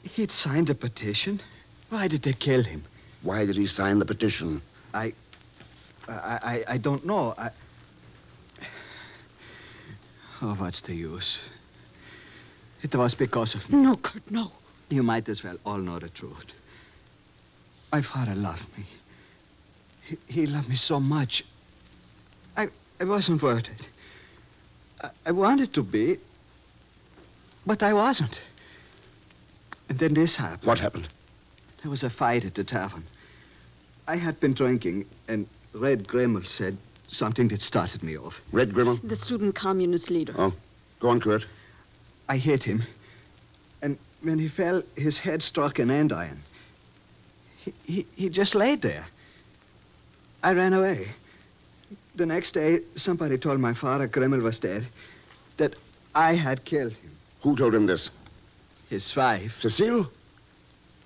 He'd signed a petition. Why did they kill him? Why did he sign the petition? I don't know. Oh, what's the use? It was because of me. No, Kurt, no. You might as well all know the truth. My father loved me. He loved me so much. I wasn't worth it. I wanted to be, but I wasn't. And then this happened. What happened? There was a fight at the tavern. I had been drinking, and Red Grimmel said something that started me off. Red Grimmel? The student communist leader. Oh, go on, Kurt. I hit him, and when he fell, his head struck an andiron. He just laid there. I ran away. The next day, somebody told my father Grimmel was dead, that I had killed him. Who told him this? His wife. Cecile?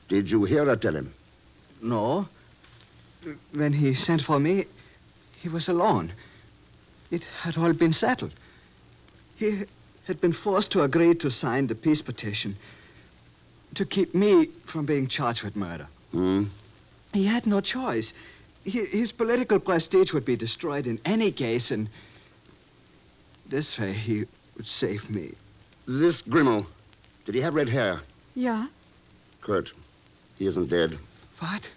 Did you hear her tell him? No. When he sent for me, he was alone. It had all been settled. He had been forced to agree to sign the peace petition to keep me from being charged with murder. Hmm? He had no choice. His political prestige would be destroyed in any case, and this way he would save me. This Grimmel, did he have red hair? Yeah. Kurt, he isn't dead. What?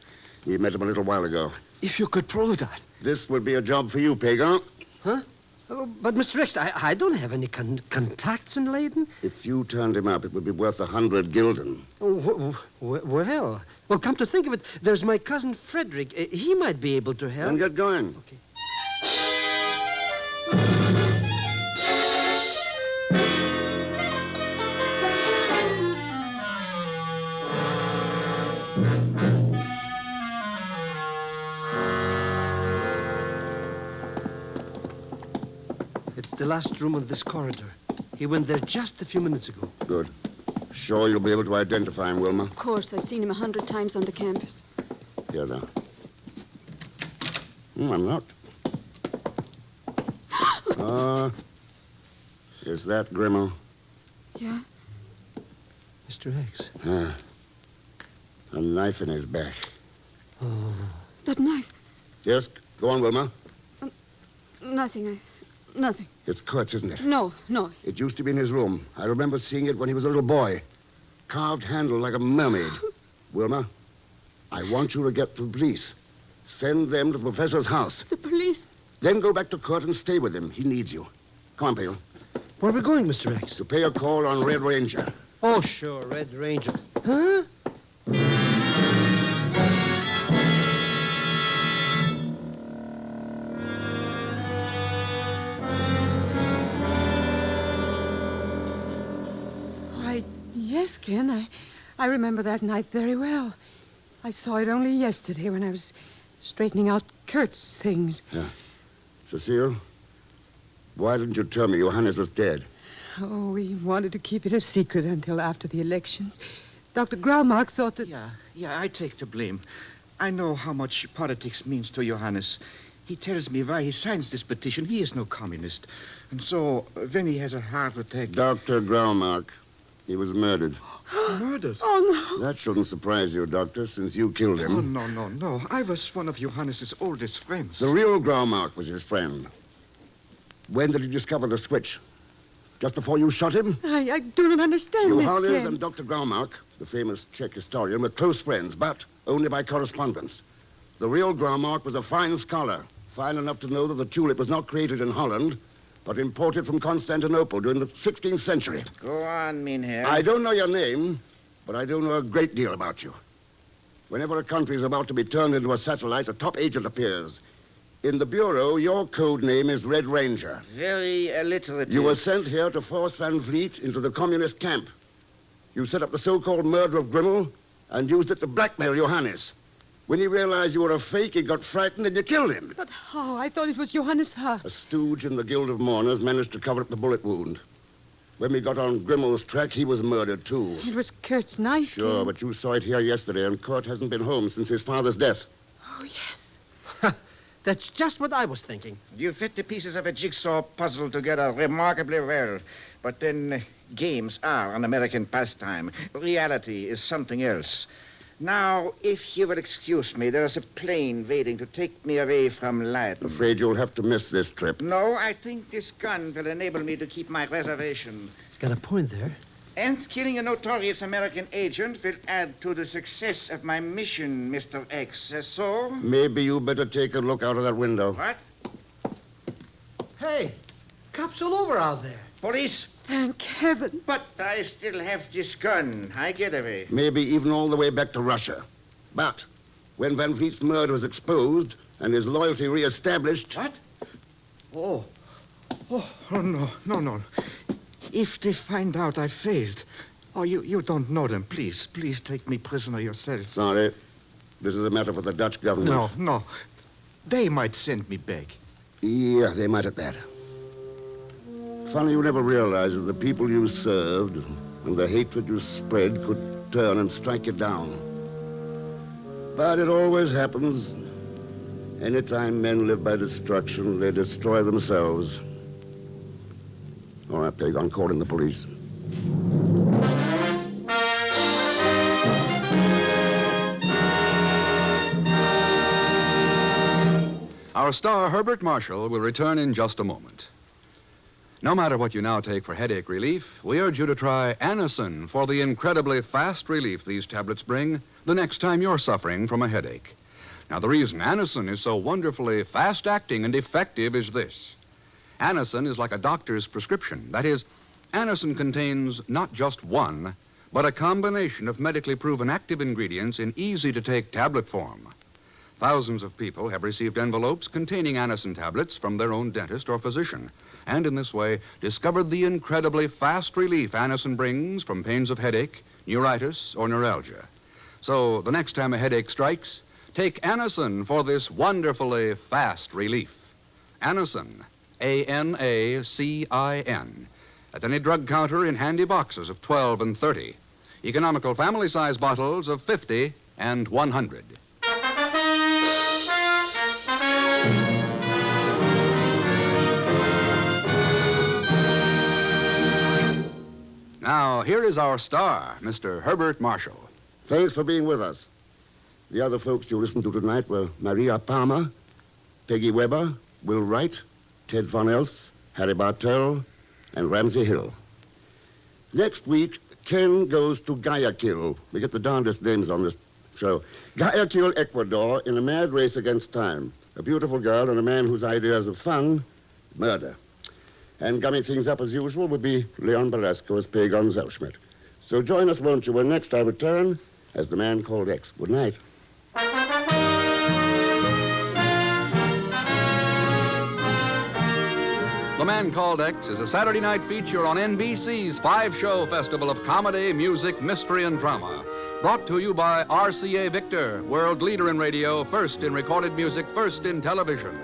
We met him a little while ago. If you could prove that. This would be a job for you, Pagan. Huh? Oh, but, Mr. X, I don't have any contacts in Leiden. If you turned him up, it would be worth 100 gulden. Oh, well, come to think of it, there's my cousin Frederick. He might be able to help. Then get going. Okay. The last room on this corridor. He went there just a few minutes ago. Good. Sure you'll be able to identify him, Wilma? Of course. I've seen him 100 times on the campus. Here, now. Unlocked. Is that Grimmel? Yeah. Mr. X. A knife in his back. Oh. That knife? Yes, go on, Wilma. Nothing. It's Kurt's, isn't it? No. It used to be in his room. I remember seeing it when he was a little boy. Carved handle like a mermaid. Wilma, I want you to get to the police. Send them to the professor's house. The police? Then go back to Kurt and stay with him. He needs you. Come on, Pale. Where are we going, Mr. X? To pay a call on Red Ranger. Oh, sure, Red Ranger. Huh? Yes, Ken, I remember that night very well. I saw it only yesterday when I was straightening out Kurt's things. Yeah. Cecile, why didn't you tell me Johannes was dead? Oh, we wanted to keep it a secret until after the elections. Dr. Graumark thought that... Yeah, I take the blame. I know how much politics means to Johannes. He tells me why he signs this petition. He is no communist. And so, when he has a heart attack... Dr. Graumark. He was murdered. Murdered? Oh, no. That shouldn't surprise you, Doctor, since you killed him. Oh, no. I was one of Johannes's oldest friends. The real Graumark was his friend. When did you discover the switch? Just before you shot him? I do not understand Johannes this, Ken. and Dr. Graumark, the famous Czech historian, were close friends, but only by correspondence. The real Graumark was a fine scholar, fine enough to know that the tulip was not created in Holland, but imported from Constantinople during the 16th century. Go on, Mynheer. I don't know your name, but I do know a great deal about you. Whenever a country is about to be turned into a satellite, a top agent appears. In the Bureau, your code name is Red Ranger. Very alliterative. You were sent here to force Van Vliet into the communist camp. You set up the so-called murder of Grimmel and used it to blackmail Johannes. When he realized you were a fake, he got frightened and you killed him. But how? I thought it was Johannes Hart. A stooge in the Guild of Mourners managed to cover up the bullet wound. When we got on Grimmel's track, he was murdered, too. It was Kurt's knife. Sure, but you saw it here yesterday, and Kurt hasn't been home since his father's death. Oh, yes. That's just what I was thinking. You fit the pieces of a jigsaw puzzle together remarkably well. But then games are an American pastime. Reality is something else. Now, if you will excuse me, there's a plane waiting to take me away from Leiden. Afraid you'll have to miss this trip. No, I think this gun will enable me to keep my reservation. He's got a point there. And killing a notorious American agent will add to the success of my mission, Mr. X. So? Maybe you better take a look out of that window. What? Hey, cops all over out there. Police? Thank heaven. But I still have this gun. I get away. Maybe even all the way back to Russia. But when Van Vliet's murder was exposed and his loyalty reestablished... What? Oh, no. If they find out I failed... Oh, you don't know them. Please take me prisoner yourself. Sorry. This is a matter for the Dutch government. No. They might send me back. Yeah, they might at that. Funny you never realized that the people you served and the hatred you spread could turn and strike you down. But it always happens. Anytime men live by destruction, they destroy themselves. All right, Peg, I'm calling the police. Our star, Herbert Marshall, will return in just a moment. No matter what you now take for headache relief, we urge you to try Anacin for the incredibly fast relief these tablets bring the next time you're suffering from a headache. Now, the reason Anacin is so wonderfully fast-acting and effective is this. Anacin is like a doctor's prescription. That is, Anacin contains not just one, but a combination of medically proven active ingredients in easy-to-take tablet form. Thousands of people have received envelopes containing Anacin tablets from their own dentist or physician, and in this way discovered the incredibly fast relief Anacin brings from pains of headache, neuritis, or neuralgia. So the next time a headache strikes, take Anacin for this wonderfully fast relief. Anacin, A-N-A-C-I-N, at any drug counter in handy boxes of 12 and 30. Economical family-size bottles of 50 and 100. Now, here is our star, Mr. Herbert Marshall. Thanks for being with us. The other folks you listened to tonight were Maria Palmer, Peggy Weber, Will Wright, Ted Von Elst, Harry Bartell, and Ramsey Hill. Next week, Ken goes to Guayaquil. We get the darndest names on this show. Guayaquil, Ecuador, in a mad race against time. A beautiful girl and a man whose ideas of fun, murder. And gumming things up as usual will be Leon Belasco as P. Gonzalschmidt. So join us, won't you, when next I return as the man called X. Good night. The Man Called X is a Saturday night feature on NBC's 5-show festival of comedy, music, mystery, and drama. Brought to you by RCA Victor, world leader in radio, first in recorded music, first in television.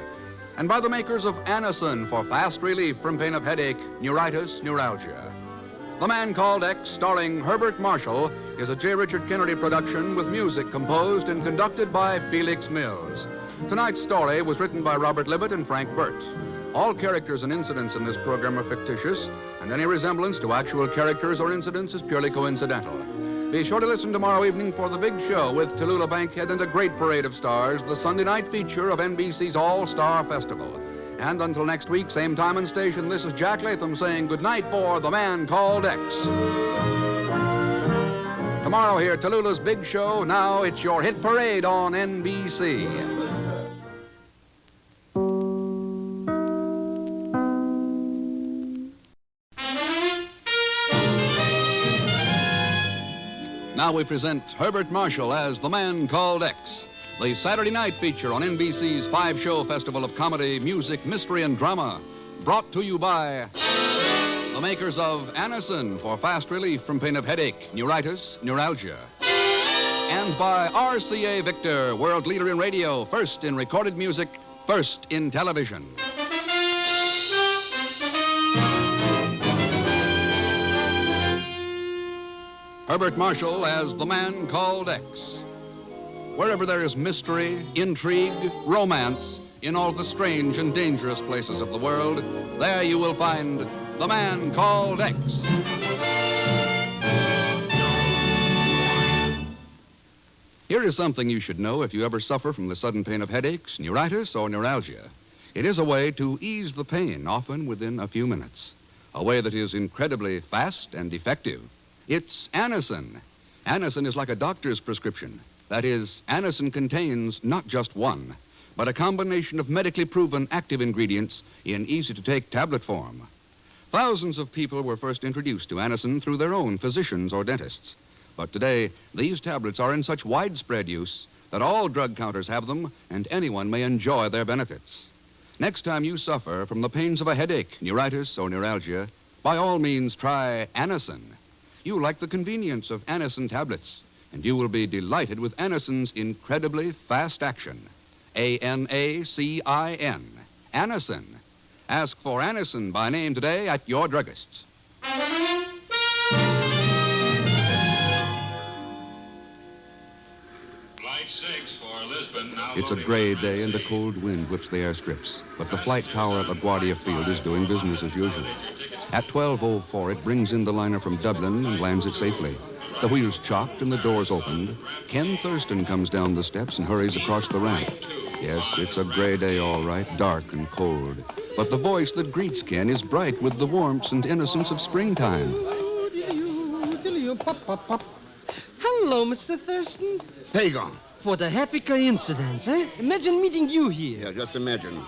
And by the makers of Anacin for fast relief from pain of headache, neuritis, neuralgia. The Man Called X, starring Herbert Marshall, is a J. Richard Kennedy production with music composed and conducted by Felix Mills. Tonight's story was written by Robert Libet and Frank Burt. All characters and incidents in this program are fictitious, and any resemblance to actual characters or incidents is purely coincidental. Be sure to listen tomorrow evening for The Big Show with Tallulah Bankhead and a great parade of stars, the Sunday night feature of NBC's All-Star Festival. And until next week, same time and station, this is Jack Latham saying goodnight for The Man Called X. Tomorrow here, Tallulah's Big Show. Now it's your hit parade on NBC. now we present Herbert Marshall as The Man Called X, the Saturday night feature on NBC's 5-show festival of comedy, music, mystery, and drama, brought to you by the makers of Anacin for fast relief from pain of headache, neuritis, neuralgia, and by RCA Victor, world leader in radio, first in recorded music, first in television. Herbert Marshall as The Man Called X. Wherever there is mystery, intrigue, romance, in all the strange and dangerous places of the world, there you will find The Man Called X. Here is something you should know if you ever suffer from the sudden pain of headaches, neuritis, or neuralgia. It is a way to ease the pain, often within a few minutes. A way that is incredibly fast and effective. It's Anacin. Anacin is like a doctor's prescription. That is, Anacin contains not just one, but a combination of medically proven active ingredients in easy-to-take tablet form. Thousands of people were first introduced to Anacin through their own physicians or dentists. But today, these tablets are in such widespread use that all drug counters have them, and anyone may enjoy their benefits. Next time you suffer from the pains of a headache, neuritis, or neuralgia, by all means try Anacin. You like the convenience of Anacin tablets, and you will be delighted with Anacin's incredibly fast action. A-N-A-C-I-N. Anacin. Ask for Anacin by name today at your druggist's. It's a gray day and a cold wind whips the airstrips, but the flight tower at LaGuardia Field is doing business as usual. At 12:04, it brings in the liner from Dublin and lands it safely. The wheels chopped and the doors opened. Ken Thurston comes down the steps and hurries across the ramp. Yes, it's a gray day, all right, dark and cold. But the voice that greets Ken is bright with the warmth and innocence of springtime. Hello, Mr. Thurston. Pagan. What a happy coincidence, eh? Imagine meeting you here. Yeah, just imagine.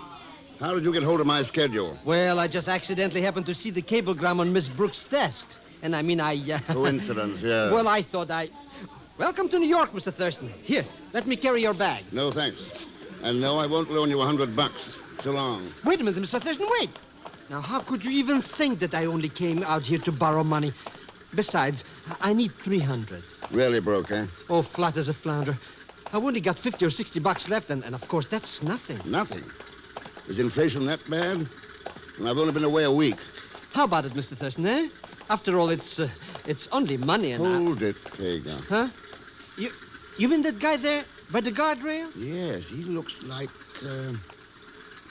How did you get hold of my schedule? Well, I just accidentally happened to see the cablegram on Miss Brooks' desk. And I mean, Coincidence, yeah. Well, I thought Welcome to New York, Mr. Thurston. Here, let me carry your bag. No, thanks. And no, I won't loan you $100. So long. Wait a minute, Mr. Thurston, wait. Now, how could you even think that I only came out here to borrow money? Besides, I need $300. Really broke, eh? Oh, flat as a flounder. I've only got $50 or $60 left, and of course, that's nothing. Nothing? Is inflation that bad? And I've only been away a week. How about it, Mr. Thurston, eh? After all, it's only money and... Hold it, Pagan. Huh? You mean that guy there by the guardrail? Yes, he looks like,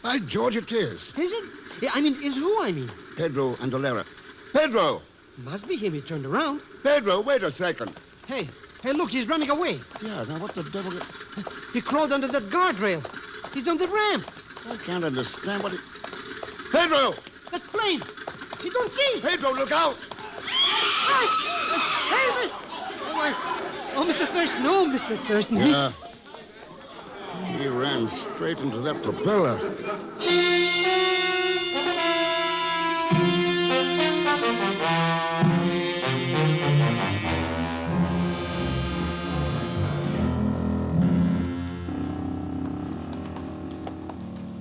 By George, it is. Is it? Yeah, I mean, is who, I mean? Pedro Andolera. Pedro! Must be him. He turned around. Pedro, wait a second. Hey, look, he's running away. Yeah, now what the devil... He crawled under that guardrail. He's on the ramp. I can't understand what he... Pedro! That plane! You don't see! Pedro, look out! Hey, oh, Mr. Thurston. Oh, Mr. Thurston. Yeah. He ran straight into that propeller.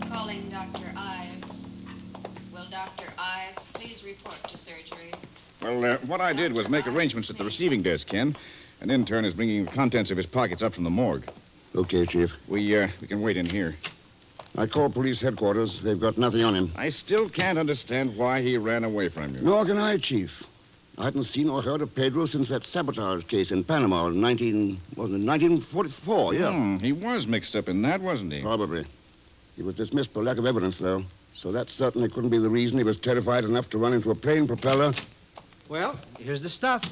Calling Dr. Ives. Will Dr. Ives please report to surgery? Well, what I did was make arrangements at the receiving desk, Ken. An intern is bringing the contents of his pockets up from the morgue. Okay, Chief. We can wait in here. I called police headquarters. They've got nothing on him. I still can't understand why he ran away from you. Nor can I, Chief. I hadn't seen or heard of Pedro since that sabotage case in Panama in 1944, yeah. He was mixed up in that, wasn't he? Probably. He was dismissed for lack of evidence, though. So that certainly couldn't be the reason he was terrified enough to run into a plane propeller. Well, here's the stuff.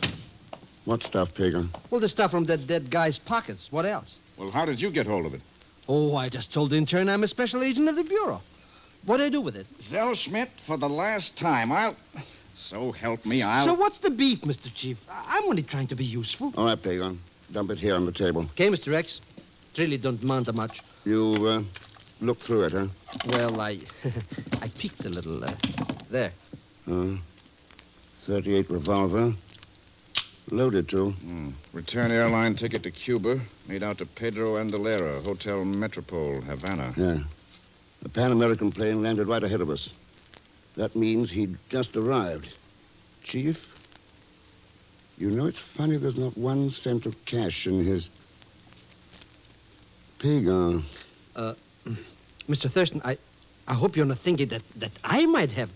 What stuff, Pagan? Well, the stuff from that dead guy's pockets. What else? Well, how did you get hold of it? Oh, I just told the intern I'm a special agent of the Bureau. What do I do with it? Zell Schmidt, for the last time, So help me, So what's the beef, Mr. Chief? I'm only trying to be useful. All right, Pagan. Dump it here on the table. Okay, Mr. X. It really don't amount to much. You, looked through it, huh? Well, I peeked a little, there. 38 revolver. Loaded, too. Return airline ticket to Cuba, made out to Pedro Andalera, Hotel Metropole, Havana. Yeah. The Pan American plane landed right ahead of us. That means he'd just arrived. Chief, you know it's funny there's not 1 cent of cash in his... Pagan. Mr. Thurston, I hope you're not thinking that I might have...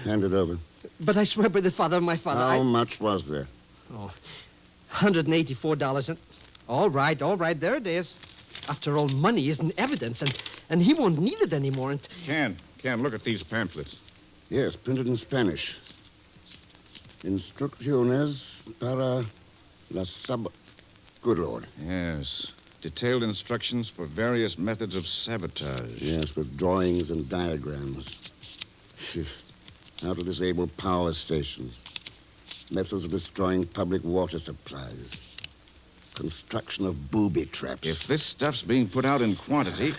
Hand it over. But I swear by the father of my father, How much was there? Oh, $184. And... All right, there it is. After all, money isn't evidence, and he won't need it anymore. And... Ken, look at these pamphlets. Yes, printed in Spanish. Instrucciones para la sub... Good Lord. Yes. Detailed instructions for various methods of sabotage. Yes, with drawings and diagrams. How to disable power stations. Methods of destroying public water supplies. Construction of booby traps. If this stuff's being put out in quantity...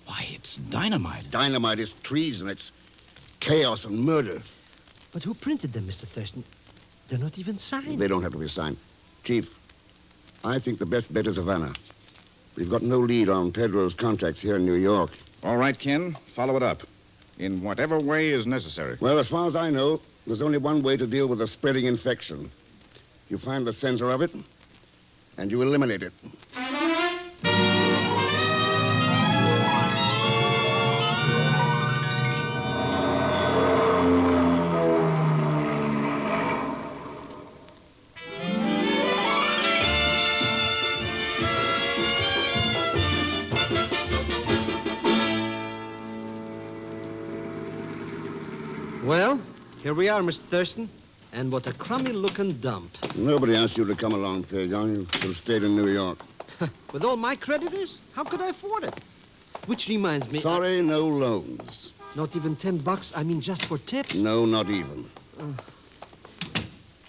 Why, it's dynamite. Dynamite is treason. It's chaos and murder. But who printed them, Mr. Thurston? They're not even signed. They don't have to be signed. Chief, I think the best bet is Havana. We've got no lead on Pedro's contacts here in New York. All right, Ken. Follow it up. In whatever way is necessary. Well, as far as I know, there's only one way to deal with a spreading infection. You find the center of it, and you eliminate it. Well, here we are, Mr. Thurston. And what a crummy-looking dump. Nobody asked you to come along, Pagan. You should have stayed in New York. With all my creditors? How could I afford it? Which reminds me... Sorry, no loans. Not even $10? I mean, just for tips? No, not even.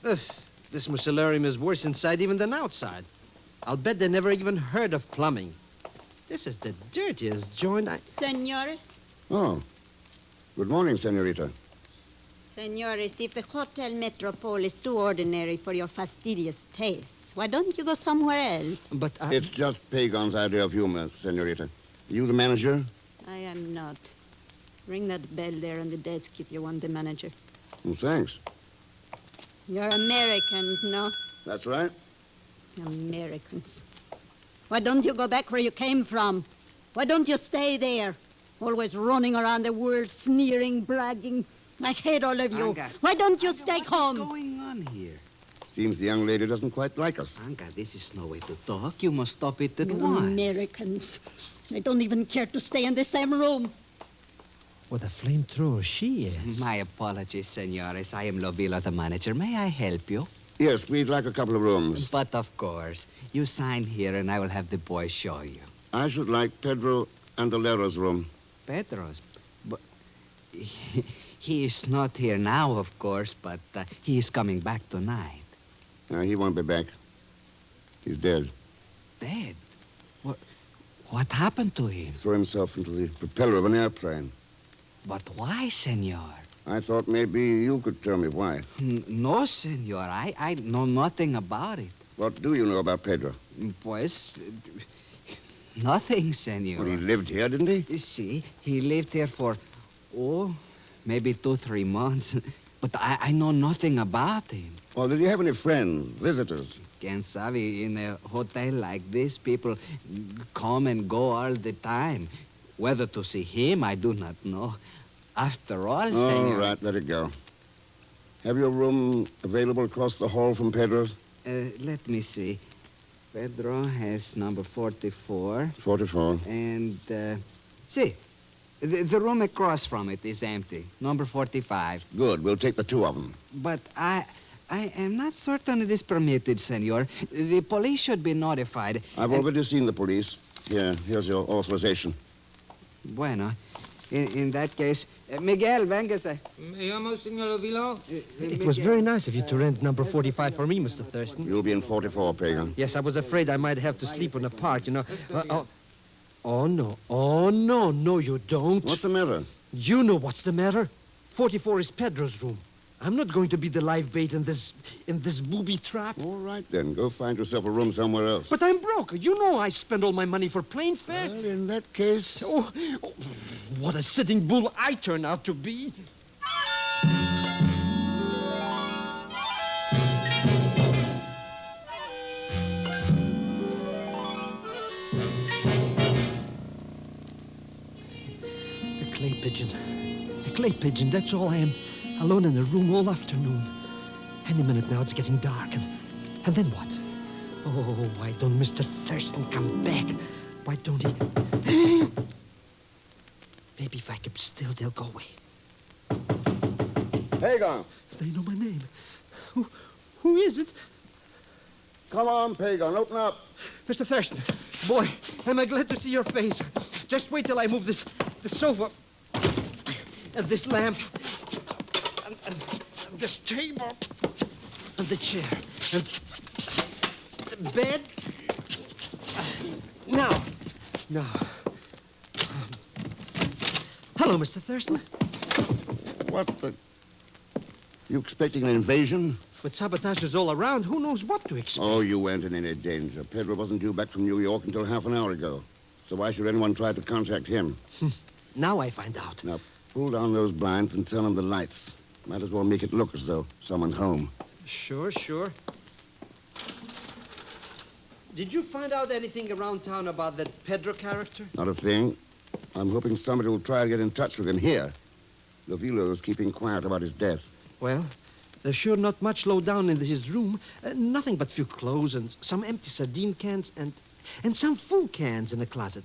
This mucellarium is worse inside even than outside. I'll bet they never even heard of plumbing. This is the dirtiest joint Senores? Oh. Good morning, senorita. Senores, if the Hotel Metropole is too ordinary for your fastidious tastes, why don't you go somewhere else? But It's just Pagan's idea of humor, senorita. You the manager? I am not. Ring that bell there on the desk if you want the manager. Well, thanks. You're Americans, no? That's right. Americans. Why don't you go back where you came from? Why don't you stay there? Always running around the world, sneering, bragging. I hate all of you. Anka. Why don't you stay home? What's going on here? Seems the young lady doesn't quite like us. Anka, this is no way to talk. You must stop it at once. Americans. They don't even care to stay in the same room. What a flamethrower she is. My apologies, senores. I am Lovilla, the manager. May I help you? Yes, we'd like a couple of rooms. But of course. You sign here and I will have the boys show you. I should like Pedro Andalera's room. Pedro's? But he is not here now, of course, but he is coming back tonight. He won't be back. He's dead. Dead? What happened to him? Threw himself into the propeller of an airplane. But why, senor? I thought maybe you could tell me why. No, senor. I know nothing about it. What do you know about Pedro? Pues, nothing, senor. Well, he lived here, didn't he? See, he lived here for, maybe 2-3 months. But I know nothing about him. Well, did he have any friends, visitors? Ken sabe, in a hotel like this, people come and go all the time. Whether to see him, I do not know. After all, senor... All right, let it go. Have your room available across the hall from Pedro's? Let me see. Pedro has number 44. 44. And, see, the room across from it is empty. Number 45. Good. We'll take the two of them. But I am not certain it is permitted, senor. The police should be notified. I've already seen the police. Here's your authorization. Bueno. In that case, Miguel, véngase. Me llamo, Senor Vilo. It was very nice of you to rent number 45 for me, Mr. Thurston. You'll be in 44, Pagan. Yes, I was afraid I might have to sleep in the park, you know. Oh, no. Oh, no. No, you don't. What's the matter? You know what's the matter. 44 is Pedro's room. I'm not going to be the live bait in this booby trap. All right, then. Go find yourself a room somewhere else. But I'm broke. You know I spend all my money for plane fare. Well, in that case... Oh, what a sitting bull I turn out to be. A clay pigeon, that's all I am. Alone in a room all afternoon. Any minute now, it's getting dark. And then what? Oh, why don't Mr. Thurston come back? Why don't he... Maybe if I keep still, they'll go away. Pagan! They know my name. Who is it? Come on, Pagan, open up. Mr. Thurston, boy, am I glad to see your face. Just wait till I move the sofa... and this lamp... and this table... and the chair... and the bed... Now. Hello, Mr. Thurston. What the... You expecting an invasion? With sabotagers all around, who knows what to expect? Oh, you weren't in any danger. Pedro wasn't due back from New York until half an hour ago. So why should anyone try to contact him? Now I find out. Now, pull down those blinds and turn on the lights. Might as well make it look as though someone's home. Sure. Did you find out anything around town about that Pedro character? Not a thing. I'm hoping somebody will try to get in touch with him here. Lovillo's keeping quiet about his death. Well, there's sure not much low down in his room. Nothing but few clothes and some empty sardine cans and some full cans in the closet.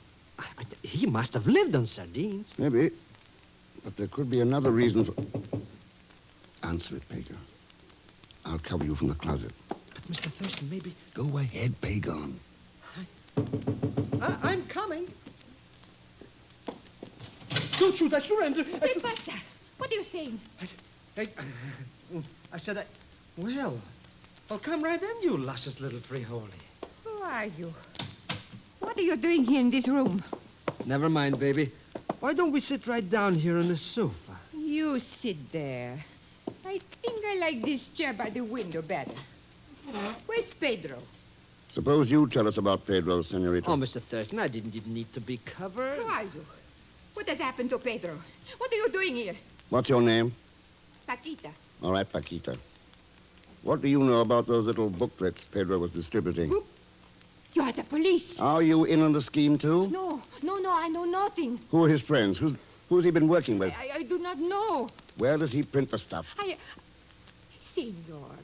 He must have lived on sardines. Maybe. But there could be another reason for... Answer it, Pagan. I'll cover you from the closet. But Mr. Thurston, maybe... Go ahead, Pagan. I'm coming. Don't shoot, I surrender. Hey, Buster, what are you saying? I said Well, I'll come right in, you luscious little frijoles. Who are you? What are you doing here in this room? Never mind, baby. Why don't we sit right down here on the sofa? You sit there. I think I like this chair by the window better. Where's Pedro? Suppose you tell us about Pedro, senorita. Oh, Mr. Thurston, I didn't even need to be covered. Who are you? What has happened to Pedro? What are you doing here? What's your name? Paquita. All right, Paquita. What do you know about those little booklets Pedro was distributing? You are the police. Are you in on the scheme, too? No, I know nothing. Who are his friends? Who's he been working with? I do not know. Where does he print the stuff? Senor,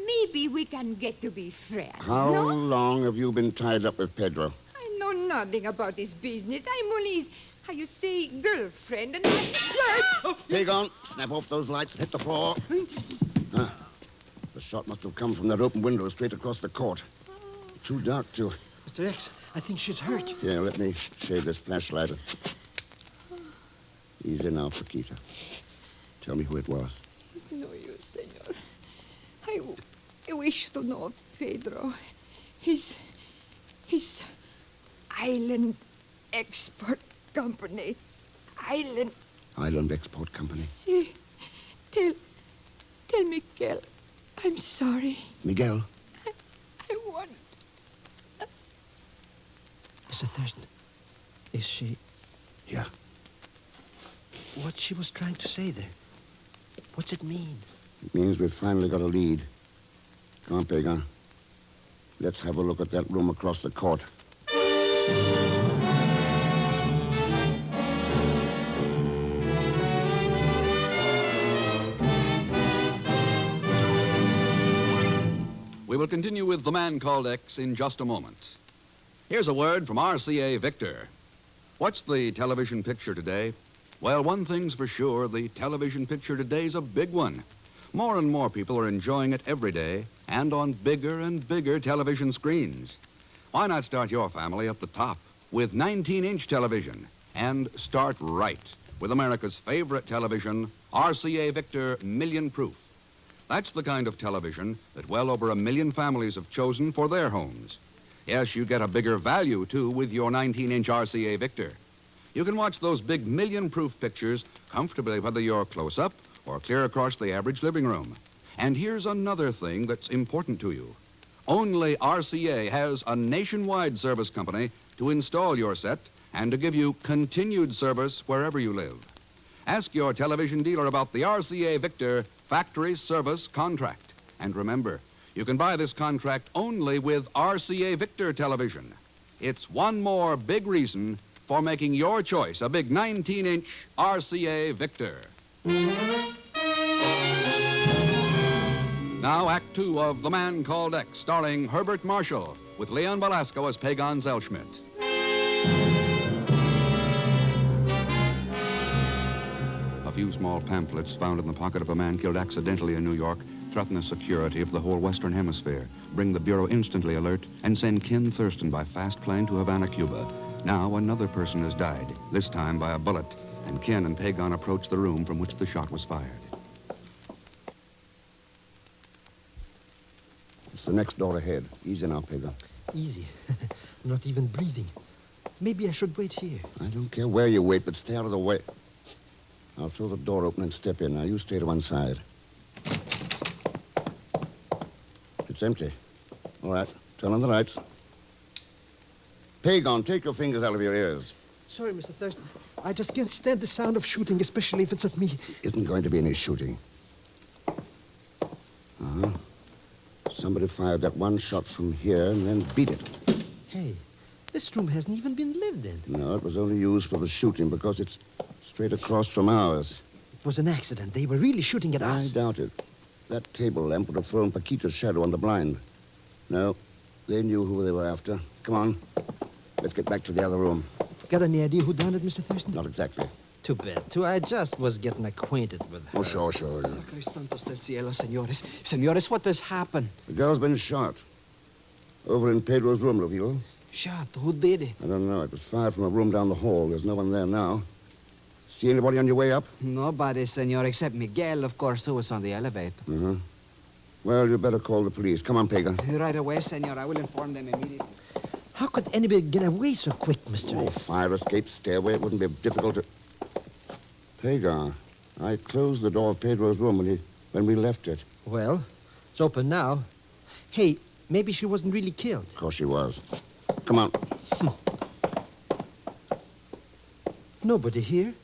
maybe we can get to be friends. How long have you been tied up with Pedro? I know nothing about this business. I'm only his, how you say, girlfriend, and I... Pagan, snap off those lights and hit the floor. The shot must have come from that open window straight across the court. Too dark to... Mr. X, I think she's hurt. Here, let me shade this flashlight. Easy now, Paquita. Tell me who it was. No use, senor. I wish to know of Pedro. His island export company. Island Export Company. See, tell Miguel I'm sorry. Miguel? I want... Mr. Thurston, is she... Yeah. What she was trying to say there? What's it mean? It means we've finally got a lead. Come on, Pagan. Let's have a look at that room across the court. We will continue with The Man Called X in just a moment. Here's a word from RCA Victor. What's the television picture today? Well, one thing's for sure, the television picture today's a big one. More and more people are enjoying it every day and on bigger and bigger television screens. Why not start your family at the top with 19-inch television and start right with America's favorite television, RCA Victor Million Proof. That's the kind of television that well over 1 million families have chosen for their homes. Yes, you get a bigger value, too, with your 19-inch RCA Victor. You can watch those big million-proof pictures comfortably whether you're close up or clear across the average living room. And here's another thing that's important to you. Only RCA has a nationwide service company to install your set and to give you continued service wherever you live. Ask your television dealer about the RCA Victor Factory Service Contract. And remember, you can buy this contract only with RCA Victor television. It's one more big reason for making your choice a big 19-inch RCA Victor. Now, Act Two of The Man Called X, starring Herbert Marshall, with Leon Belasco as Pagan Zellschmidt. A few small pamphlets found in the pocket of a man killed accidentally in New York threaten the security of the whole Western Hemisphere, bring the Bureau instantly alert, and send Ken Thurston by fast plane to Havana, Cuba. Now another person has died, this time by a bullet, and Ken and Pagan approach the room from which the shot was fired. It's the next door ahead. Easy now, Pagan. Easy. Not even breathing. Maybe I should wait here. I don't care where you wait, but stay out of the way. I'll throw the door open and step in. Now, you stay to one side. It's empty. All right. Turn on the lights. Pagan, take your fingers out of your ears. Sorry, Mr. Thurston. I just can't stand the sound of shooting, especially if it's at me. Isn't going to be any shooting. Uh-huh. Somebody fired that one shot from here and then beat it. Hey, this room hasn't even been lived in. No, it was only used for the shooting because it's straight across from ours. It was an accident. They were really shooting at us. I doubt it. That table lamp would have thrown Paquita's shadow on the blind. No, they knew who they were after. Come on. Let's get back to the other room. Got any idea who done it, Mr. Thurston? Not exactly. Too bad. I just was getting acquainted with her. Oh, sure. Sacre Santos del Cielo, senores. Senores, what has happened? The girl's been shot. Over in Pedro's room, Lovillo. Shot? Who did it? I don't know. It was fired from a room down the hall. There's no one there now. See anybody on your way up? Nobody, senor, except Miguel, of course, who was on the elevator. Uh-huh. Well, you better call the police. Come on, Pagan. Right away, senor. I will inform them immediately. How could anybody get away so quick, Mr. X? Fire escape stairway. It wouldn't be difficult to... Pagan, I closed the door of Pedro's room when we left it. Well, it's open now. Hey, maybe she wasn't really killed. Of course she was. Come on. Nobody here.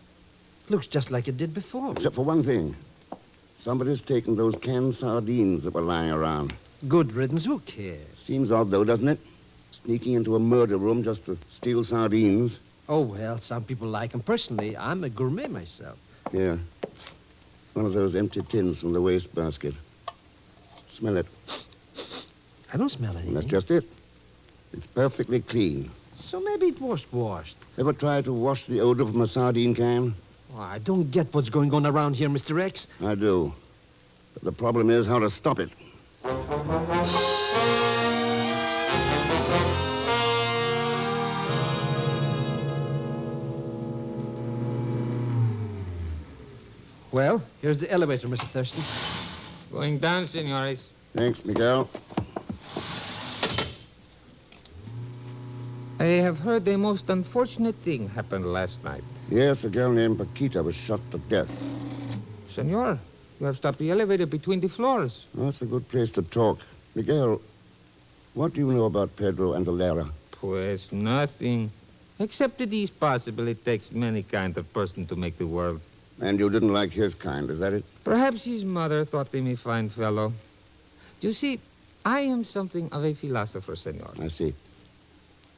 Looks just like it did before. Except for one thing. Somebody's taken those canned sardines that were lying around. Good riddance. Who cares? Seems odd, though, doesn't it? Sneaking into a murder room just to steal sardines. Oh, well, some people like them. Personally, I'm a gourmet myself. Yeah. One of those empty tins from the wastebasket. Smell it. I don't smell anything. That's just it. It's perfectly clean. So maybe it was washed. Ever tried to wash the odor from a sardine can? Oh, I don't get what's going on around here, Mr. X. I do. But the problem is how to stop it. Well, here's the elevator, Mr. Thurston. Going down, senores. Thanks, Miguel. I have heard a most unfortunate thing happened last night. Yes, a girl named Paquita was shot to death. Senor, you have stopped the elevator between the floors. Oh, that's a good place to talk. Miguel, what do you know about Pedro and Valera? Pues nothing. Except it is possible it takes many kind of person to make the world. And you didn't like his kind, is that it? Perhaps his mother thought him a fine fellow. You see, I am something of a philosopher, senor. I see.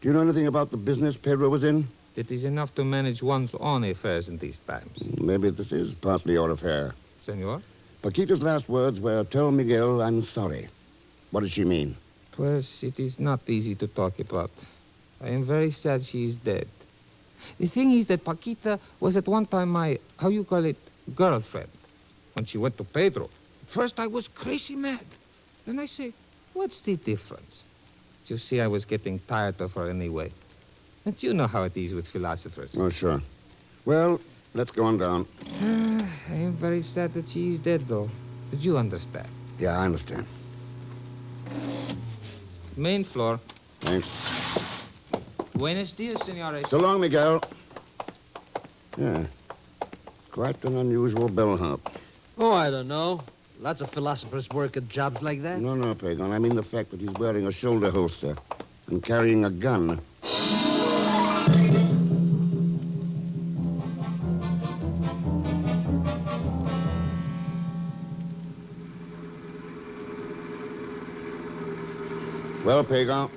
Do you know anything about the business Pedro was in? It is enough to manage one's own affairs in these times. Maybe this is partly your affair. Senor? Paquita's last words were, "Tell Miguel I'm sorry." What did she mean? Pues it is not easy to talk about. I am very sad she is dead. The thing is that Paquita was at one time my, girlfriend. When she went to Pedro, at first I was crazy mad. Then I say, what's the difference? You see, I was getting tired of her anyway. And you know how it is with philosophers. Oh, sure. Well, let's go on down. I am very sad that she is dead, though. But you understand. Yeah, I understand. Main floor. Thanks. Buenos dias, senores. So long, Miguel. Yeah. Quite an unusual bellhop. Oh, I don't know. Lots of philosophers work at jobs like that. No, Pagan. I mean the fact that he's wearing a shoulder holster and carrying a gun. Well, Pagan,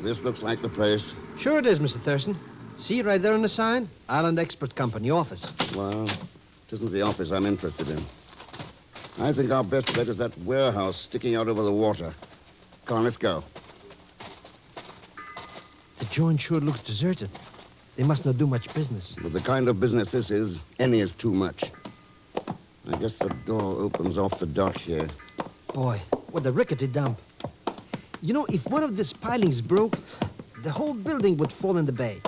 this looks like the place. Sure it is, Mr. Thurston. See right there on the sign? Island Expert Company office. Well, it isn't the office I'm interested in. I think our best bet is that warehouse sticking out over the water. Come on, let's go. The joint sure looks deserted. They must not do much business. With the kind of business this is, any is too much. I guess the door opens off the dock here. Boy, what a rickety dump. You know, if one of these pilings broke, the whole building would fall in the bay.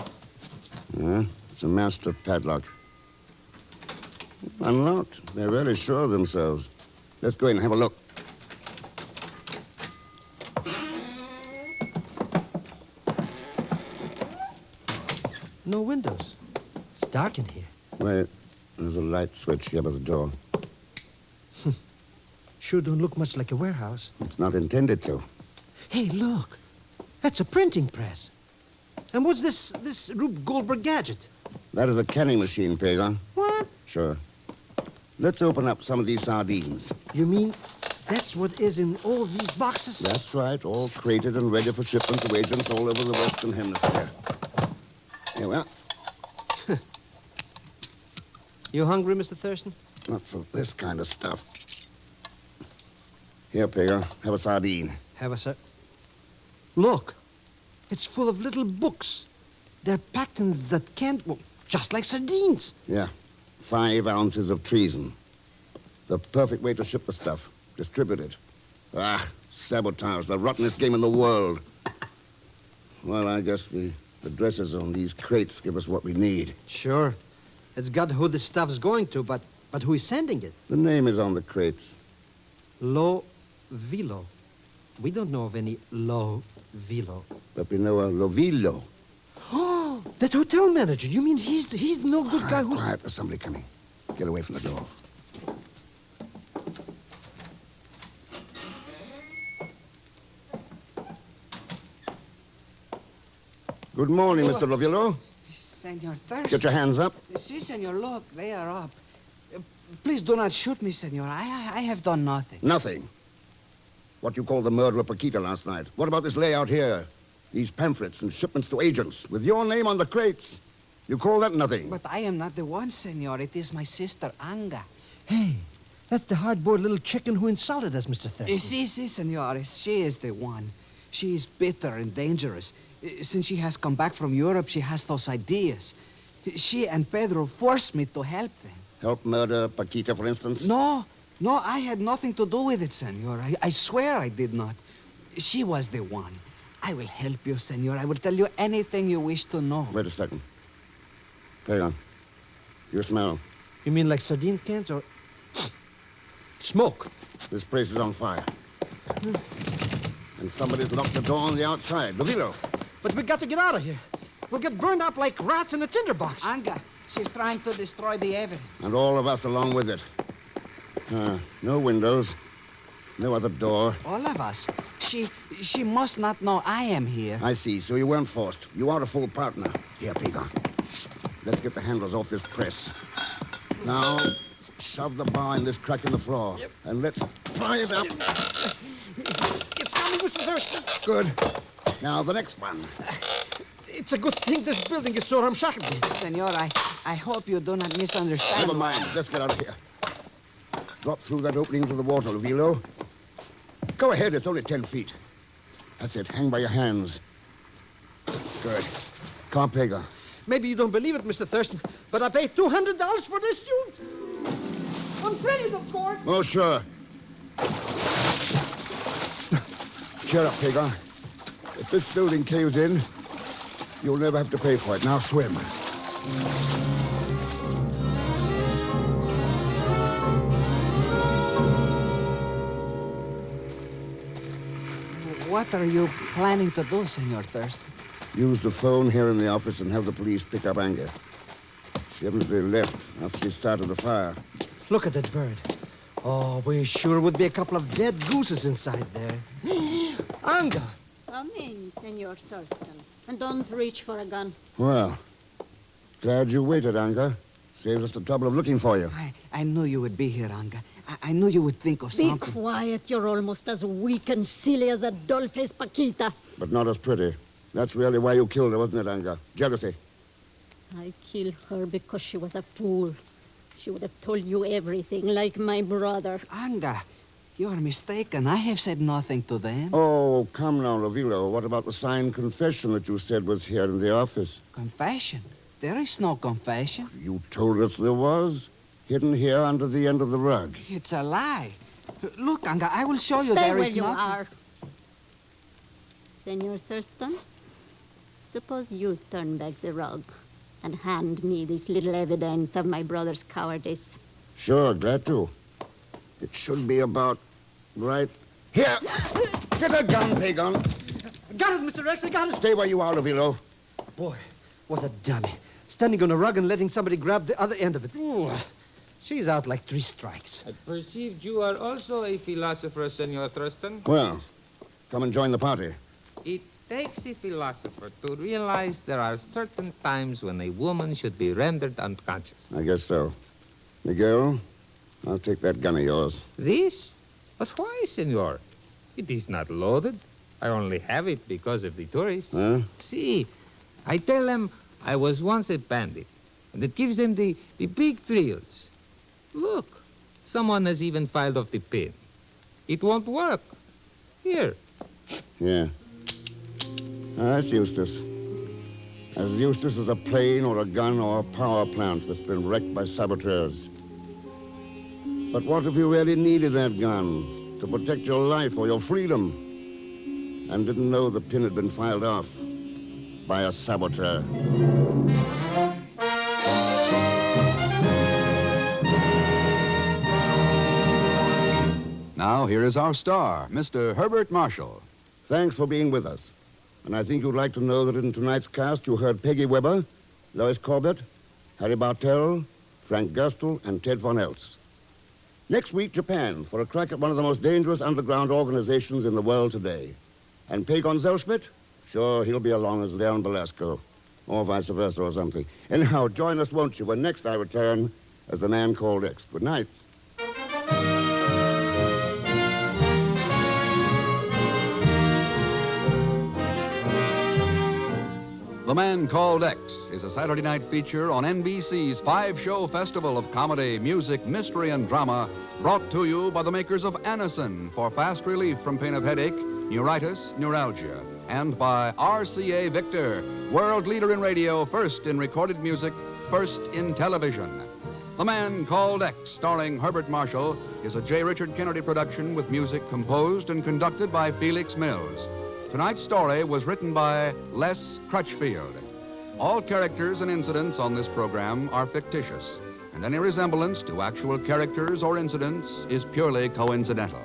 Yeah, it's a master padlock. Unlocked. They're really sure of themselves. Let's go in and have a look. No windows. It's dark in here. Wait, there's a light switch here by the door. Sure don't look much like a warehouse. It's not intended to. Hey, look. That's a printing press. And what's this Rube Goldberg gadget? That is a canning machine, Pagan. What? Sure. Let's open up some of these sardines. You mean that's what is in all these boxes? That's right, all crated and ready for shipment to agents all over the Western Hemisphere. Here we are. You hungry, Mr. Thurston? Not for this kind of stuff. Here, Pagan, have a sardine. Have a sir. Look, it's full of little books. They're packed in that can, well, just like sardines. Yeah, 5 ounces of treason. The perfect way to ship the stuff. Distribute it. Ah, sabotage, the rottenest game in the world. Well, I guess the addresses on these crates give us what we need. Sure. It's got who the stuff's going to, but who is sending it? The name is on the crates. Lo Vilo. We don't know of any Lo Vilo. But we know a Lovillo. Oh, that hotel manager. You mean he's the no good guy who... Quiet, there's somebody coming. Get away from the door. Good morning, Mr. Lovillo. Senor Thurston. Get your hands up. Si, senor, look, they are up. Please do not shoot me, senor. I have done nothing. Nothing. What you called the murder of Paquita last night. What about this layout here? These pamphlets and shipments to agents with your name on the crates. You call that nothing? But I am not the one, senor. It is my sister, Anga. Hey, that's the hard-boiled little chicken who insulted us, Mr. Thurston. Si, senor. She is the one. She is bitter and dangerous. Since she has come back from Europe, she has those ideas. She and Pedro forced me to help them. Help murder Paquita, for instance? No, I had nothing to do with it, senor. I swear I did not. She was the one. I will help you, senor. I will tell you anything you wish to know. Wait a second. Hang on. You smell. You mean like sardine cans or... smoke? This place is on fire. And somebody's locked the door on the outside. Lovillo. But we got to get out of here. We'll get burned up like rats in a tinderbox. Anga, she's trying to destroy the evidence. And all of us along with it. No windows. No other door. All of us. She must not know I am here. I see. So you weren't forced. You are a full partner. Here, Peter. Let's get the handles off this press. Now, shove the bar in this crack in the floor. Yep. And let's pry it up. It's coming, Mr. Thurston. Good. Now, the next one. It's a good thing this building is so ramshackle. Senor, I hope you do not misunderstand. Never mind. Let's get out of here. Drop through that opening into the water, Lovillo. Go ahead. It's only 10 feet. That's it. Hang by your hands. Good. Come, Pega. Maybe you don't believe it, Mr. Thurston, but I paid $200 for this suit. Unprinted, of course. Oh, sure. Cheer up, Pega. If this building caves in, you'll never have to pay for it. Now swim. What are you planning to do, Senor Thurston? Use the phone here in the office and have the police pick up Anga. She evidently left after she started the fire. Look at that bird. Oh, we sure would be a couple of dead gooses inside there. Anga! Come in, Senor Thurston. And don't reach for a gun. Well, glad you waited, Anga. Saves us the trouble of looking for you. I knew you would be here, Anga. I knew you would think of Be something. quiet. You're almost as weak and silly as a doll-faced Paquita. But not as pretty. That's really why you killed her, wasn't it, Anga? Jealousy. I killed her because she was a fool. She would have told you everything, like my brother. Anga, you're mistaken. I have said nothing to them. Oh, come now, Ravilo. What about the signed confession that you said was here in the office? Confession? There is no confession. You told us there was. Hidden here under the end of the rug. It's a lie. Look, Anga, I will show you Stay there where is you nothing. are. Senor Thurston, suppose you turn back the rug and hand me this little evidence of my brother's cowardice. Sure, glad to. It should be about right here. Get a gun, Pagon. Got it, Mr. Rex, I got it. Stay where you are, Ravilo. Boy, what a dummy. Standing on a rug and letting somebody grab the other end of it. Ooh, she's out like 3 strikes. I perceived you are also a philosopher, Senor Thurston. Well, come and join the party. It takes a philosopher to realize there are certain times when a woman should be rendered unconscious. I guess so. Miguel, I'll take that gun of yours. This? But why, senor? It is not loaded. I only have it because of the tourists. Huh? See, I tell them I was once a bandit, and it gives them the big thrills. Look, someone has even filed off the pin. It won't work. Here. Yeah. That's useless. As useless as a plane or a gun or a power plant that's been wrecked by saboteurs. But what if you really needed that gun to protect your life or your freedom and didn't know the pin had been filed off by a saboteur? Now, here is our star, Mr. Herbert Marshall. Thanks for being with us. And I think you'd like to know that in tonight's cast you heard Peggy Weber, Lois Corbett, Harry Bartell, Frank Gerstle, and Ted Von Eltz. Next week, Japan, for a crack at one of the most dangerous underground organizations in the world today. And Pagon Zellschmidt? Sure, he'll be along as Leon Belasco. Or vice versa or something. Anyhow, join us, won't you, when next I return as the man called X. Good night. The Man Called X is a Saturday night feature on NBC's 5-show festival of comedy, music, mystery, and drama, brought to you by the makers of Anacin for fast relief from pain of headache, neuritis, neuralgia, and by RCA Victor, world leader in radio, first in recorded music, first in television. The Man Called X, starring Herbert Marshall, is a J. Richard Kennedy production with music composed and conducted by Felix Mills. Tonight's story was written by Les Crutchfield. All characters and incidents on this program are fictitious, and any resemblance to actual characters or incidents is purely coincidental.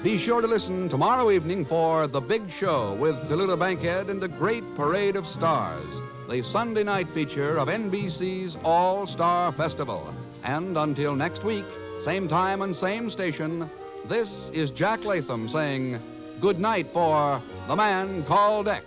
Be sure to listen tomorrow evening for The Big Show with Tallulah Bankhead and a great parade of stars, the Sunday night feature of NBC's All-Star Festival. And until next week, same time and same station, this is Jack Latham saying good night for The Man Called X.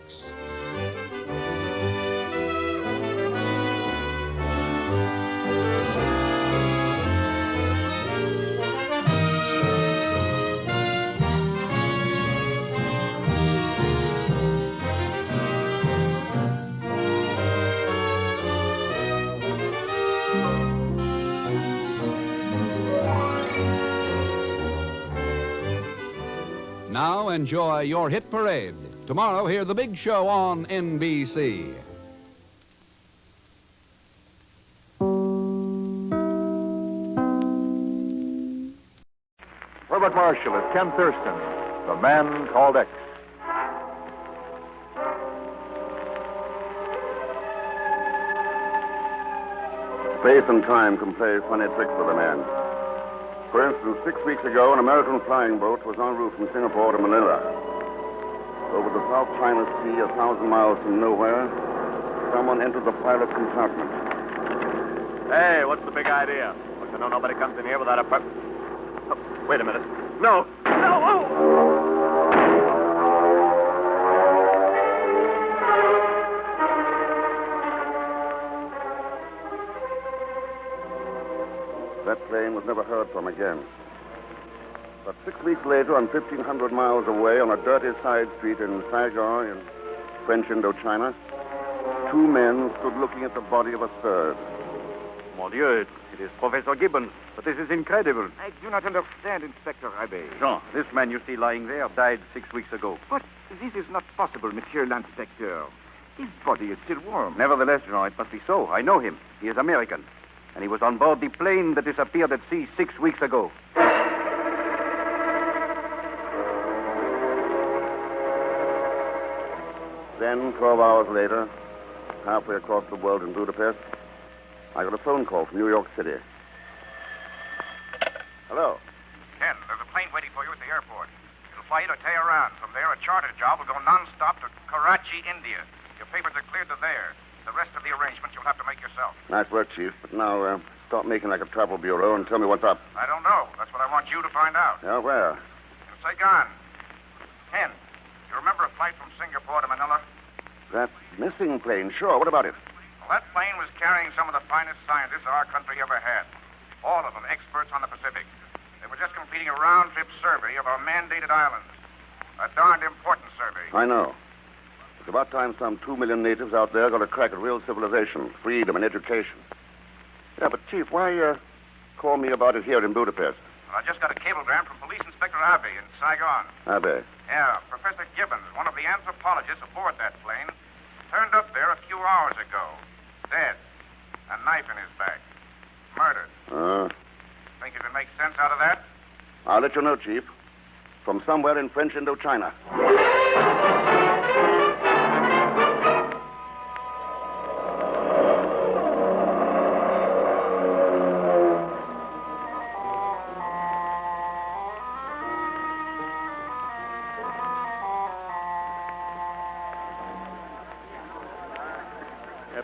Now enjoy your hit parade. Tomorrow, hear The Big Show on NBC. Herbert Marshall as Ken Thurston, the Man Called X. Space and time can play funny tricks with a man. For instance, 6 weeks ago, an American flying boat was en route from Singapore to Manila. Over the South China Sea, 1,000 miles from nowhere, someone entered the pilot's compartment. Hey, what's the big idea? Want to know nobody comes in here without a Wait a minute. No! No! Oh! That plane was never heard from again. But 6 weeks later, on 1,500 miles away, on a dirty side street in Saigon, in French Indochina, 2 men stood looking at the body of a third. Mon Dieu, it is Professor Gibbons. But this is incredible. I do not understand, Inspector Abbe. Jean, this man you see lying there died 6 weeks ago. But this is not possible, Monsieur l'Inspecteur. His body is still warm. Nevertheless, Jean, it must be so. I know him. He is American. And he was on board the plane that disappeared at sea 6 weeks ago. Then, 12 hours later, halfway across the world in Budapest, I got a phone call from New York City. Hello. Ken, there's a plane waiting for you at the airport. It'll fly you to Tehran. From there, a charter job will go non-stop to Karachi, India. Your papers are cleared to there. The rest of the arrangements you'll have to make yourself. Nice work, Chief. But now, stop making like a travel bureau and tell me what's up. I don't know. That's what I want you to find out. Yeah, where? In Saigon. Ken, you remember a flight from Singapore to Manila? That missing plane, sure. What about it? Well, that plane was carrying some of the finest scientists our country ever had. All of them experts on the Pacific. They were just completing a round-trip survey of our mandated islands. A darned important survey. I know. It's about time some 2 million natives out there got a crack at real civilization, freedom, and education. Yeah, but, Chief, why call me about it here in Budapest? Well, I just got a cablegram from Police Inspector Abbe in Saigon. Abbe. Yeah, Professor Gibbons, one of the anthropologists aboard that plane, turned up there a few hours ago. Dead. A knife in his back. Murdered. Think you can make sense out of that? I'll let you know, Chief. From somewhere in French Indochina.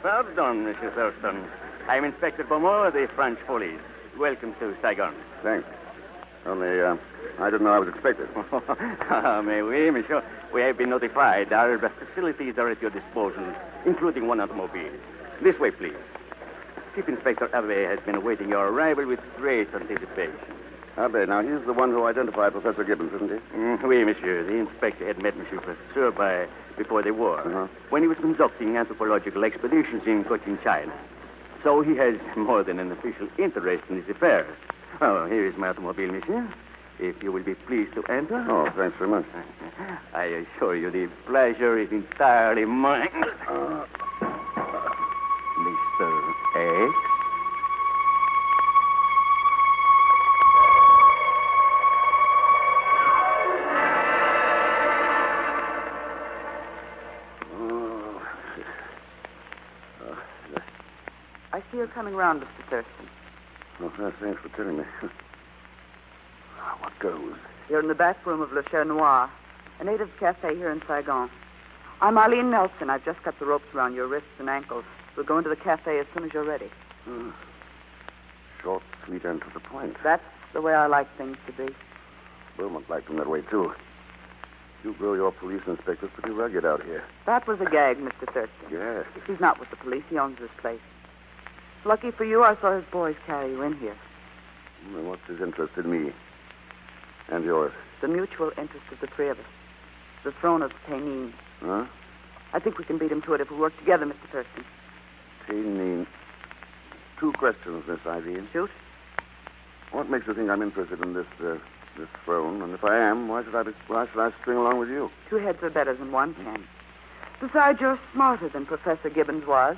Pardon, Monsieur Thurston. I'm Inspector Beaumont of the French police. Welcome to Saigon. Thanks. Only, I didn't know I was expected. Mais oui, monsieur. We have been notified. Our facilities are at your disposal, including one automobile. This way, please. Chief Inspector Abbe has been awaiting your arrival with great anticipation. Abbe, now, he's the one who identified Professor Gibbons, isn't he? Oui, monsieur. The inspector had met Monsieur Professor before the war, when he was conducting anthropological expeditions in Cochin, China. So he has more than an official interest in his affairs. Oh, here is my automobile, monsieur. If you will be pleased to enter. Oh, thanks very much. I assure you the pleasure is entirely mine. Mr. X? I see you're coming round, Mr. Thurston. Oh, thanks for telling me. What goes? You're in the back room of Le Cher Noir, a natives' cafe here in Saigon. I'm Arlene Nelson. I've just cut the ropes around your wrists and ankles. We'll go into the cafe as soon as you're ready. Short, sweet, and to the point. That's the way I like things to be. Beaumont liked them that way, too. You grow your police inspectors pretty rugged out here. That was a gag, Mr. Thurston. Yes. He's not with the police. He owns this place. Lucky for you, I saw his boys carry you in here. Well, what's his interest in me? And yours? The mutual interest of the three of us. The Throne of Tayh-Ninh. Huh? I think we can beat him to it if we work together, Mr. Thurston. Tayh-Ninh. 2 questions, Miss Ivy. Shoot. What makes you think I'm interested in this throne? And if I am, why should I string along with you? 2 heads are better than one, Ken. Besides, you're smarter than Professor Gibbons was.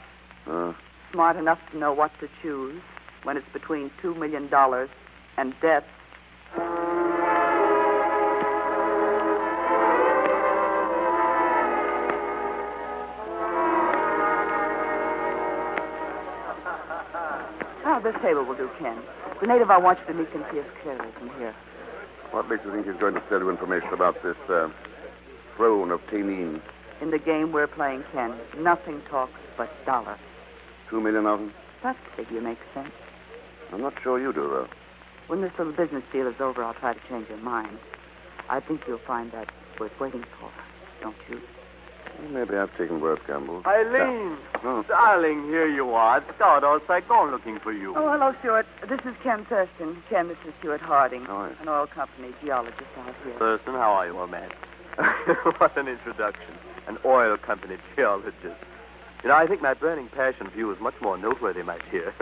Smart enough to know what to choose when it's between $2 million and death. This table will do, Ken. The native I want you to meet can see us clearly from here. What makes you think he's going to sell you information about this Throne of Tayh-Ninh? In the game we're playing, Ken, nothing talks but dollar. 2 million of them? That figure makes sense. I'm not sure you do, though. When this little business deal is over, I'll try to change your mind. I think you'll find that worth waiting for, don't you? Maybe I've taken worse gambles. Eileen! Oh. Darling, here you are. Stardust Saigon looking for you. Oh, hello, Stuart. This is Ken Thurston. Ken, this is Stuart Harding, Oh, yes. an oil company geologist out here. Thurston, how are you, old man? What an introduction. An oil company geologist. You know, I think my burning passion for you is much more noteworthy, my dear.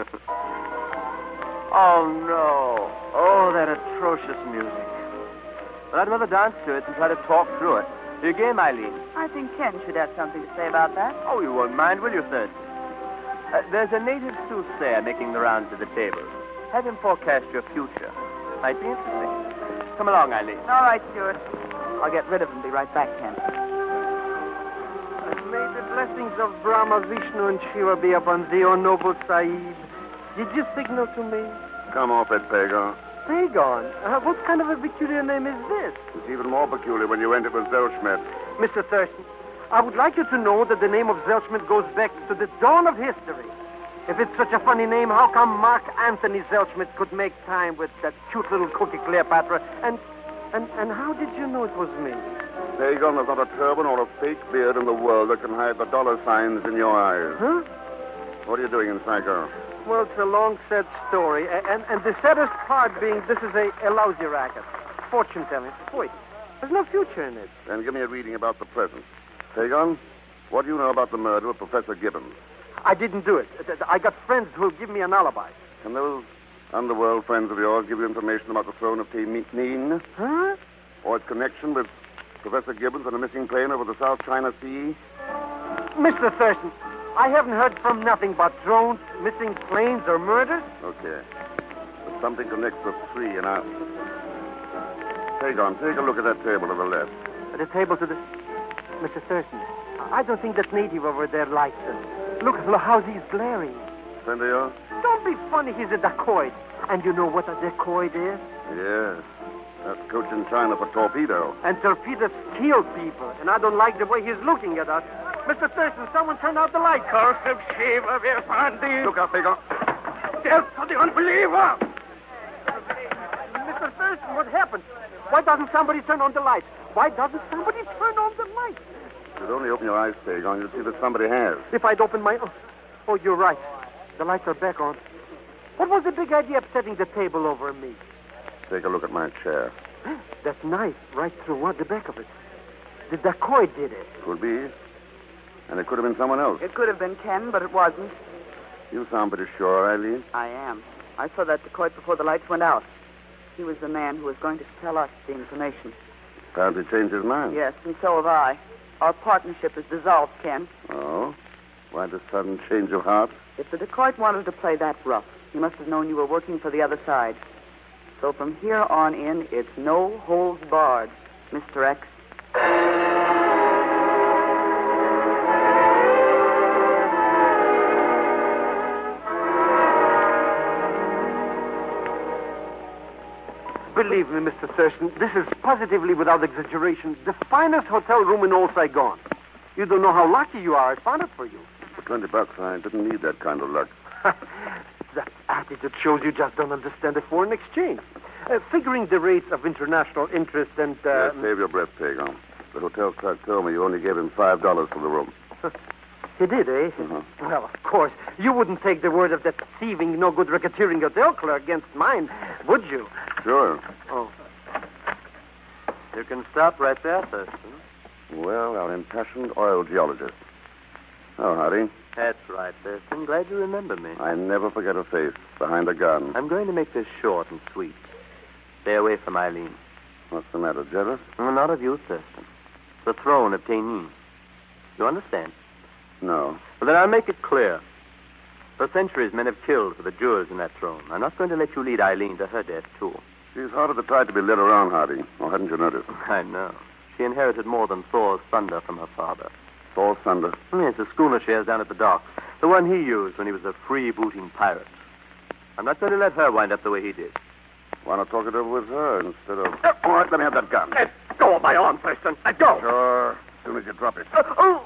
Oh, no. Oh, that atrocious music. Well, I'd rather dance to it and try to talk through it. You game, Eileen? I think Ken should have something to say about that. Oh, you won't mind, will you, Thurston? There's a native soothsayer making the rounds of the table. Have him forecast your future. Might be interesting. Come along, Eileen. All right, Stuart. I'll get rid of him. Be right back, Ken. May the blessings of Brahma, Vishnu, and Shiva be upon thee, O noble Sahib. Did you signal to me? Come off it, Pagon. Pagon? What kind of a peculiar name is this? It's even more peculiar when you end it with Zelschmidt. Mr. Thurston, I would like you to know that the name of Zelschmidt goes back to the dawn of history. If it's such a funny name, how come Mark Anthony Zelschmidt could make time with that cute little cookie Cleopatra? And how did you know it was me? Pagon, there's not a turban or a fake beard in the world that can hide the dollar signs in your eyes. Huh? What are you doing in Psycho? Well, it's a long, sad story. And the saddest part being this is a lousy racket. Fortune-telling. Wait, there's no future in it. Then give me a reading about the present. Pagon, what do you know about the murder of Professor Gibbons? I didn't do it. I got friends who'll give me an alibi. Can those underworld friends of yours give you information about the Throne of Tayh-Ninh? Huh? Or its connection with Professor Gibbons and a missing plane over the South China Sea? Mr. Thurston, I haven't heard from nothing but drones, missing planes, or murders. Okay. But something connects the three, and I'll... Pagon, take a look at that table to the left. At the table to the... Mr. Thurston, I don't think that native over there likes us. Look how he's glaring. Friend of yours? Don't be funny, he's a dacoit. And you know what a dacoit is? Yes. That's coach in China for torpedo. And torpedoes kill people, and I don't like the way he's looking at us. Mr. Thurston, someone turn out the light. Curse of Shiva, we're finding. Look up, Pagon. Death to the unbeliever! Mr. Thurston, what happened? Why doesn't somebody turn on the lights? Why doesn't somebody turn on the lights? If you'd only open your eyes, Pagon, you'd see that somebody has. If I'd open my... Oh, you're right. The lights are back on. What was the big idea of setting the table over me? Take a look at my chair. That knife right through the back of it. The dacoit did it. Could be. And it could have been someone else. It could have been Ken, but it wasn't. You sound pretty sure, Eileen. I am. I saw that dacoit before the lights went out. He was the man who was going to tell us the information. Apparently changed his mind. Yes, and so have I. Our partnership is dissolved, Ken. Oh? Why this sudden change of heart? If the dacoit wanted to play that rough, he must have known you were working for the other side. So from here on in, it's no holds barred, Mr. X. Believe me, Mr. Thurston, this is positively without exaggeration the finest hotel room in all Saigon. You don't know how lucky you are. I found it for you. For $20, I didn't need that kind of luck. That attitude shows you just don't understand the foreign exchange. Figuring the rates of international interest and... Yes, save your breath, Pagon. The hotel clerk told me you only gave him $5 for the room. He did, eh? Uh-huh. Well, of course. You wouldn't take the word of that thieving, no-good racketeering hotel clerk against mine, would you? Sure. Oh. You can stop right there, Thurston. Well, our impassioned oil geologist. Oh, howdy. That's right, Thurston. Glad you remember me. I never forget a face behind a gun. I'm going to make this short and sweet. Stay away from Eileen. What's the matter, jealous? Not of you, Thurston. The Throne of Tayh-Ninh. You understand? No. Well, then I'll make it clear. For centuries, men have killed for the jewels in that throne. I'm not going to let you lead Eileen to her death, too. She's harder to try to be led around, Hardy. Or hadn't you noticed? I know. She inherited more than Thor's thunder from her father. Thor's thunder? Yes, the schooner she has down at the docks. The one he used when he was a freebooting pirate. I'm not going to let her wind up the way he did. Why not talk it over with her instead of... All right, let me have that gun. Let go of my arm, Thurston. Let go. Sure. As soon as you drop it. Oh!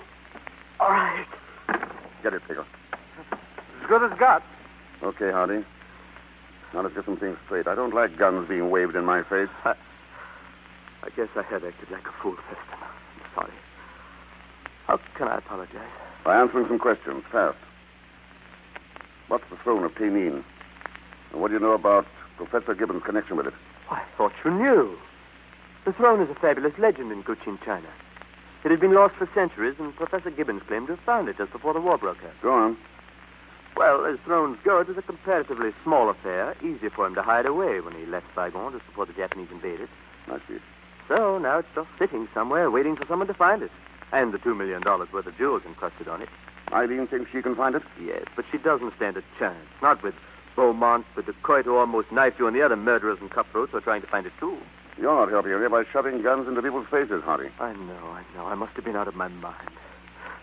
All right. Get it, Pickle. As good as got. Okay, Hardy. Now, let's get some things straight. I don't like guns being waved in my face. I guess I have acted like a fool, Thurston. I'm sorry. How can I apologize? By answering some questions, fast. What's the Throne of Tayh-Ninh? And what do you know about Professor Gibbons' connection with it? Why, I thought you knew. The throne is a fabulous legend in Cochin, China. It had been lost for centuries, and Professor Gibbons claimed to have found it just before the war broke out. Go on. Well, as thrones go, it was a comparatively small affair, easy for him to hide away when he left Saigon just before the Japanese invaded. I see. So now it's just sitting somewhere waiting for someone to find it. And the $2 million worth of jewels encrusted on it. Eileen thinks she can find it? Yes, but she doesn't stand a chance. Not with Beaumont, the dacoit who almost knifed you, and the other murderers and cutthroats who are trying to find it, too. You're not helping her by shoving guns into people's faces, Hardy. I know. I must have been out of my mind.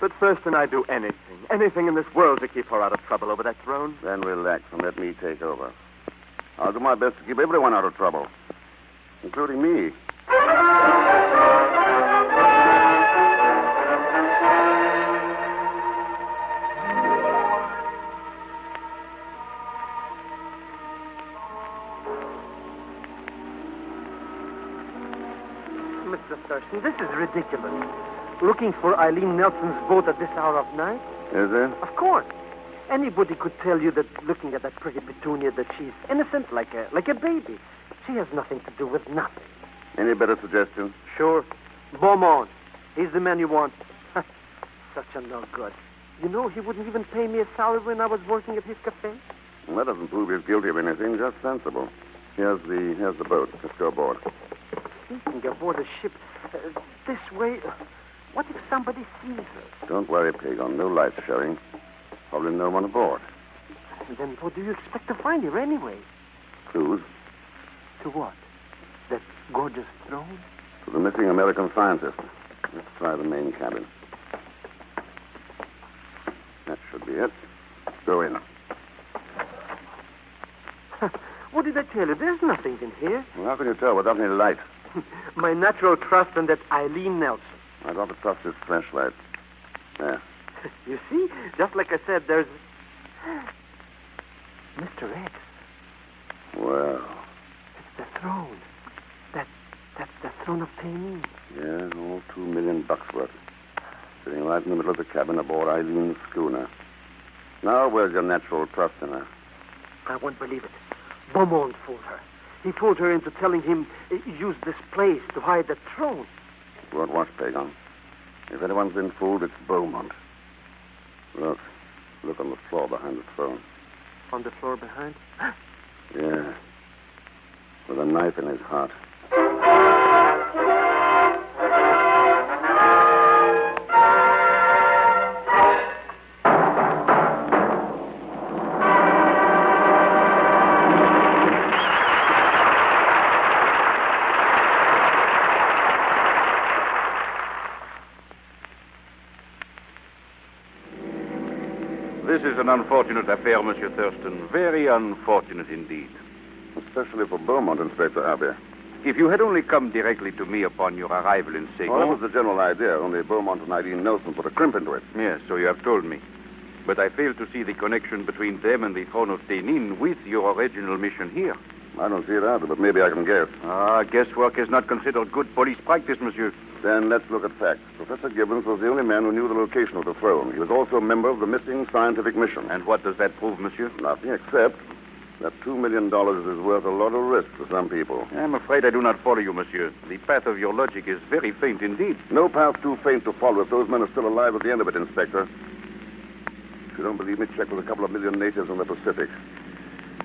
But Thurston, I'd do anything in this world to keep her out of trouble over that throne. Then relax and let me take over. I'll do my best to keep everyone out of trouble, including me. Mr. Thurston, this is ridiculous. Looking for Eileen Nelson's boat at this hour of night? Is it? Of course. Anybody could tell you that looking at that pretty petunia that she's innocent like a baby. She has nothing to do with nothing. Any better suggestions? Sure. Beaumont. He's the man you want. Such a no good. You know, he wouldn't even pay me a salary when I was working at his cafe. Well, that doesn't prove he's guilty of anything, just sensible. Here's the boat. Let's go aboard. Sneaking aboard a ship this way. What if somebody sees her? Don't worry, Pagon. No lights showing. Probably no one aboard. And then what do you expect to find here anyway? Clues? To what? That gorgeous throne? To the missing American scientist. Let's try the main cabin. That should be it. Go in. What did I tell you? There's nothing in here. Well, how can you tell without any light? My natural trust in that Eileen Nelson. I'd rather trust his flashlight. There. You see? Just like I said, there's... Mr. X. Well. It's the throne. That's the Throne of Tayh-Ninh. Yeah, all $2 million worth. Sitting right in the middle of the cabin aboard Eileen's schooner. Now, where's your natural trust in her? I won't believe it. Beaumont fooled her. He fooled her into telling him use this place to hide the throne. Won't watch, Pagon. If anyone's been fooled, it's Beaumont. Look on the floor behind the throne. On the floor behind? Yeah. With a knife in his heart. This is an unfortunate affair, Monsieur Thurston. Very unfortunate indeed. Especially for Beaumont, Inspector Abbey. If you had only come directly to me upon your arrival in Saigon... Well, that was the general idea. Only Beaumont and Eileen Nelson put a crimp into it. Yes, so you have told me. But I fail to see the connection between them and the Throne of Tayh-Ninh with your original mission here. I don't see it either, but maybe I can guess. Guesswork is not considered good police practice, monsieur. Then let's look at facts. Professor Gibbons was the only man who knew the location of the throne. He was also a member of the missing scientific mission. And what does that prove, monsieur? Nothing except that $2 million is worth a lot of risk to some people. I'm afraid I do not follow you, monsieur. The path of your logic is very faint indeed. No path too faint to follow if those men are still alive at the end of it, Inspector. If you don't believe me, check with a couple of million natives in the Pacific,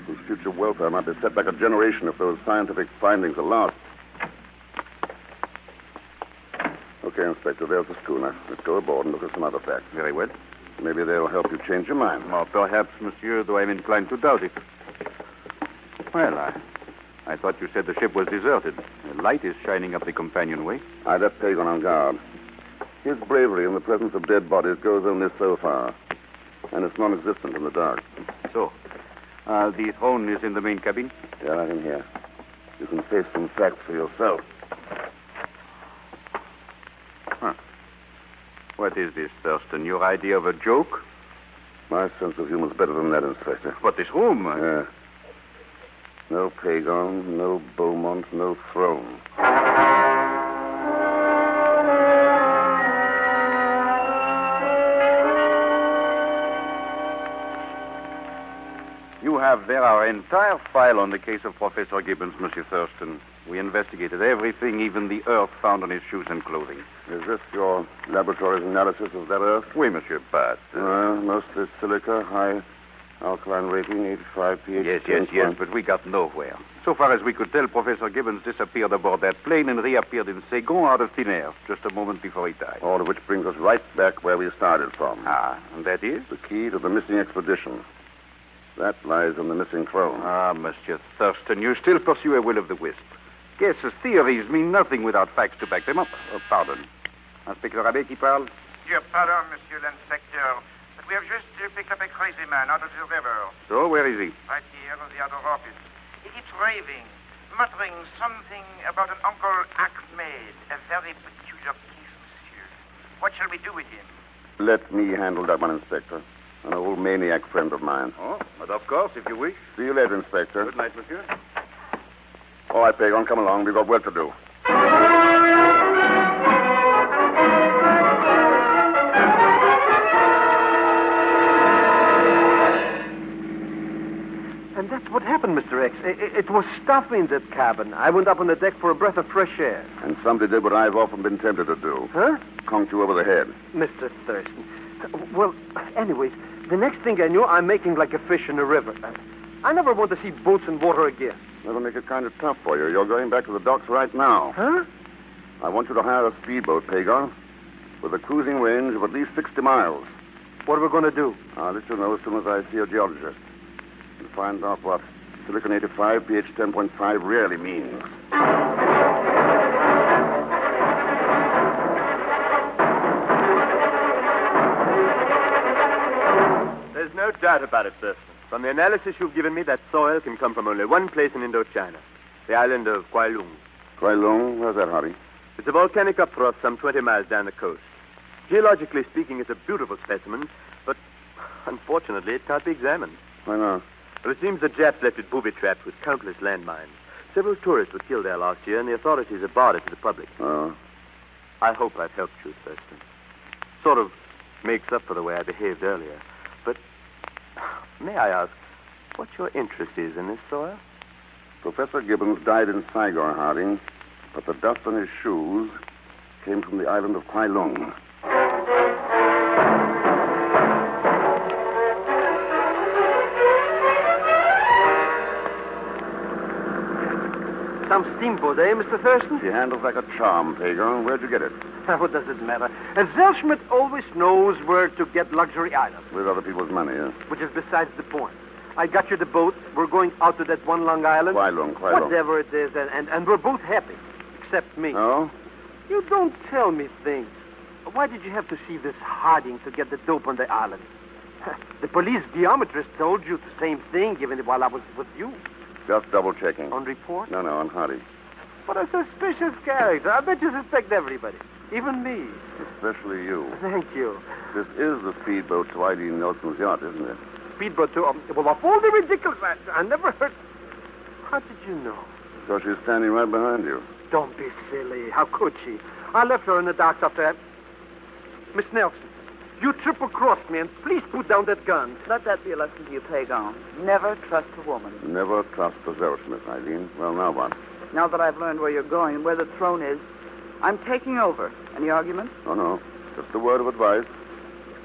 whose future welfare might be set back a generation if those scientific findings are lost. Okay, Inspector, there's the schooner. Let's go aboard and look at some other facts. Very well. Maybe they'll help you change your mind. Or perhaps, monsieur, though I'm inclined to doubt it. Well, I thought you said the ship was deserted. A light is shining up the companionway. I left Pagon on guard. His bravery in the presence of dead bodies goes only so far. And it's non-existent in the dark. So, the throne is in the main cabin? Yeah, right in here. You can face some facts for yourself. Huh. What is this, Thurston? Your idea of a joke? My sense of humor's better than that, Inspector. But this room... Yeah. No Pagon, no Beaumont, no Throne. You have there our entire file on the case of Professor Gibbons, Monsieur Thurston. We investigated everything, even the earth found on his shoes and clothing. Is this your laboratory's analysis of that earth? Oui, Monsieur, but... mostly silica, high alkaline rating, 85 pH. Yes, but we got nowhere. So far as we could tell, Professor Gibbons disappeared aboard that plane and reappeared in Saigon out of thin air, just a moment before he died. All of which brings us right back where we started from. Ah, and that is? The key to the missing expedition. That lies in the missing throne. Ah, Monsieur Thurston, you still pursue a will-o'-the-wisp. Guesses, theories mean nothing without facts to back them up. Pardon. Inspector Abbé qui parle? Dear pardon, Monsieur l'Inspecteur, but we have just picked up a crazy man out of the river. So, where is he? Right here in the other office. He keeps raving, muttering something about an Uncle Ahmed, a very peculiar case, monsieur. What shall we do with him? Let me handle that one, Inspector. An old maniac friend of mine. Oh, but of course, if you wish. See you later, Inspector. Good night, monsieur. All right, Pagon, come along. We've got work to do. And that's what happened, Mr. X. It was stuffy in that cabin. I went up on the deck for a breath of fresh air. And somebody did what I've often been tempted to do. Huh? Conked you over the head. Mr. Thurston. Well, anyways, the next thing I knew, I'm making like a fish in a river. I never want to see boats in water again. That'll make it kind of tough for you. You're going back to the docks right now. Huh? I want you to hire a speedboat, Pagon, with a cruising range of at least 60 miles. What are we going to do? I'll let you know as soon as I see a geologist. And find out what silicon 85, pH 10.5 really means. There's no doubt about it, Thurston. From the analysis you've given me, that soil can come from only one place in Indochina, the island of Kwai Lung. Kwai Lung? Where's that, Hardy? It's a volcanic upthrust some 20 miles down the coast. Geologically speaking, it's a beautiful specimen, but unfortunately, it can't be examined. Why not? Well, it seems the Japs left it booby-trapped with countless landmines. Several tourists were killed there last year, and the authorities have barred it to the public. Oh? I hope I've helped you, Thurston. Sort of makes up for the way I behaved earlier. But may I ask what your interest is in this soil? Professor Gibbons died in Saigon, Harding, but the dust on his shoes came from the island of Kwai Lung. Some steamboat, eh, Mr. Thurston? She handles like a charm, Pagon. Where'd you get it? What does it matter? And Zellschmidt always knows where to get luxury items. With other people's money, huh? Which is besides the point. I got you the boat. We're going out to that one Long Island. Kwai Lung. Whatever it is, and we're both happy. Except me. Oh? You don't tell me things. Why did you have to see this Harding to get the dope on the island? The police geometrist told you the same thing, given it while I was with you. Just double-checking. On report? No, on Hardy. What a suspicious character. I bet you suspect everybody. Even me. Especially you. Thank you. This is the speedboat to Eileen Nelson's yacht, isn't it? Speedboat to... well, of all the ridiculous... I never heard... How did you know? Because she's standing right behind you. Don't be silly. How could she? I left her in the docks after that. Miss Nelson, you triple-crossed me, and please put down that gun. Let that be a lesson to you, Pagon. Never trust a woman. Never trust the Zellschmidt, Eileen. Well, now what? Now that I've learned where you're going and where the throne is, I'm taking over. Any arguments? Oh, no. Just a word of advice.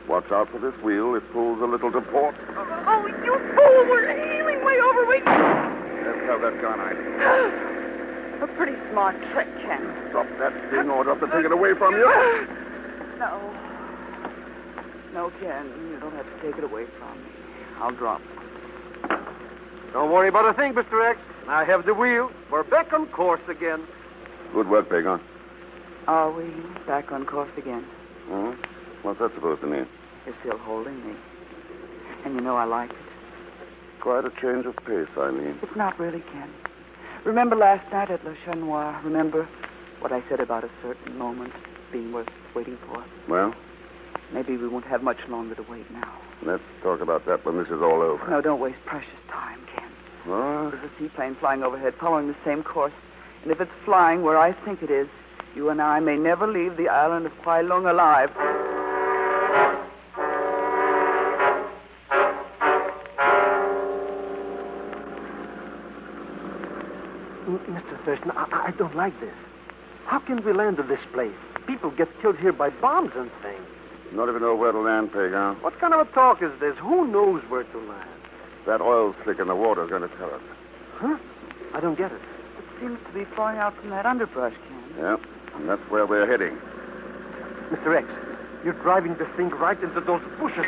Watch out for this wheel. It pulls a little to port. Oh, you fool! We're heeling way over. Let's have that gun, Eileen. A pretty smart trick, Ken. Drop that thing or I'll have to take it away from you. No. No, Ken, you don't have to take it away from me. I'll drop it. Don't worry about a thing, Mr. X. I have the wheel. We're back on course again. Good work, Pagon. Are we back on course again? Hmm? What's that supposed to mean? You're still holding me. And you know I like it. Quite a change of pace, Eileen. It's not really, Ken. Remember last night at Le Chanois? Remember what I said about a certain moment being worth waiting for? Well? Maybe we won't have much longer to wait now. Let's talk about that when this is all over. No, don't waste precious time, Ken. What? There's a seaplane flying overhead, following the same course. And if it's flying where I think it is, you and I may never leave the island of Tayh-Ninh alive. Mr. Thurston, I don't like this. How can we land at this place? People get killed here by bombs and things. Not even know where to land, Pagan. What kind of a talk is this? Who knows where to land? That oil slick in the water is going to tell us. Huh? I don't get it. It seems to be flowing out from that underbrush, Ken. Yeah, and that's where we're heading. Mr. X, you're driving this thing right into those bushes.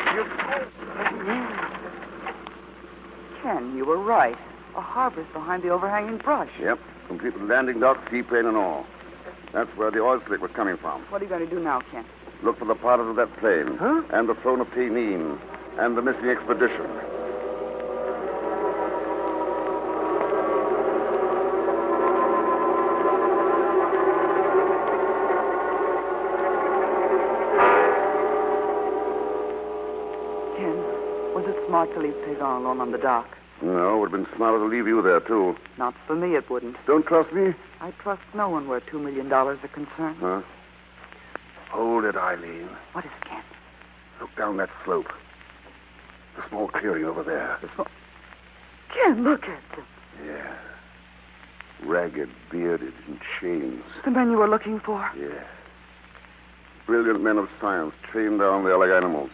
Ken, you were right. A harbor's behind the overhanging brush. Yep, complete with landing dock, seaplane, and all. That's where the oil slick was coming from. What are you going to do now, Ken? Look for the pilots of that plane. Huh? And the Throne of Tayh-Ninh. And the missing expedition. Ken, was it smart to leave Pagan alone on the dock? No, it would have been smarter to leave you there, too. Not for me, it wouldn't. Don't trust me? I trust no one where $2 million are concerned. Huh? Hold it, Eileen. What is it, Ken? Look down that slope. The small clearing over there. Ken, look at them. Yeah. Ragged, bearded, in chains. The men you were looking for? Yeah. Brilliant men of science, trained down there like animals.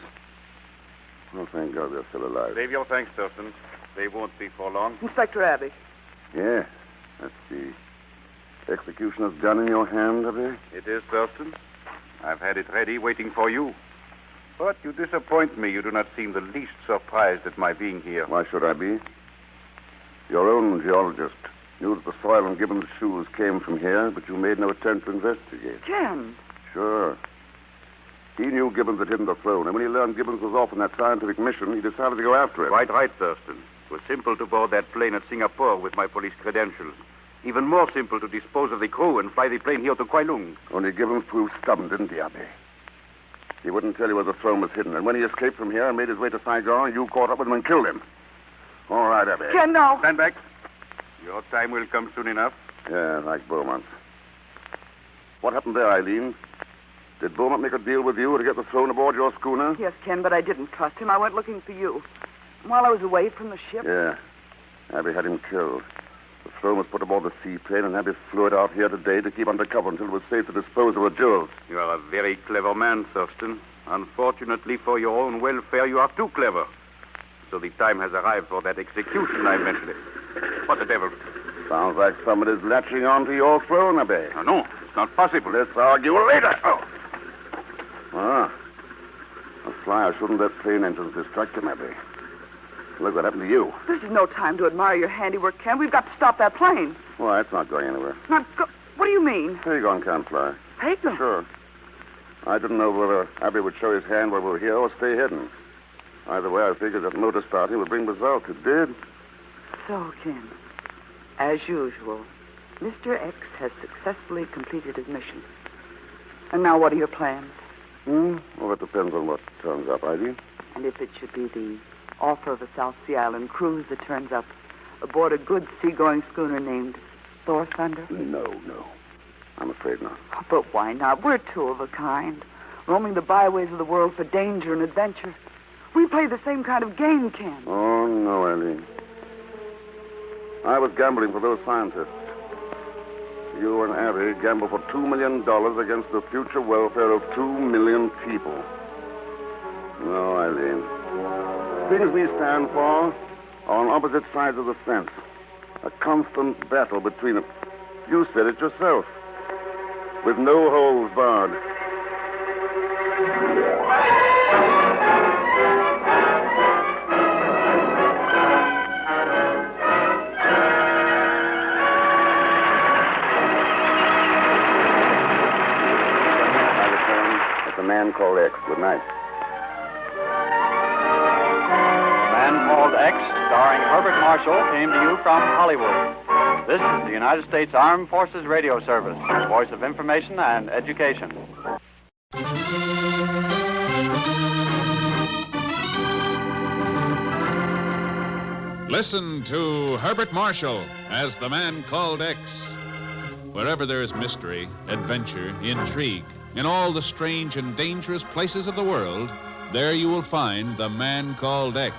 Oh, thank God they're still alive. Save your thanks, Thurston. They won't be for long. Inspector Abbey. Yeah. That's the executioner's gun in your hand, Abbey? It is, Thurston. I've had it ready, waiting for you. But you disappoint me. You do not seem the least surprised at my being here. Why should I be? Your own geologist knew that the soil in Gibbons' shoes came from here, but you made no attempt to investigate. Ken. Sure. He knew Gibbons had hidden the throne, and when he learned Gibbons was off on that scientific mission, he decided to go after it. Quite right, Thurston. It was simple to board that plane at Singapore with my police credentials. Even more simple to dispose of the crew and fly the plane here to Tayh-Ninh. Only Gibbons proved stubborn, didn't he, Abbey? He wouldn't tell you where the throne was hidden, and when he escaped from here and made his way to Saigon, you caught up with him and killed him. All right, Abbey. Ken, no. Stand back. Your time will come soon enough. Yeah, like Beaumont's. What happened there, Eileen? Did Beaumont make a deal with you to get the throne aboard your schooner? Yes, Ken, but I didn't trust him. I went looking for you. While I was away from the ship... Yeah. Abbey had him killed. The throne was put aboard the seaplane, and Abbey flew it out here today to keep under cover until it was safe to dispose of the jewels. You are a very clever man, Thurston. Unfortunately for your own welfare, you are too clever. So the time has arrived for that execution I mentioned. What the devil? Sounds like somebody's latching onto your throne, Abbey. No, it's not possible. Let's argue later. Oh. Ah. A flyer shouldn't let plane engines distract him, Abbey. Look what happened to you. This is no time to admire your handiwork, Ken. We've got to stop that plane. Why, it's not going anywhere. Not go... What do you mean? Pagan can't fly. Pagan? Sure. I didn't know whether Abbey would show his hand while we were here or stay hidden. Either way, I figured that motor starting would bring results. It did. So, Ken, as usual, Mr. X has successfully completed his mission. And now what are your plans? Well, it depends on what turns up, Eileen. And if it should be the offer of a South Sea Island cruise that turns up aboard a good seagoing schooner named Thor Thunder? No. I'm afraid not. But why not? We're two of a kind, roaming the byways of the world for danger and adventure. We play the same kind of game, Ken. Oh, no, Eileen. I was gambling for those scientists. You and Abbey gambled for $2 million against the future welfare of 2 million people. No, Eileen. Things we stand for are on opposite sides of the fence. A constant battle between them. You said it yourself. With no holds barred. A Man Called X. Good night. Man Called X, starring Herbert Marshall, came to you from Hollywood. This is the United States Armed Forces Radio Service, voice of information and education. Listen to Herbert Marshall as the man called X. Wherever there is mystery, adventure, intrigue, in all the strange and dangerous places of the world, there you will find the man called X.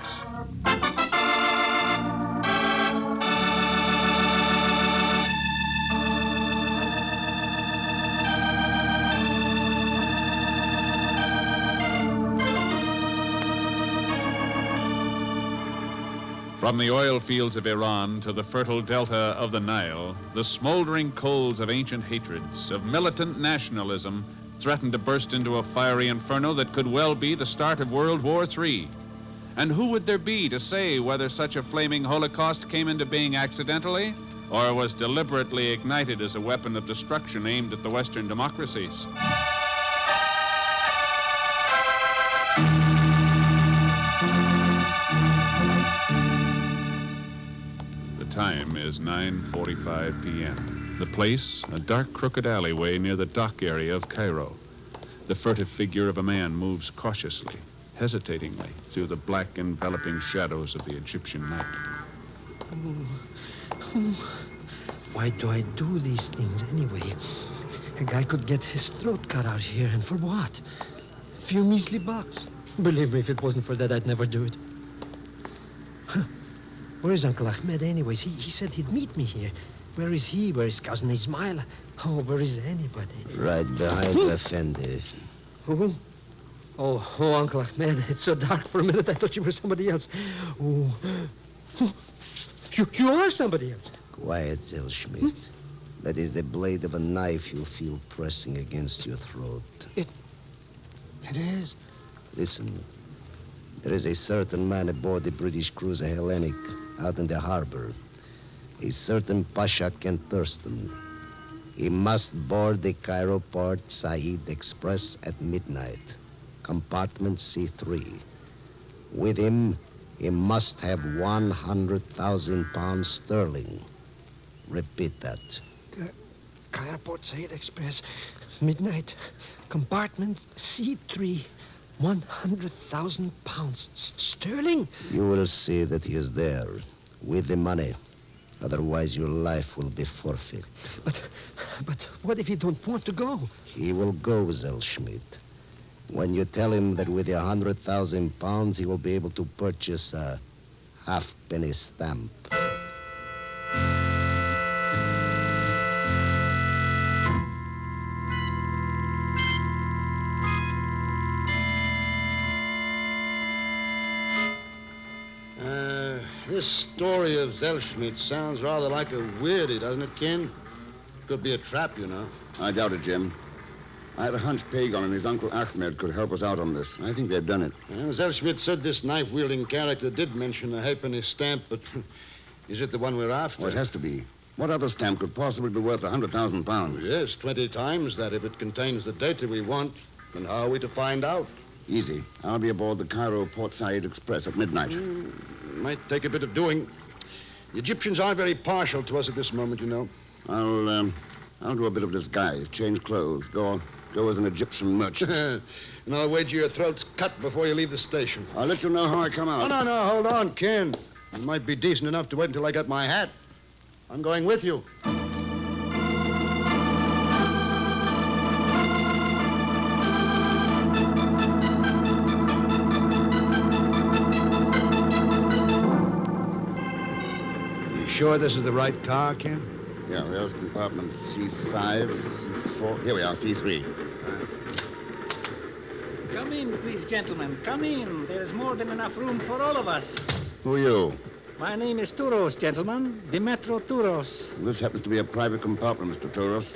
From the oil fields of Iran to the fertile delta of the Nile, the smoldering coals of ancient hatreds, of militant nationalism, threatened to burst into a fiery inferno that could well be the start of World War III. And who would there be to say whether such a flaming holocaust came into being accidentally or was deliberately ignited as a weapon of destruction aimed at the Western democracies? The time is 9:45 p.m. The place, a dark, crooked alleyway near the dock area of Cairo. The furtive figure of a man moves cautiously, hesitatingly, through the black, enveloping shadows of the Egyptian night. Why do I do these things anyway? A guy could get his throat cut out here, and for what? A few measly bucks. Believe me, if it wasn't for that, I'd never do it. Where is Uncle Ahmed, anyways? He said he'd meet me here. Where is he? Where is Cousin Ismail? Oh, where is anybody? Right behind the Effendi. Who? Oh, Uncle Ahmed, it's so dark for a minute I thought you were somebody else. Oh, you are somebody else. Quiet, Zellschmidt. That is the blade of a knife you feel pressing against your throat. It is? Listen, there is a certain man aboard the British cruiser Hellenic out in the harbor. A certain Pasha Ken Thurston. He must board the Cairo Port Said Express at midnight. Compartment C3. With him, he must have 100,000 pounds sterling. Repeat that. The Cairo Port Said Express, midnight. Compartment C3. 100,000 pounds sterling? You will see that he is there with the money. Otherwise, your life will be forfeit. But what if he don't want to go? He will go, Zellschmidt. When you tell him that with 100,000 pounds, he will be able to purchase a halfpenny stamp. This story of Zellschmidt sounds rather like a weirdie, doesn't it, Ken? Could be a trap, you know. I doubt it, Jim. I have a hunch Pagon and his uncle Ahmed could help us out on this. I think they've done it. Well, Zellschmidt said this knife-wielding character did mention a halfpenny stamp, but is it the one we're after? Well, it has to be. What other stamp could possibly be worth 100,000 pounds? Yes, 20 times that if it contains the data we want. And how are we to find out? Easy. I'll be aboard the Cairo Port Said Express at midnight. Might take a bit of doing. The Egyptians aren't very partial to us at this moment, you know. I'll do a bit of disguise, change clothes, go as an Egyptian merchant. And I'll wager your throat's cut before you leave the station. I'll let you know how I come out. No, hold on, Ken. You might be decent enough to wait until I get my hat. I'm going with you. Sure this is the right car, Ken? Yeah, there's compartment C5, C4. Here we are, C3. Come in, please, gentlemen. Come in. There's more than enough room for all of us. Who are you? My name is Touros, gentlemen. Dimetro Touros. This happens to be a private compartment, Mr. Touros.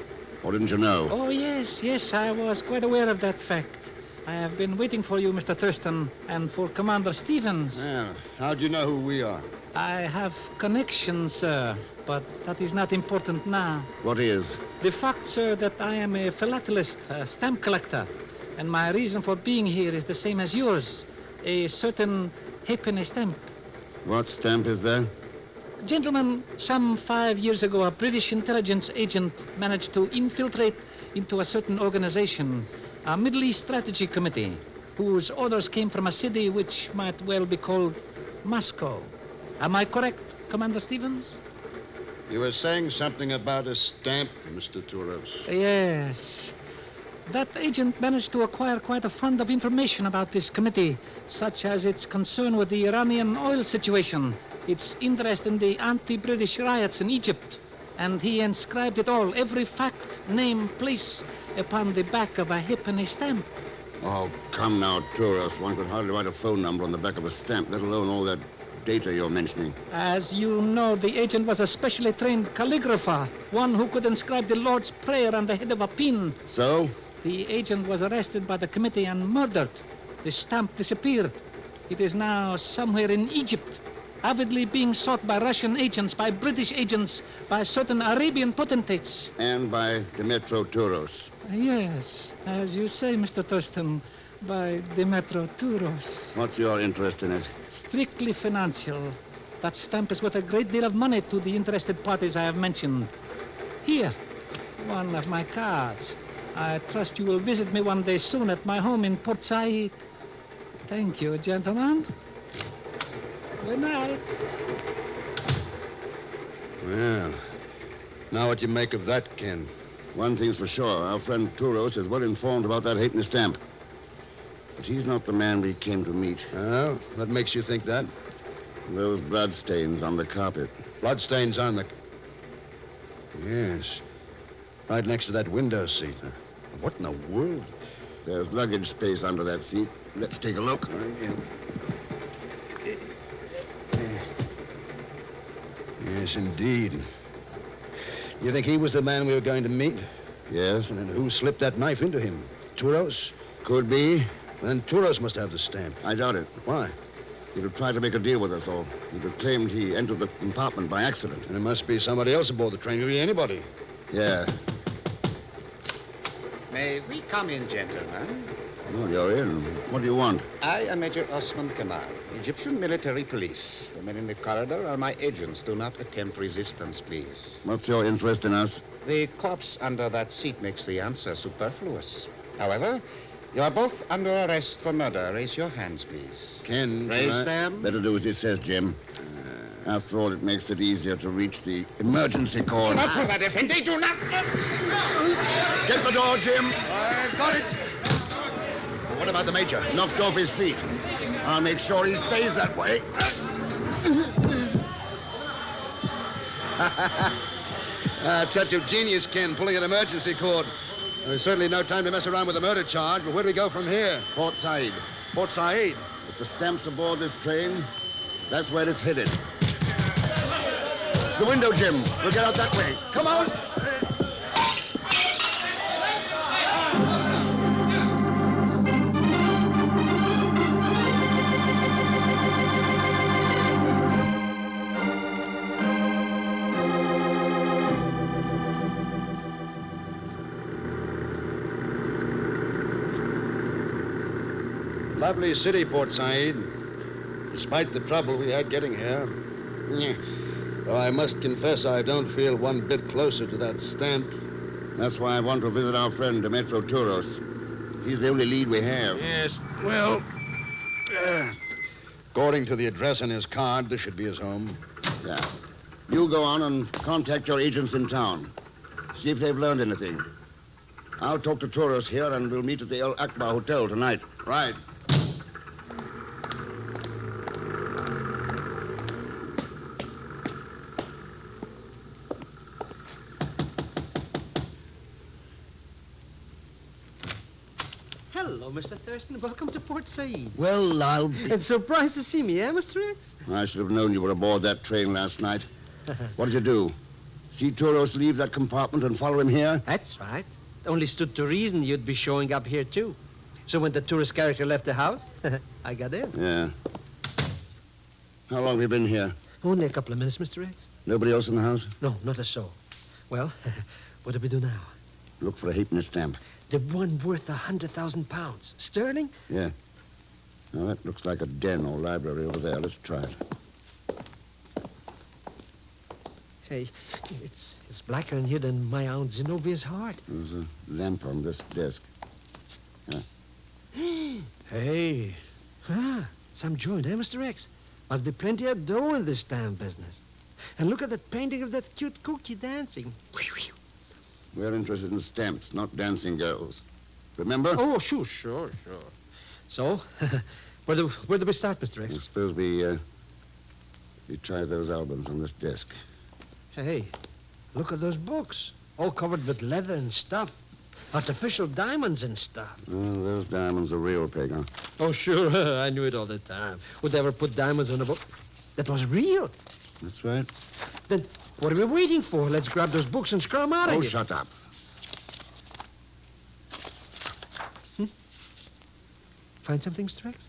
Or didn't you know? Oh, yes, I was quite aware of that fact. I have been waiting for you, Mr. Thurston, and for Commander Stevens. Yeah. How'd you know who we are? I have connections, sir, but that is not important now. What is? The fact, sir, that I am a philatelist, a stamp collector, and my reason for being here is the same as yours, a certain halfpenny stamp. What stamp is that? Gentlemen, some 5 years ago, a British intelligence agent managed to infiltrate into a certain organization, a Middle East Strategy Committee, whose orders came from a city which might well be called Moscow. Am I correct, Commander Stevens? You were saying something about a stamp, Mr. Touros. Yes. That agent managed to acquire quite a fund of information about this committee, such as its concern with the Iranian oil situation, its interest in the anti-British riots in Egypt, and he inscribed it all, every fact, name, place, upon the back of a halfpenny stamp. Oh, come now, Touros. One could hardly write a phone number on the back of a stamp, let alone all that data you're mentioning. As you know, the agent was a specially trained calligrapher, one who could inscribe the Lord's Prayer on the head of a pin. So? The agent was arrested by the committee and murdered. The stamp disappeared. It is now somewhere in Egypt, avidly being sought by Russian agents, by British agents, by certain Arabian potentates. And by Demetro Touros. Yes, as you say, Mr. Thurston, by Demetro Touros. What's your interest in it? Strictly financial. That stamp is worth a great deal of money to the interested parties I have mentioned. Here, one of my cards. I trust you will visit me one day soon at my home in Port Said. Thank you, gentlemen. Good night. Well, now what you make of that, Ken? One thing's for sure. Our friend Touros is well informed about that halfpenny stamp. But he's not the man we came to meet. Oh, what makes you think that? Those bloodstains on the carpet. Bloodstains on the... Yes. Right next to that window seat. What in the world? There's luggage space under that seat. Let's take a look. Yes, indeed. You think he was the man we were going to meet? Yes. And then who slipped that knife into him? Touros? Could be. Then Touros must have the stamp. I doubt it. Why? He'd have tried to make a deal with us all. He'd have claimed he entered the compartment by accident. And it must be somebody else aboard the train. Could be anybody. Yeah. May we come in, gentlemen? Well, you're in. What do you want? I am Major Osman Kamal, Egyptian military police. The men in the corridor are my agents. Do not attempt resistance, please. What's your interest in us? The corpse under that seat makes the answer superfluous. However, you are both under arrest for murder. Raise your hands, please. Ken, raise them. Better do as he says, Jim. After all, it makes it easier to reach the emergency cord. Do not pull that if they do not. Get the door, Jim. Got it. What about the Major? Knocked off his feet. I'll make sure he stays that way. A touch of genius, Ken, pulling an emergency cord. There's certainly no time to mess around with a murder charge, but where do we go from here? Port Said. Port Said? If the stamp's aboard this train, that's where it's headed. The window, Jim. We'll get out that way. Come on. Lovely city, Port Said. Despite the trouble we had getting here. Though I must confess I don't feel one bit closer to that stamp. That's why I want to visit our friend Demetro Touros. He's the only lead we have. Yes, well, according to the address on his card, this should be his home. Yeah. You go on and contact your agents in town. See if they've learned anything. I'll talk to Touros here, and we'll meet at the El Akbar Hotel tonight. Right. Hello, Mr. Thurston. Welcome to Port Said. Well, I'll be... And surprised to see me, eh, Mr. X? I should have known you were aboard that train last night. What did you do? See Touros leave that compartment and follow him here? That's right. It only stood to reason you'd be showing up here, too. So when the tourist character left the house, I got in. Yeah. How long have you been here? Only a couple of minutes, Mr. X. Nobody else in the house? No, not a soul. Well, what do we do now? Look for a halfpenny stamp. The one worth 100,000 pounds. Sterling? Yeah. Now, that looks like a den or library over there. Let's try it. Hey, it's blacker in here than my Aunt Zenobia's heart. There's a lamp on this desk. Hey. Some joint, eh, Mr. X? Must be plenty of dough in this damn business. And look at that painting of that cute cookie dancing. We're interested in stamps, not dancing girls. Remember? Oh, sure. So, where do we start, Mr. X? I suppose we try those albums on this desk. Hey, look at those books. All covered with leather and stuff. Artificial diamonds and stuff. Oh, those diamonds are real, Pagan. Oh, sure. I knew it all the time. Would they ever put diamonds on a book that was real? That's right. Then what are we waiting for? Let's grab those books and scrum out of Oh, here. shut up. Find something, Mr. X?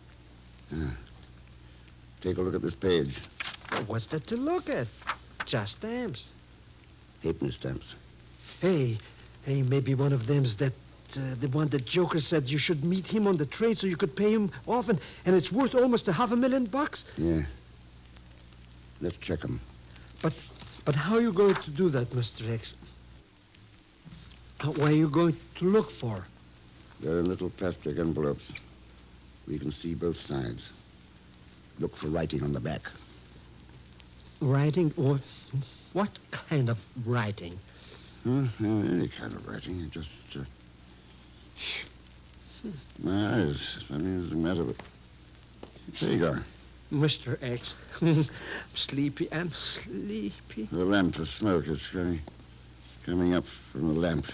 Take a look at this page. What's that to look at? Just stamps. Halfpenny stamps. Hey, maybe one of them's that, the one that Joker said you should meet him on the trade so you could pay him off, and it's worth almost $500,000. Yeah. Let's check them. But how are you going to do that, Mr. X? What are you going to look for? They're in little plastic envelopes. We can see both sides. Look for writing on the back. Writing? Or what kind of writing? Any kind of writing. Just... My eyes. Something's the matter with... There you go. Mr. X. I'm sleepy. The lamp of smoke is coming up from the lamp.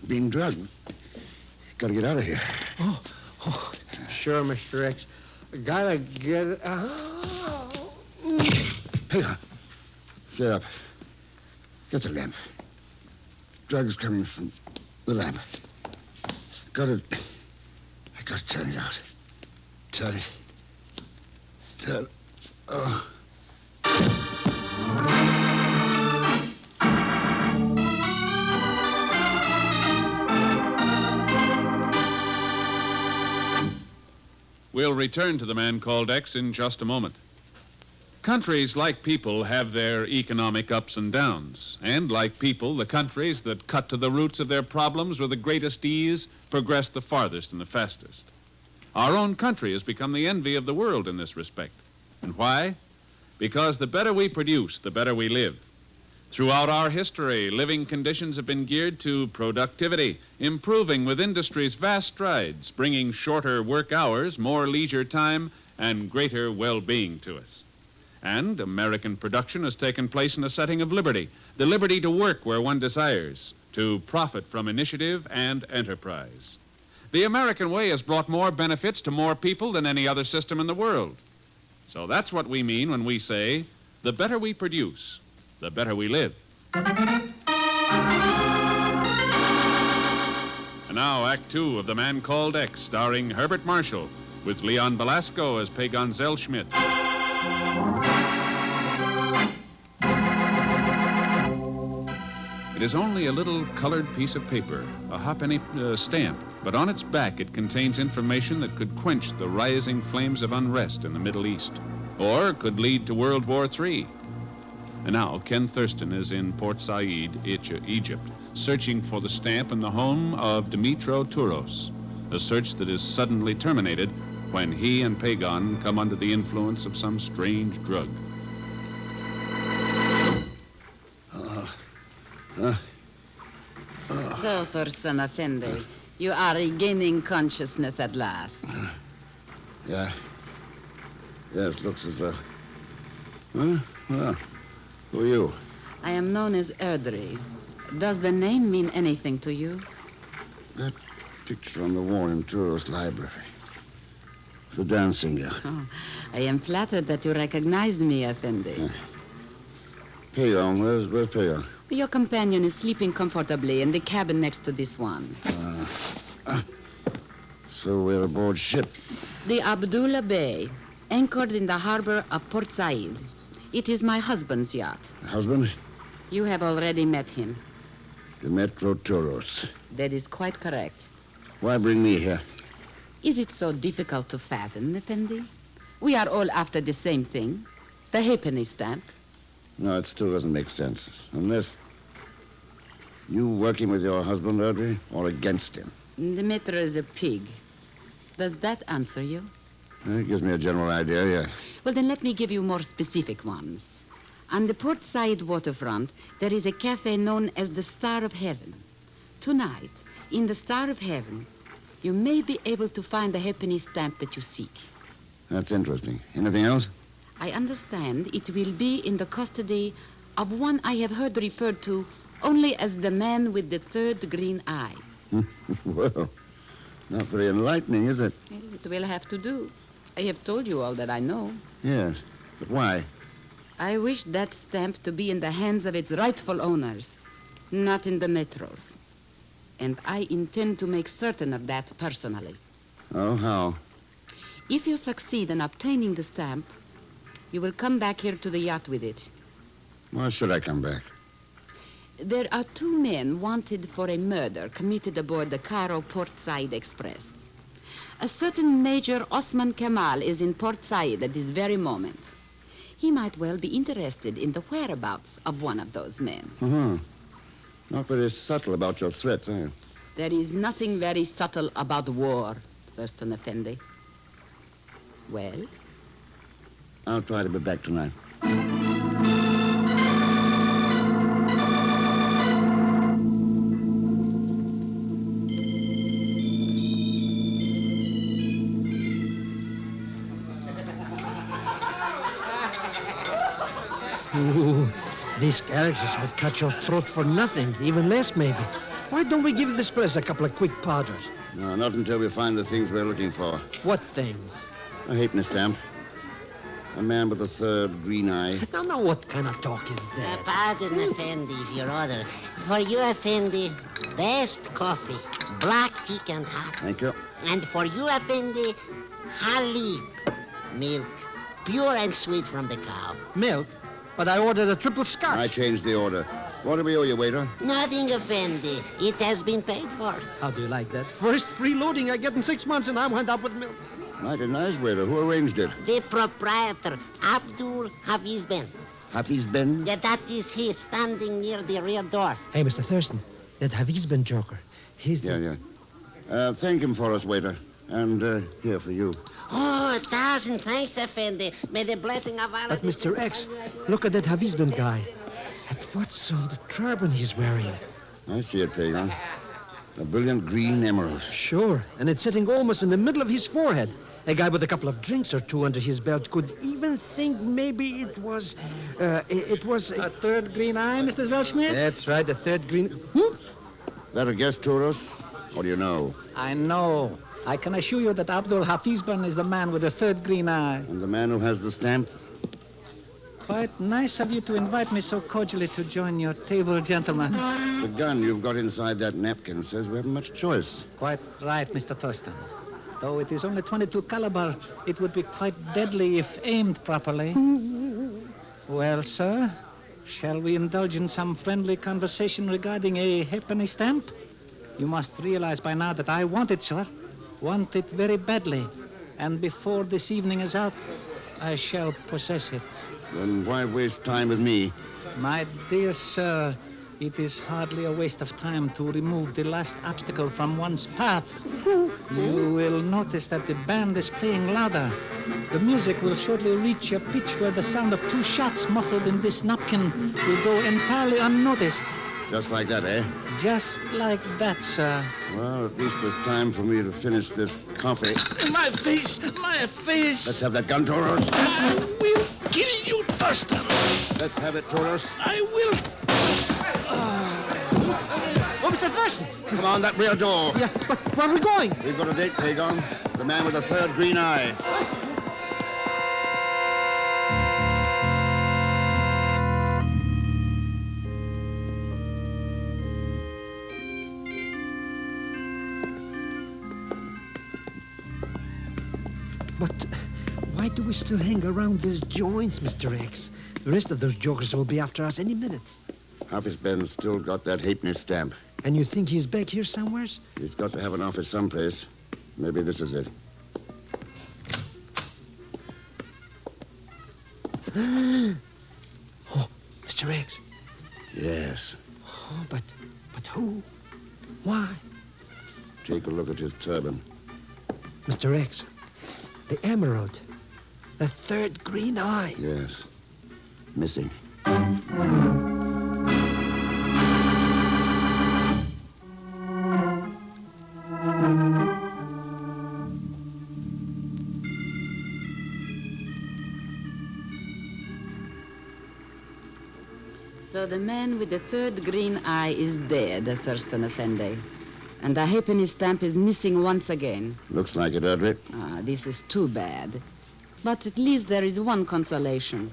Being drugged. Gotta get out of here. Oh, sure, Mr. X. Gotta get out. Hey, get up. Get the lamp. Drugs coming from the lamp. I gotta turn it out. Turn it. Oh. We'll return to the man called X in just a moment. Countries, like people, have their economic ups and downs. And like people, the countries that cut to the roots of their problems with the greatest ease progress the farthest and the fastest. Our own country has become the envy of the world in this respect. And why? Because the better we produce, the better we live. Throughout our history, living conditions have been geared to productivity, improving with industry's vast strides, bringing shorter work hours, more leisure time, and greater well-being to us. And American production has taken place in a setting of liberty, the liberty to work where one desires, to profit from initiative and enterprise. The American way has brought more benefits to more people than any other system in the world. So that's what we mean when we say, the better we produce, the better we live. And now, Act Two of The Man Called X, starring Herbert Marshall, with Leon Belasco as Pagan Zellschmidt. It is only a little colored piece of paper, a halfpenny stamp, but on its back it contains information that could quench the rising flames of unrest in the Middle East, or could lead to World War III. And now Ken Thurston is in Port Said, Egypt, searching for the stamp in the home of Dimitro Touros, a search that is suddenly terminated when he and Pagan come under the influence of some strange drug. So, Thurston Effendi, you are regaining consciousness at last. Yeah. Yes, looks as though... Well, who are you? I am known as Erdry. Does the name mean anything to you? That picture on the wall in Touros' library. The dancing girl. Oh, I am flattered that you recognize me, Effendi. Pagan, where's Pagan? Your companion is sleeping comfortably in the cabin next to this one. So we're aboard ship. The Abdullah Bay, anchored in the harbor of Port Said. It is my husband's yacht. Husband? You have already met him. Dimitro Touros. That is quite correct. Why bring me here? Is it so difficult to fathom, Effendi? We are all after the same thing, the halfpenny stamp. No, it still doesn't make sense. Unless you working with your husband, Audrey, or against him. Dimitro is a pig. Does that answer you? It gives me a general idea, yeah. Well, then let me give you more specific ones. On the port side waterfront, there is a cafe known as the Star of Heaven. Tonight, in the Star of Heaven, you may be able to find the halfpenny stamp that you seek. That's interesting. Anything else? I understand it will be in the custody of one I have heard referred to only as the man with the third green eye. Well, not very enlightening, is it? Well, it will have to do. I have told you all that I know. Yes, but why? I wish that stamp to be in the hands of its rightful owners, not in the metros. And I intend to make certain of that personally. Oh, how? If you succeed in obtaining the stamp, you will come back here to the yacht with it. Why should I come back? There are 2 men wanted for a murder committed aboard the Cairo Port Said Express. A certain Major Osman Kamal is in Port Said at this very moment. He might well be interested in the whereabouts of one of those men. Uh-huh. Not very subtle about your threats, are you? There is nothing very subtle about war, Thurston Effendi. Well? I'll try to be back tonight. Ooh, these characters would cut your throat for nothing, even less maybe. Why don't we give this place a couple of quick powders? No, not until we find the things we're looking for. What things? A halfpenny stamp. A man with a third green eye. I don't know what kind of talk is that. Pardon, Effendi, your order. For you, Effendi, best coffee, black tea and hot. Thank you. And for you, Effendi, halib, milk, pure and sweet from the cow. Milk? But I ordered a triple scotch. I changed the order. What do we owe you, waiter? Nothing, Effendi. It has been paid for. How do you like that? First freeloading I get in 6 months, and I'm wound up with milk. Mighty nice, waiter. Who arranged it? The proprietor, Abdul Hafiz Ben. Hafiz Ben? Yeah, that is he, standing near the rear door. Hey, Mr. Thurston, that Hafiz Ben joker. He's the... Yeah. Thank him for us, waiter. And here for you. Oh, 1,000 thanks, Effendi. May the blessing of Allah... But, Mr. X, look at that Hafiz Ben guy. And what's on the turban he's wearing? I see it, Pagan. A brilliant green emerald. Sure, and it's sitting almost in the middle of his forehead. A guy with a couple of drinks or 2 under his belt could even think maybe it was... A third green eye, Mr. Zelschmidt? That's right, a third green... That a guess, Touros? What do you know? I know. I can assure you that Abdul Hafizban is the man with the third green eye. And the man who has the stamp? Quite nice of you to invite me so cordially to join your table, gentlemen. The gun you've got inside that napkin says we haven't much choice. Quite right, Mr. Thurston. Though it is only .22 caliber, it would be quite deadly if aimed properly. Well, sir, shall we indulge in some friendly conversation regarding a halfpenny stamp? You must realize by now that I want it, sir. Want it very badly. And before this evening is out, I shall possess it. Then why waste time with me? My dear sir, it is hardly a waste of time to remove the last obstacle from one's path. You will notice that the band is playing louder. The music will shortly reach a pitch where the sound of 2 shots muffled in this napkin will go entirely unnoticed. Just like that, eh? Just like that, sir. Well, at least there's time for me to finish this coffee. My face! My face! Let's have that gun, Touros. I will kill you, Thurston. Let's have it, Touros. I will. Oh, Mr. Thurston. Come on, that rear door. Yeah, but where are we going? We've got a date, Pagon. The man with the third green eye. But why do we still hang around these joints, Mr. X? The rest of those jokers will be after us any minute. Hafiz Ben's still got that halfpenny stamp. And you think he's back here somewheres? He's got to have an office someplace. Maybe this is it. Oh, Mr. X. Yes. Oh, but who? Why? Take a look at his turban. Mr. X, The emerald. The third green eye. Yes. Missing. So the man with the third green eye is dead, Thurston Effendi. And the halfpenny stamp is missing once again. Looks like it, Audrey. This is too bad. But at least there is one consolation.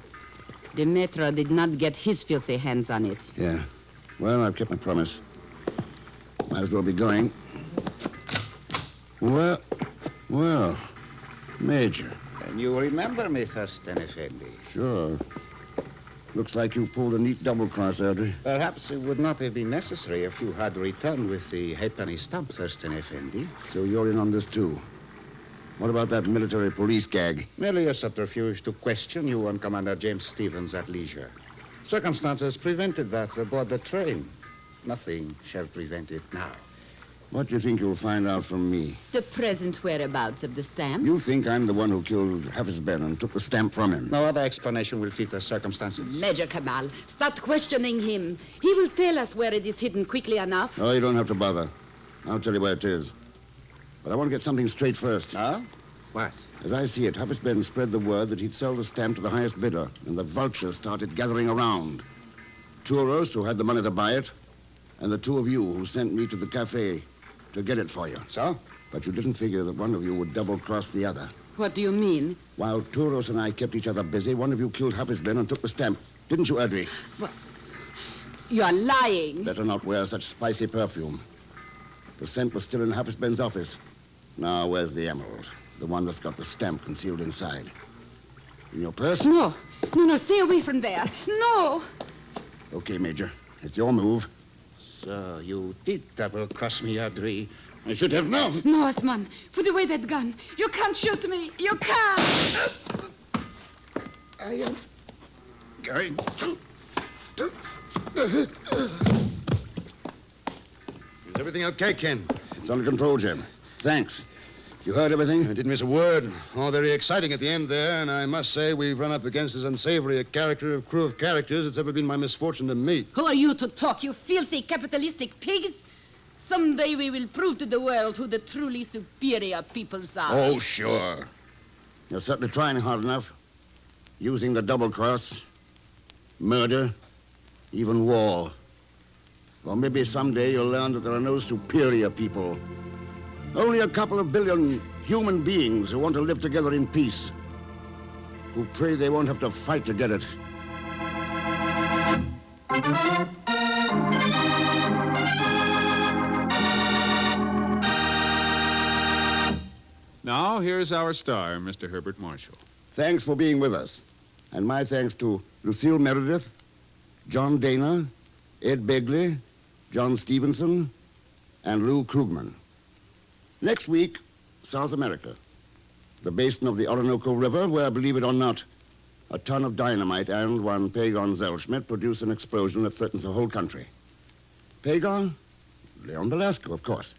Demetra did not get his filthy hands on it. Yeah. Well, I've kept my promise. Might as well be going. Well, Major. And you remember me, Thurston Effendi? Sure. Looks like you pulled a neat double cross, Audrey. Perhaps it would not have been necessary if you had returned with the halfpenny stamp, Thurston Effendi. So you're in on this, too. What about that military police gag? Merely a subterfuge to question you and Commander James Stevens at leisure. Circumstances prevented that aboard the train. Nothing shall prevent it now. What do you think you'll find out from me? The present whereabouts of the stamp? You think I'm the one who killed Heffisben and took the stamp from him? No other explanation will fit the circumstances. Major Kamal, start questioning him. He will tell us where it is hidden quickly enough. Oh, you don't have to bother. I'll tell you where it is. But I want to get something straight first. Huh? What? As I see it, Heffisben spread the word that he'd sell the stamp to the highest bidder, and the vultures started gathering around. Touros, who had the money to buy it, and the two of you who sent me to the cafe to get it for you. So? But you didn't figure that one of you would double-cross the other. What do you mean? While Touros and I kept each other busy, one of you killed Heffisben and took the stamp. Didn't you, Audrey? What? You are lying. Better not wear such spicy perfume. The scent was still in Heffisben's office. Now, where's the emerald? The one that's got the stamp concealed inside. In your purse? No, stay away from there. No! Okay, Major. It's your move. So you did double-cross me, Audrey. I should have known. No, Osman. Put away that gun. You can't shoot me. You can't. I am going to... Is everything okay, Ken? It's under control, Jim. Thanks. You heard everything? I didn't miss a word. All very exciting at the end there, and I must say we've run up against as unsavory a crew of characters it's ever been my misfortune to meet. Who are you to talk, you filthy capitalistic pigs? Someday we will prove to the world who the truly superior peoples are. Oh, sure. You're certainly trying hard enough. Using the double-cross, murder, even war. Well, maybe someday you'll learn that there are no superior people. Only a couple of billion human beings who want to live together in peace. Who pray they won't have to fight to get it. Now, here's our star, Mr. Herbert Marshall. Thanks for being with us. And my thanks to Lucille Meredith, John Dana, Ed Begley, John Stevenson, and Lou Krugman. Next week, South America. The basin of the Orinoco River, where, believe it or not, a ton of dynamite and one Pagon Zellschmidt produce an explosion that threatens the whole country. Pagon? Leon Velasco, of course.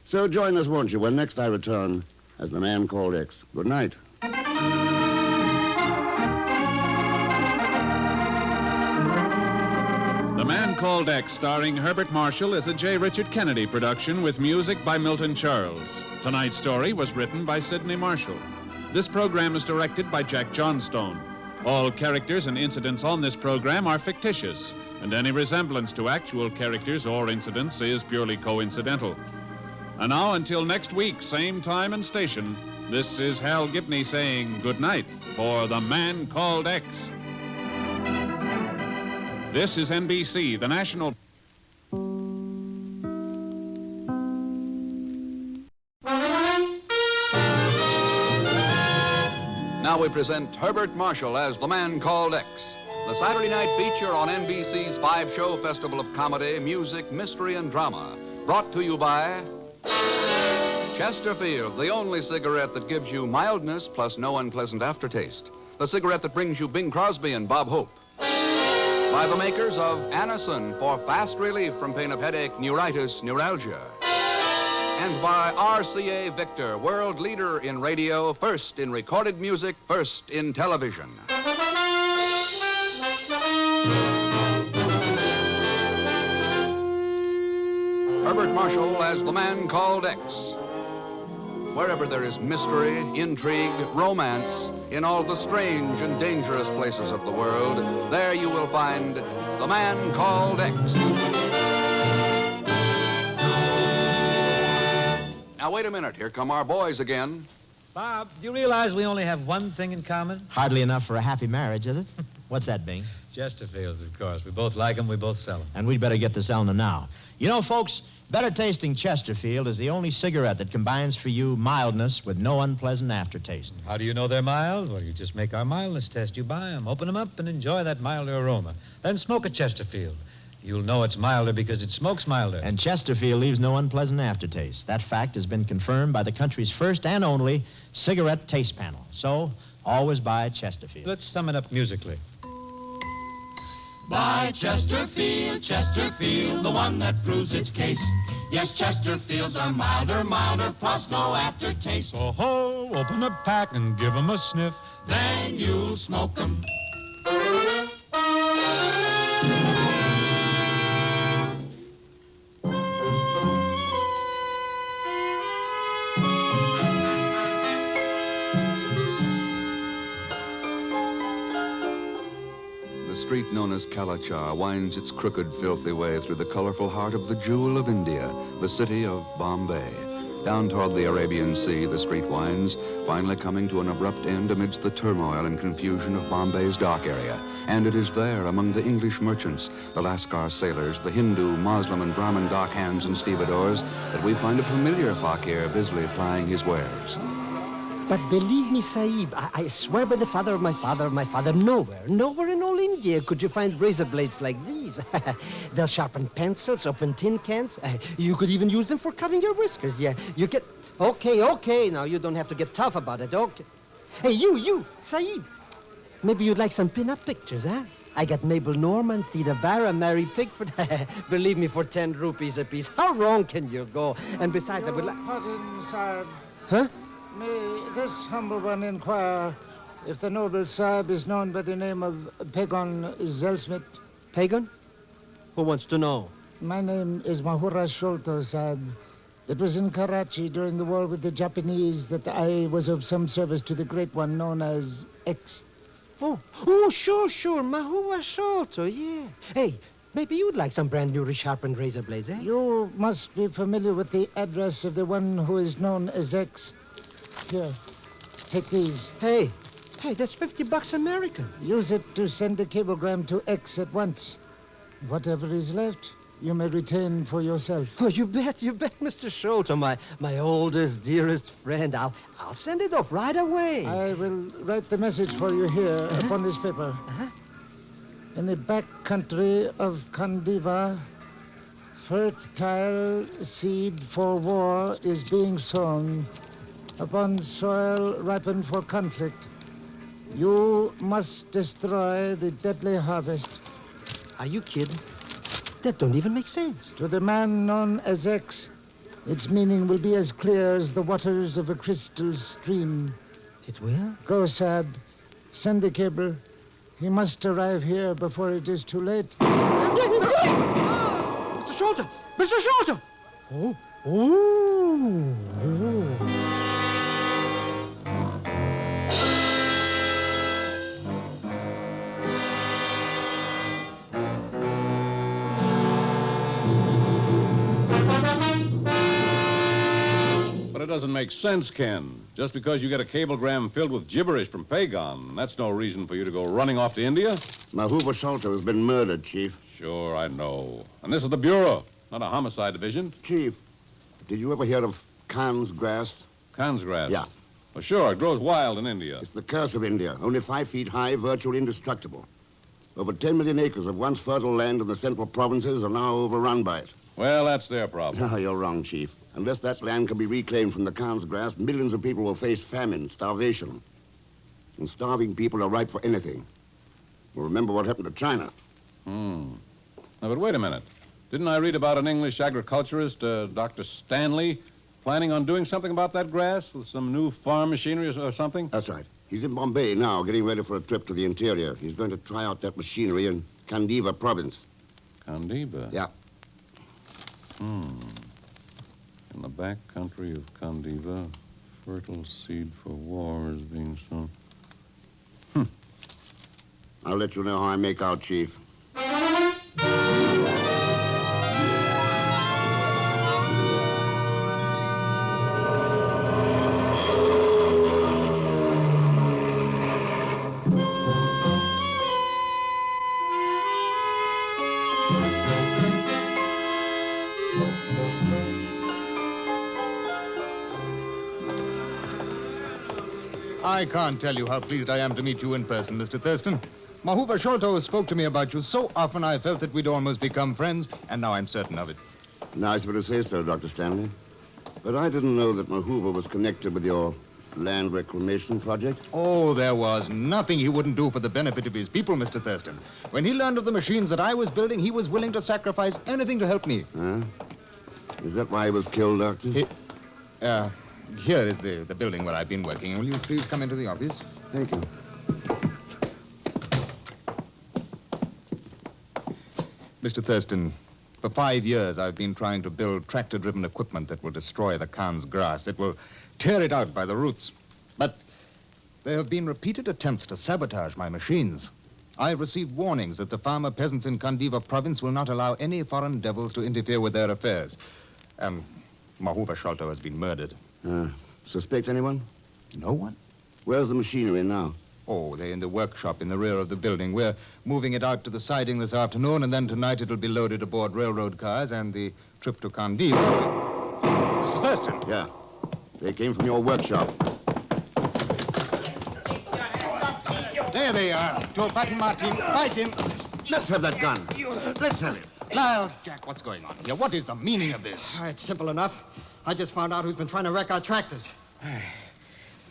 So join us, won't you, when next I return as the man called X. Good night. The Man Called X, starring Herbert Marshall, is a J. Richard Kennedy production with music by Milton Charles. Tonight's story was written by Sidney Marshall. This program is directed by Jack Johnstone. All characters and incidents on this program are fictitious, and any resemblance to actual characters or incidents is purely coincidental. And now, until next week, same time and station, this is Hal Gibney saying good night for The Man Called X. This is NBC, the national... Now we present Herbert Marshall as The Man Called X, the Saturday night feature on NBC's 5-show festival of comedy, music, mystery, and drama. Brought to you by Chesterfield, the only cigarette that gives you mildness plus no unpleasant aftertaste. The cigarette that brings you Bing Crosby and Bob Hope. By the makers of Anacin for fast relief from pain of headache, neuritis, neuralgia. And by RCA Victor, world leader in radio, first in recorded music, first in television. Herbert Marshall as the man called X. Wherever there is mystery, intrigue, romance, in all the strange and dangerous places of the world, there you will find the man called X. Now, wait a minute. Here come our boys again. Bob, do you realize we only have one thing in common? Hardly enough for a happy marriage, is it? What's that, Bing? Chesterfields, of course. We both like them, we both sell them. And we'd better get to selling them now. You know, folks, better tasting Chesterfield is the only cigarette that combines for you mildness with no unpleasant aftertaste. How do you know they're mild? Well, you just make our mildness test. You buy them, open them up, and enjoy that milder aroma. Then smoke a Chesterfield. You'll know it's milder because it smokes milder. And Chesterfield leaves no unpleasant aftertaste. That fact has been confirmed by the country's first and only cigarette taste panel. So, always buy Chesterfield. Let's sum it up musically. Buy Chesterfield, Chesterfield, the one that proves its case. Yes, Chesterfields are milder, plus no aftertaste. Oh ho, open a pack and give 'em a sniff. Then you'll smoke 'em. The street known as Kalachar winds its crooked, filthy way through the colorful heart of the jewel of India, the city of Bombay. Down toward the Arabian Sea, the street winds, finally coming to an abrupt end amidst the turmoil and confusion of Bombay's dock area. And it is there, among the English merchants, the Lascar sailors, the Hindu, Muslim, and Brahmin dock hands and stevedores, that we find a familiar fakir busily plying his wares. But believe me, Sahib, I swear by the father of my father, nowhere in all India could you find razor blades like these. They'll sharpen pencils, open tin cans. You could even use them for cutting your whiskers. Yeah, you get... Okay, now you don't have to get tough about it, okay? Hey, you, Sahib. Maybe you'd like some pin-up pictures, huh? I got Mabel Norman, Theda Barra, Mary Pickford. Believe me, for 10 rupees apiece. How wrong can you go? And besides, I would like... Pardon, Sahib. Huh? May this humble one inquire if the noble Sahib is known by the name of Pagan Zelsmith? Pagan? Who wants to know? My name is Mahura Sholto, Sahib. It was in Karachi during the war with the Japanese that I was of some service to the great one known as X. Oh, sure, Mahua Sholto, yeah. Hey, maybe you'd like some brand new resharpened razor blades, eh? You must be familiar with the address of the one who is known as X. Here, take these. Hey, that's $50 American. Use it to send a cablegram to X at once. Whatever is left, you may retain for yourself. Oh, you bet, Mr. Sholto, my oldest, dearest friend. I'll send it off right away. I will write the message for you here upon this paper. In the back country of Kandiva, fertile seed for war is being sown upon soil ripened for conflict. You must destroy the deadly harvest. Are you kidding? That don't even make sense. To the man known as X, its meaning will be as clear as the waters of a crystal stream. It will? Go, Sahib. Send the cable. He must arrive here before it is too late. Mr. Sholto! Mr. Sholto! Oh. But it doesn't make sense, Ken. Just because you get a cablegram filled with gibberish from Pagan, that's no reason for you to go running off to India. Mahuba Sholto has been murdered, Chief. Sure, I know. And this is the Bureau, not a homicide division. Chief, did you ever hear of Khan's grass? Khan's grass? Yeah. Well, sure, it grows wild in India. It's the curse of India. Only 5 feet high, virtually indestructible. Over 10 million acres of once fertile land in the central provinces are now overrun by it. Well, that's their problem. No, you're wrong, Chief. Unless that land can be reclaimed from the Khan's grass, millions of people will face famine, starvation. And starving people are ripe for anything. Well, remember what happened to China. Now, but wait a minute. Didn't I read about an English agriculturist, Dr. Stanley, planning on doing something about that grass with some new farm machinery or something? That's right. He's in Bombay now, getting ready for a trip to the interior. He's going to try out that machinery in Kandiva province. Kandiva? Yeah. In the back country of Kandiva, fertile seed for war is being sown. I'll let you know how I make out, Chief. I can't tell you how pleased I am to meet you in person, Mr. Thurston. Mahuva Sholto spoke to me about you so often I felt that we'd almost become friends, and now I'm certain of it. Nice of you to say so, Dr. Stanley. But I didn't know that Mahuva was connected with your land reclamation project. Oh, there was nothing he wouldn't do for the benefit of his people, Mr. Thurston. When he learned of the machines that I was building, he was willing to sacrifice anything to help me. Huh? Is that why he was killed, Doctor? Here is the building where I've been working. Will you please come into the office? Thank you. Mr. Thurston, for 5 years I've been trying to build tractor-driven equipment that will destroy the Khan's grass. It will tear it out by the roots. But there have been repeated attempts to sabotage my machines. I've received warnings that the farmer peasants in Kandiva province will not allow any foreign devils to interfere with their affairs. Mahuva Sholto has been murdered. Suspect anyone? No one. Where's the machinery now? Oh, they're in the workshop in the rear of the building. We're moving it out to the siding this afternoon, and then tonight it'll be loaded aboard railroad cars and the trip to Kandiva. Mr. Thurston. Yeah. They came from your workshop. There they are. Joe Patton, Martin. Fight him. Let's have that gun. Let's have it. Lyle, Jack, what's going on here? What is the meaning of this? It's simple enough. I just found out who's been trying to wreck our tractors.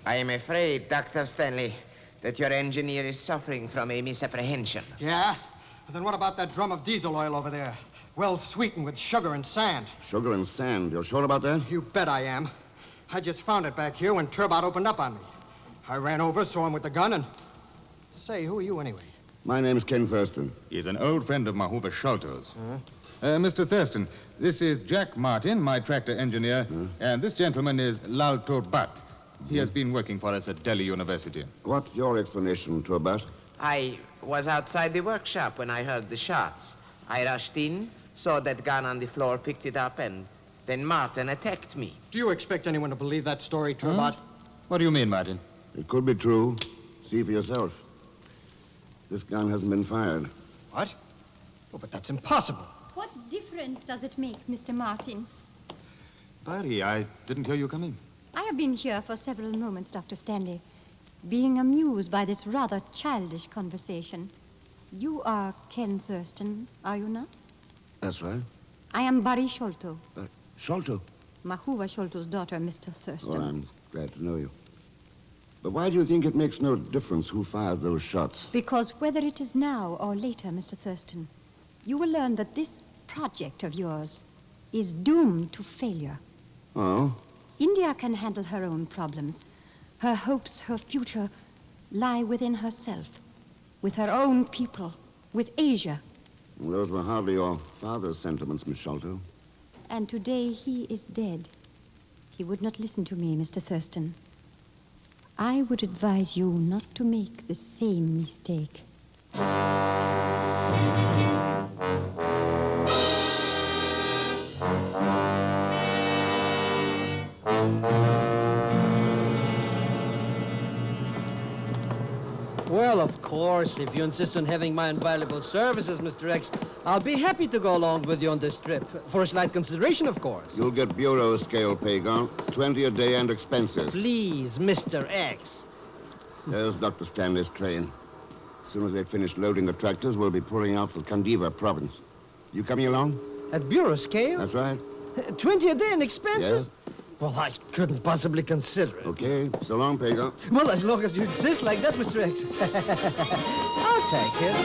I am afraid, Dr. Stanley, that your engineer is suffering from a misapprehension. Yeah? But then what about that drum of diesel oil over there? Well sweetened with sugar and sand. Sugar and sand. You're sure about that? You bet I am. I just found it back here when Turbot opened up on me. I ran over, saw him with the gun, and... Say, who are you anyway? My name's Ken Thurston. He's an old friend of Mahuva Sholto's. Mr. Thurston, this is Jack Martin, my tractor engineer, and this gentleman is Lal Turbat. He has been working for us at Delhi University. What's your explanation, Turbat? I was outside the workshop when I heard the shots. I rushed in, saw that gun on the floor, picked it up, and then Martin attacked me. Do you expect anyone to believe that story, Turbat? What do you mean, Martin? It could be true. See for yourself. This gun hasn't been fired. What? Oh, but that's impossible. What difference does it make, Mr. Martin? Barry, I didn't hear you come in. I have been here for several moments, Dr. Stanley, being amused by this rather childish conversation. You are Ken Thurston, are you not? That's right. I am Barry Sholto. Sholto? Mahuva Sholto's daughter, Mr. Thurston. Well, I'm glad to know you. But why do you think it makes no difference who fired those shots? Because whether it is now or later, Mr. Thurston, you will learn that this project of yours is doomed to failure. Oh? India can handle her own problems. Her hopes, her future, lie within herself, with her own people, with Asia. Well, those were hardly your father's sentiments, Miss Sholto. And today he is dead. He would not listen to me, Mr. Thurston. I would advise you not to make the same mistake. Well, of course, if you insist on having my invaluable services, Mr. X, I'll be happy to go along with you on this trip. For a slight consideration, of course. You'll get bureau scale pay, Gaunt. 20 a day and expenses. Please, Mr. X. There's Dr. Stanley's train. As soon as they finish loading the tractors, we'll be pouring out for Kandiva province. You coming along? At bureau scale? That's right. 20 a day in expenses? Yes. Well, I couldn't possibly consider it. Okay. So long, Pago. Well, as long as you insist like that, Mr. X. I'll take it.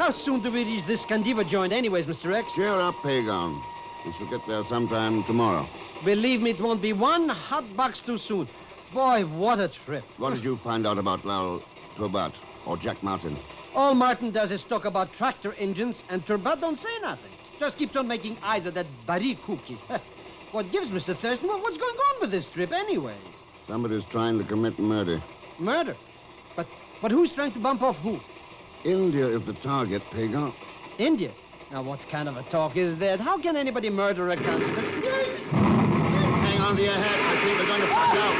How soon do we reach this Candiva joint anyways, Mr. X? Cheer up, Pagan. We shall get there sometime tomorrow. Believe me, it won't be one hot box too soon. Boy, what a trip. What did you find out about Lal Turbat or Jack Martin? All Martin does is talk about tractor engines, and Turbat don't say nothing. Just keeps on making eyes at that Barry cookie. What gives, Mr. Thurston? What's going on with this trip anyways? Somebody's trying to commit murder. Murder? But who's trying to bump off who? India is the target, Pagan. India? Now, what kind of a talk is that? How can anybody murder a continent? Hang on to your hat. I think we're going to find out.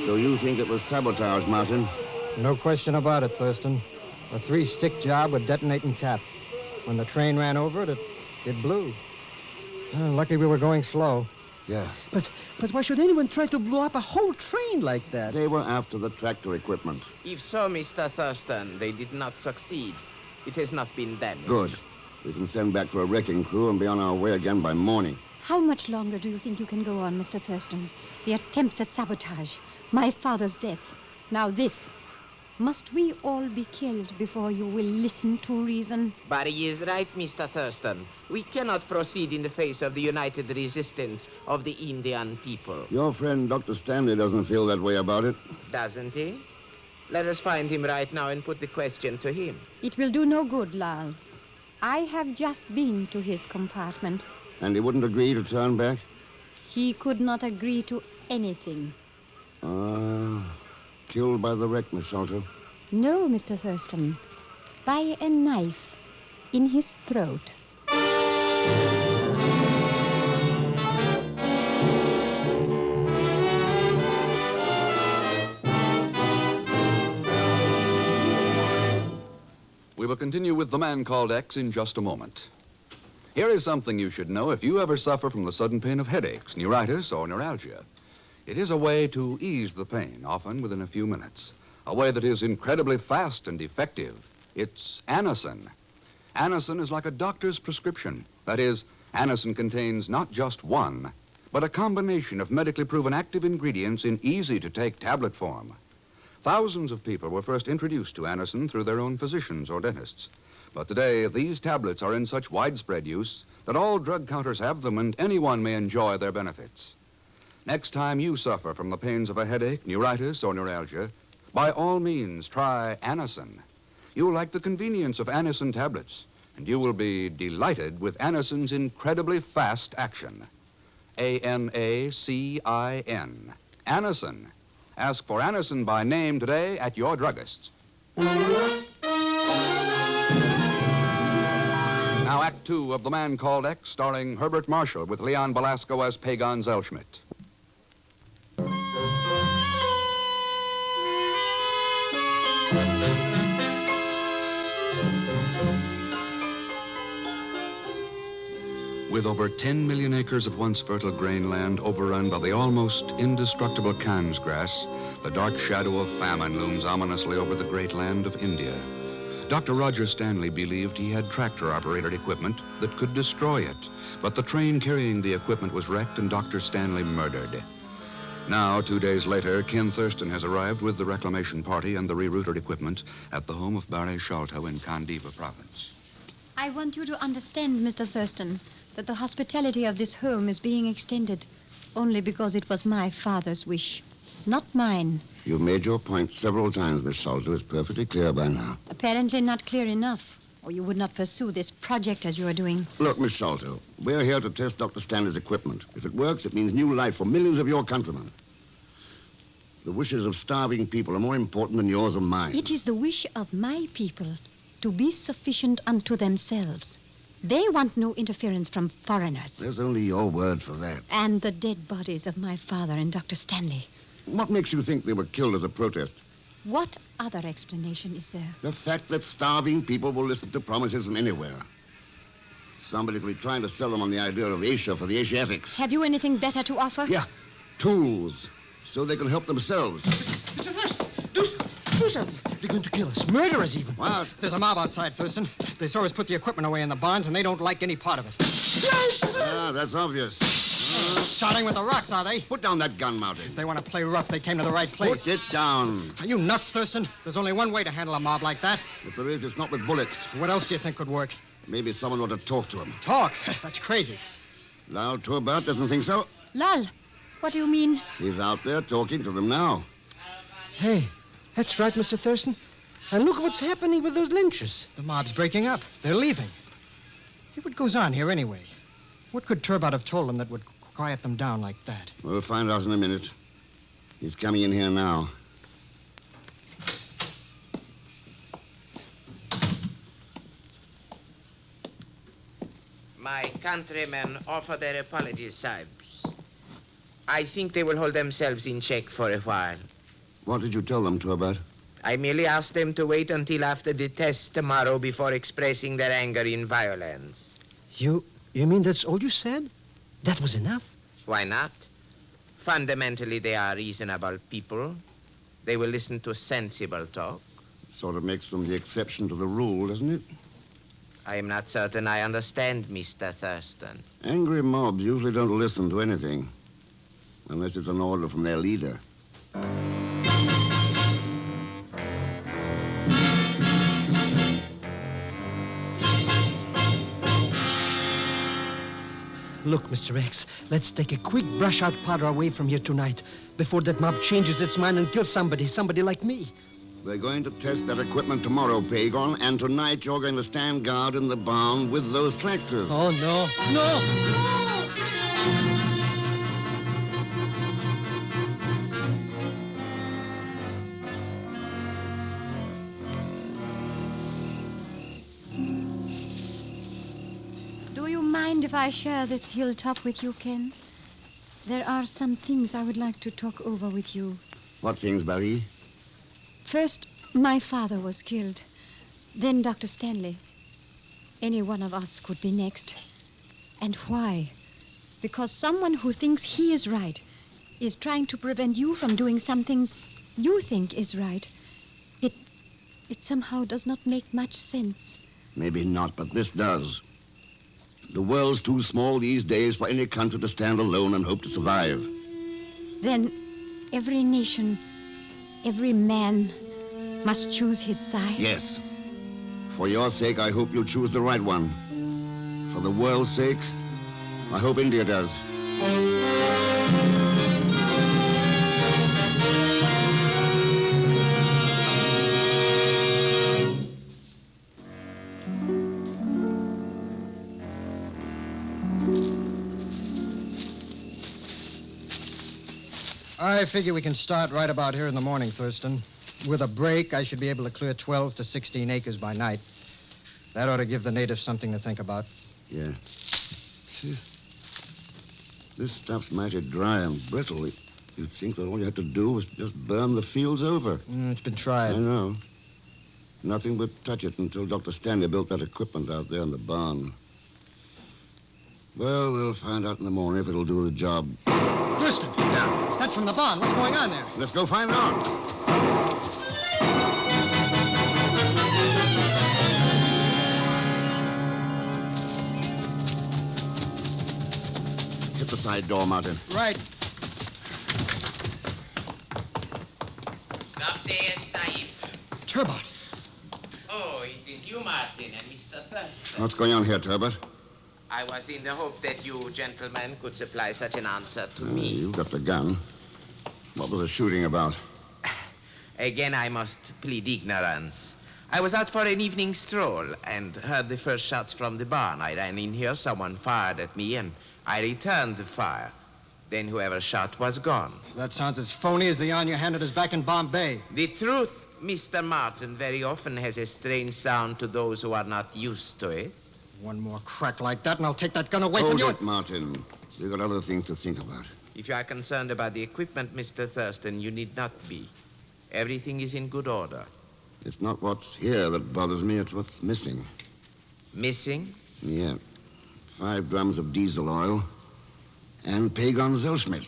So you think it was sabotage, Martin? No question about it, Thurston. A 3-stick job with detonating cap. When the train ran over it, it blew. Lucky we were going slow. Yeah. But why should anyone try to blow up a whole train like that? They were after the tractor equipment. If so, Mr. Thurston, they did not succeed. It has not been damaged. Good. We can send back for a wrecking crew and be on our way again by morning. How much longer do you think you can go on, Mr. Thurston? The attempts at sabotage, my father's death, now this. Must we all be killed before you will listen to reason? Barry is right, Mr. Thurston. We cannot proceed in the face of the united resistance of the Indian people. Your friend, Dr. Stanley, doesn't feel that way about it. Doesn't he? Let us find him right now and put the question to him. It will do no good, Lal. I have just been to his compartment. And he wouldn't agree to turn back? He could not agree to anything. Killed by the wreck, Miss Salter? No, Mr. Thurston. By a knife in his throat. We will continue with The Man Called X in just a moment. Here is something you should know if you ever suffer from the sudden pain of headaches, neuritis, or neuralgia. It is a way to ease the pain, often within a few minutes. A way that is incredibly fast and effective. It's Anacin. Anacin is like a doctor's prescription. That is, Anacin contains not just one, but a combination of medically proven active ingredients in easy-to-take tablet form. Thousands of people were first introduced to Anacin through their own physicians or dentists. But today, these tablets are in such widespread use that all drug counters have them and anyone may enjoy their benefits. Next time you suffer from the pains of a headache, neuritis, or neuralgia, by all means, try Anacin. You'll like the convenience of Anacin tablets, and you will be delighted with Anacin's incredibly fast action. A-N-A-C-I-N. Anacin. Ask for Anacin by name today at your druggist's. Now, Act 2 of The Man Called X, starring Herbert Marshall with Leon Belasco as Pagan Zellschmidt. With over 10 million acres of once fertile grain land overrun by the almost indestructible Cannes grass, the dark shadow of famine looms ominously over the great land of India. Dr. Roger Stanley believed he had tractor-operated equipment that could destroy it, but the train carrying the equipment was wrecked and Dr. Stanley murdered. Now, 2 days later, Ken Thurston has arrived with the reclamation party and the rerouted equipment at the home of Barry Sholto in Kandiva province. I want you to understand, Mr. Thurston, that the hospitality of this home is being extended only because it was my father's wish, not mine. You've made your point several times, Miss Salter. It's perfectly clear by now. Apparently not clear enough, or you would not pursue this project as you are doing. Look, Miss Salter, we're here to test Dr. Stanley's equipment. If it works, it means new life for millions of your countrymen. The wishes of starving people are more important than yours or mine. It is the wish of my people to be sufficient unto themselves. They want no interference from foreigners. There's only your word for that. And the dead bodies of my father and Dr. Stanley. What makes you think they were killed as a protest? What other explanation is there? The fact that starving people will listen to promises from anywhere. Somebody could be trying to sell them on the idea of Asia for the Asiatics. Have you anything better to offer? Yeah, tools, so they can help themselves. Mr. Thurston, do something. They're going to kill us. Murderers, even. What? There's a mob outside, Thurston. They saw us put the equipment away in the barns, and they don't like any part of it. Ah, that's obvious. Starting with the rocks, are they? Put down that gun, Martin. If they want to play rough, they came to the right place. Put it down. Are you nuts, Thurston? There's only one way to handle a mob like that. If there is, it's not with bullets. What else do you think could work? Maybe someone ought to talk to him. Talk? That's crazy. Lal Turbot doesn't think so. Lal, what do you mean? He's out there talking to them now. Hey, that's right, Mr. Thurston. And look what's happening with those lynchers. The mob's breaking up. They're leaving. Hey, what goes on here anyway? What could Turbot have told them that would quiet them down like that? We'll find out in a minute. He's coming in here now. My countrymen offer their apologies, sahibs. I think they will hold themselves in check for a while. What did you tell them, Turbot? I merely asked them to wait until after the test tomorrow before expressing their anger in violence. You mean that's all you said? That was enough? Why not? Fundamentally, they are reasonable people. They will listen to sensible talk. Sort of makes them the exception to the rule, doesn't it? I am not certain I understand, Mr. Thurston. Angry mobs usually don't listen to anything. Unless it's an order from their leader. Look, Mr. X, let's take a quick brush-out powder away from here tonight before that mob changes its mind and kills somebody like me. They're going to test that equipment tomorrow, Pagon, and tonight you're going to stand guard in the barn with those tractors. Oh, no. No! Do you mind if I share this hilltop with you, Ken? There are some things I would like to talk over with you. What things, Barry? First, my father was killed. Then Dr. Stanley. Any one of us could be next. And why? Because someone who thinks he is right is trying to prevent you from doing something you think is right. It somehow does not make much sense. Maybe not, but this does. The world's too small these days for any country to stand alone and hope to survive. Then every nation, every man must choose his side. Yes. For your sake, I hope you'll choose the right one. For the world's sake, I hope India does. I figure we can start right about here in the morning, Thurston. With a break, I should be able to clear 12 to 16 acres by night. That ought to give the natives something to think about. Yeah. Phew. This stuff's mighty dry and brittle. You'd think that all you had to do was just burn the fields over. It's been tried. I know. Nothing but touch it until Dr. Stanley built that equipment out there in the barn. Well, we'll find out in the morning if it'll do the job. Thurston! Yeah? That's from the barn. What's going on there? Let's go find out. Hit the side door, Martin. Right. Stop there, Sahib. Turbot. Oh, it is you, Martin, and Mr. Thurston. What's going on here, Turbot? I was in the hope that you gentlemen could supply such an answer to me. You've got the gun. What was the shooting about? Again, I must plead ignorance. I was out for an evening stroll and heard the first shots from the barn. I ran in here, someone fired at me, and I returned the fire. Then whoever shot was gone. That sounds as phony as the yarn you handed us back in Bombay. The truth, Mr. Martin, very often has a strange sound to those who are not used to it. One more crack like that, and I'll take that gun away from you. Hold it, Martin. We've got other things to think about. If you are concerned about the equipment, Mr. Thurston, you need not be. Everything is in good order. It's not what's here that bothers me, it's what's missing. Missing? Yeah. 5 drums of diesel oil and Pagon Zellschmidt.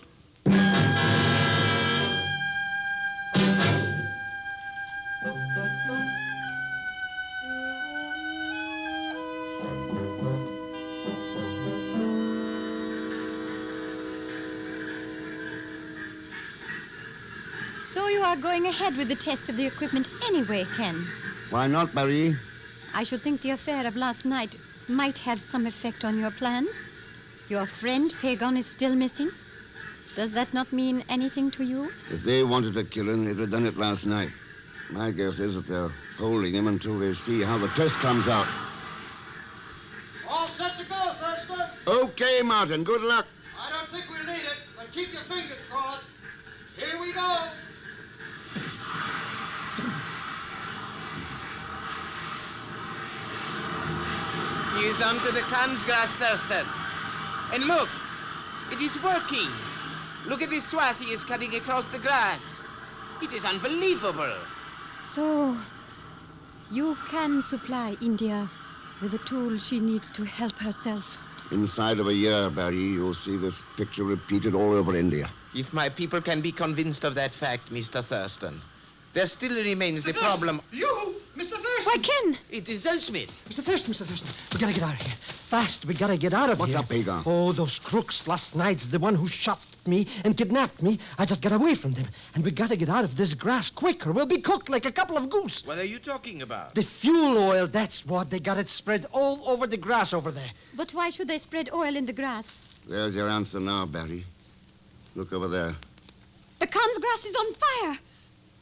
So you are going ahead with the test of the equipment anyway, Ken. Why not, Marie? I should think the affair of last night might have some effect on your plans. Your friend, Pagon, is still missing. Does that not mean anything to you? If they wanted to kill him, they'd have done it last night. My guess is that they're holding him until they see how the test comes out. All set to go, Thurston. Okay, Martin. Good luck. I don't think we'll need it, but keep your fingers crossed. Here we go. He is onto the Kansgrass, Thurston. And look, it is working. Look at the swath he is cutting across the grass. It is unbelievable. So, you can supply India with the tools she needs to help herself. Inside of a year, Barry, you'll see this picture repeated all over India. If my people can be convinced of that fact, Mr. Thurston, there still remains the problem. You, Mr. Thurston! Why, Ken! It is Elsmith. Mr. Thurston, we gotta get out of here. Fast, we gotta get out of here. What's up, Pagan? Oh, those crooks last night's the one who shot me and kidnapped me. I just got away from them. And we gotta get out of this grass quick or we'll be cooked like a couple of goose. What are you talking about? The fuel oil, that's what. They got it spread all over the grass over there. But why should they spread oil in the grass? There's your answer now, Barry. Look over there. The Khan's grass is on fire.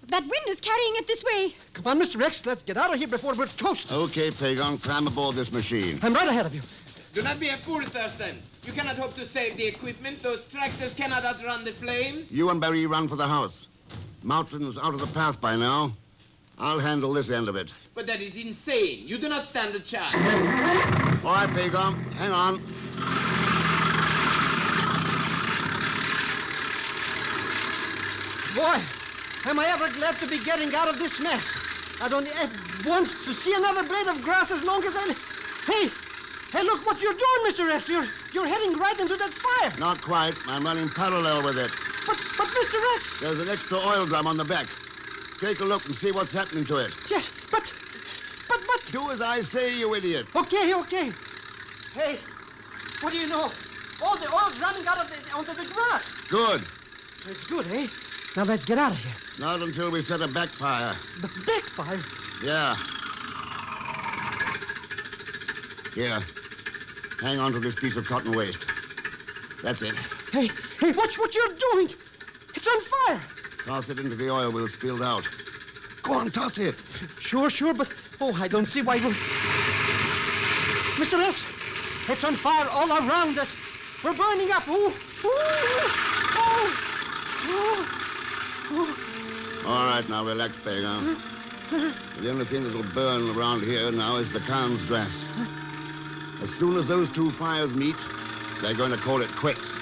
That wind is carrying it this way. Come on, Mr. Rex, let's get out of here before we're toasted. Okay, Pagan, climb aboard this machine. I'm right ahead of you. Do not be a fool, Thurston. You cannot hope to save the equipment. Those tractors cannot outrun the flames. You and Barry run for the house. Mountain's out of the path by now. I'll handle this end of it. But that is insane. You do not stand a chance. All right, Pagan, hang on. Boy, am I ever glad to be getting out of this mess. I don't ever want to see another blade of grass as long as I... Hey, look what you're doing, Mr. Rex. You're heading right into that fire. Not quite. I'm running parallel with it. But Mr. Rex... There's an extra oil drum on the back. Take a look and see what's happening to it. Yes, but... Do as I say, you idiot. Okay. Hey, what do you know? All the oil's running out of onto the grass. Good. It's good, eh? Now let's get out of here. Not until we set a backfire. The backfire? Yeah. Here. Hang on to this piece of cotton waste. That's it. Hey, watch what you're doing. It's on fire. Toss it into the oil we'll spilled out. Go on, toss it. Sure, but... Oh, I don't see why we'll... Mr. Rex, it's on fire all around us. We're burning up. Ooh. All right, now relax, Pagan. The only thing that'll burn around here now is the Khan's grass. As soon as those two fires meet, they're going to call it quits.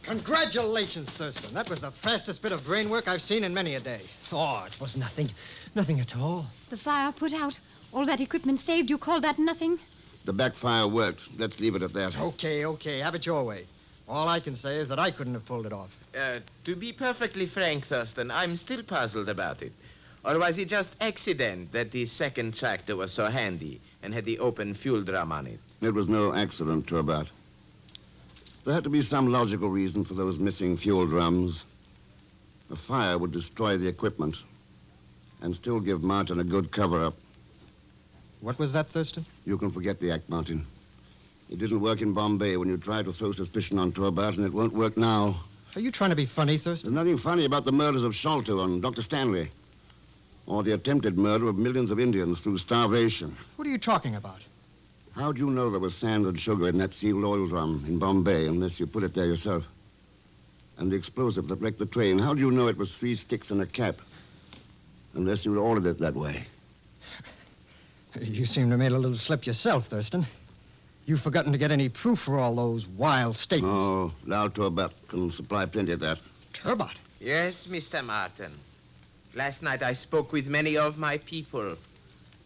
Congratulations, Thurston. That was the fastest bit of brain work I've seen in many a day. Oh, it was nothing. Nothing at all. The fire put out. All that equipment saved. You call that nothing? The backfire worked. Let's leave it at that. Okay. Have it your way. All I can say is that I couldn't have pulled it off. To be perfectly frank, Thurston, I'm still puzzled about it. Or was it just accident that the second tractor was so handy and had the open fuel drum on it? It was no accident, Turbot. There had to be some logical reason for those missing fuel drums. A fire would destroy the equipment and still give Martin a good cover-up. What was that, Thurston? You can forget the act, Martin. It didn't work in Bombay when you tried to throw suspicion on Turbot, and it won't work now. Are you trying to be funny, Thurston? There's nothing funny about the murders of Sholto and Dr. Stanley, or the attempted murder of millions of Indians through starvation. What are you talking about? How'd you know there was sand and sugar in that sealed oil drum in Bombay unless you put it there yourself? And the explosive that wrecked the train, how'd you know it was 3 sticks and a cap? Unless you'd ordered it that way. You seem to have made a little slip yourself, Thurston. You've forgotten to get any proof for all those wild statements. Oh, Lal Turbot can supply plenty of that. Turbot? Yes, Mr. Martin. Last night I spoke with many of my people.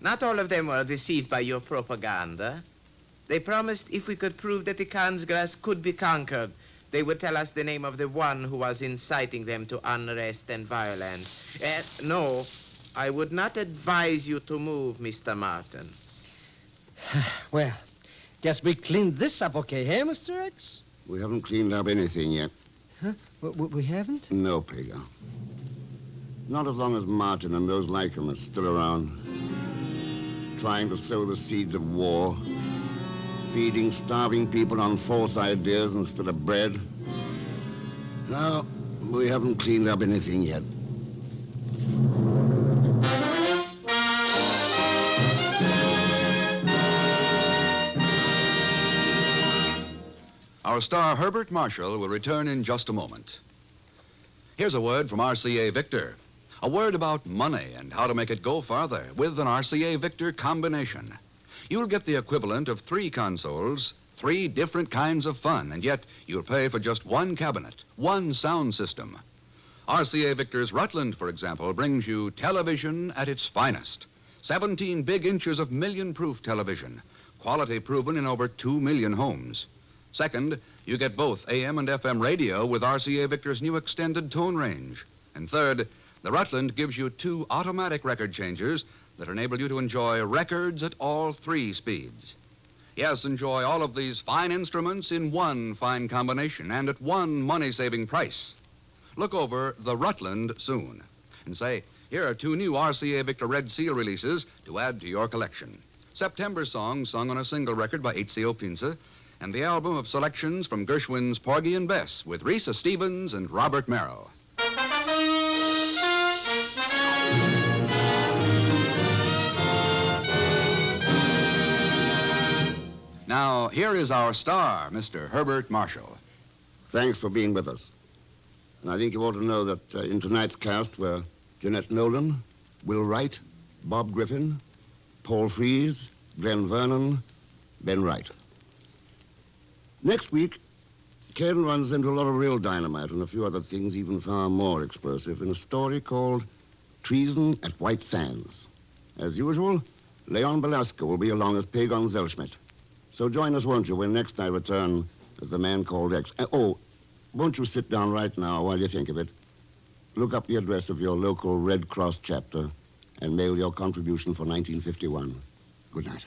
Not all of them were deceived by your propaganda. They promised if we could prove that the Khan's grass could be conquered, They would tell us the name of the one who was inciting them to unrest and violence. No, I would not advise you to move, Mr. Martin. Well, guess we cleaned this up okay, hey, Mr. X? We haven't cleaned up anything yet. Huh? We haven't? No, Pagan. Not as long as Martin and those like him are still around, trying to sow the seeds of war, feeding starving people on false ideas instead of bread. No, we haven't cleaned up anything yet. Our star Herbert Marshall will return in just a moment. Here's a word from RCA Victor. A word about money and how to make it go farther with an RCA Victor combination. You'll get the equivalent of 3 consoles, 3 different kinds of fun, and yet you'll pay for just 1 cabinet, 1 sound system. RCA Victor's Rutland, for example, brings you television at its finest. 17 big inches of million-proof television, quality proven in over 2 million homes. Second, you get both AM and FM radio with RCA Victor's new extended tone range. And third, the Rutland gives you 2 automatic record changers that enable you to enjoy records at all 3 speeds. Yes, enjoy all of these fine instruments in 1 fine combination and at 1 money-saving price. Look over the Rutland soon and say, here are 2 new RCA Victor Red Seal releases to add to your collection. September songs sung on a single record by H.C.O. Pinsa, and the album of selections from Gershwin's Porgy and Bess with Risa Stevens and Robert Merrill. Now, here is our star, Mr. Herbert Marshall. Thanks for being with us. And I think you ought to know that in tonight's cast were Jeanette Nolan, Will Wright, Bob Griffin, Paul Frees, Glenn Vernon, Ben Wright. Next week, Ken runs into a lot of real dynamite and a few other things even far more explosive in a story called Treason at White Sands. As usual, Leon Belasco will be along as Pagon Zellschmidt. So join us, won't you, when next I return as the man called X. Won't you sit down right now while you think of it? Look up the address of your local Red Cross chapter and mail your contribution for 1951. Good night.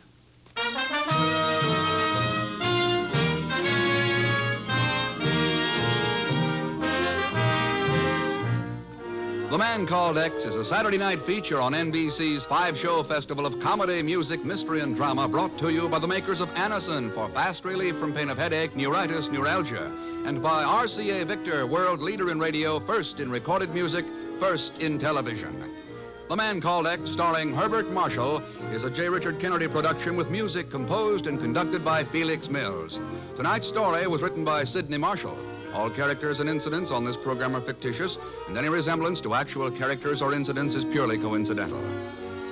The Man Called X is a Saturday night feature on NBC's 5-show festival of comedy, music, mystery, and drama brought to you by the makers of Anacin for fast relief from pain of headache, neuritis, neuralgia, and by RCA Victor, world leader in radio, first in recorded music, first in television. The Man Called X, starring Herbert Marshall, is a J. Richard Kennedy production with music composed and conducted by Felix Mills. Tonight's story was written by Sidney Marshall. All characters and incidents on this program are fictitious, and any resemblance to actual characters or incidents is purely coincidental.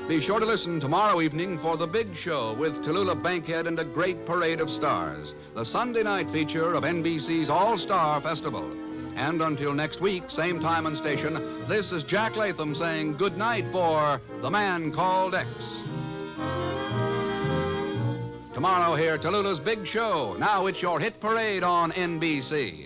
Be sure to listen tomorrow evening for The Big Show with Tallulah Bankhead and a great parade of stars, the Sunday night feature of NBC's All-Star Festival. And until next week, same time and station, this is Jack Latham saying good night for The Man Called X. Tomorrow here, Tallulah's Big Show. Now it's your hit parade on NBC.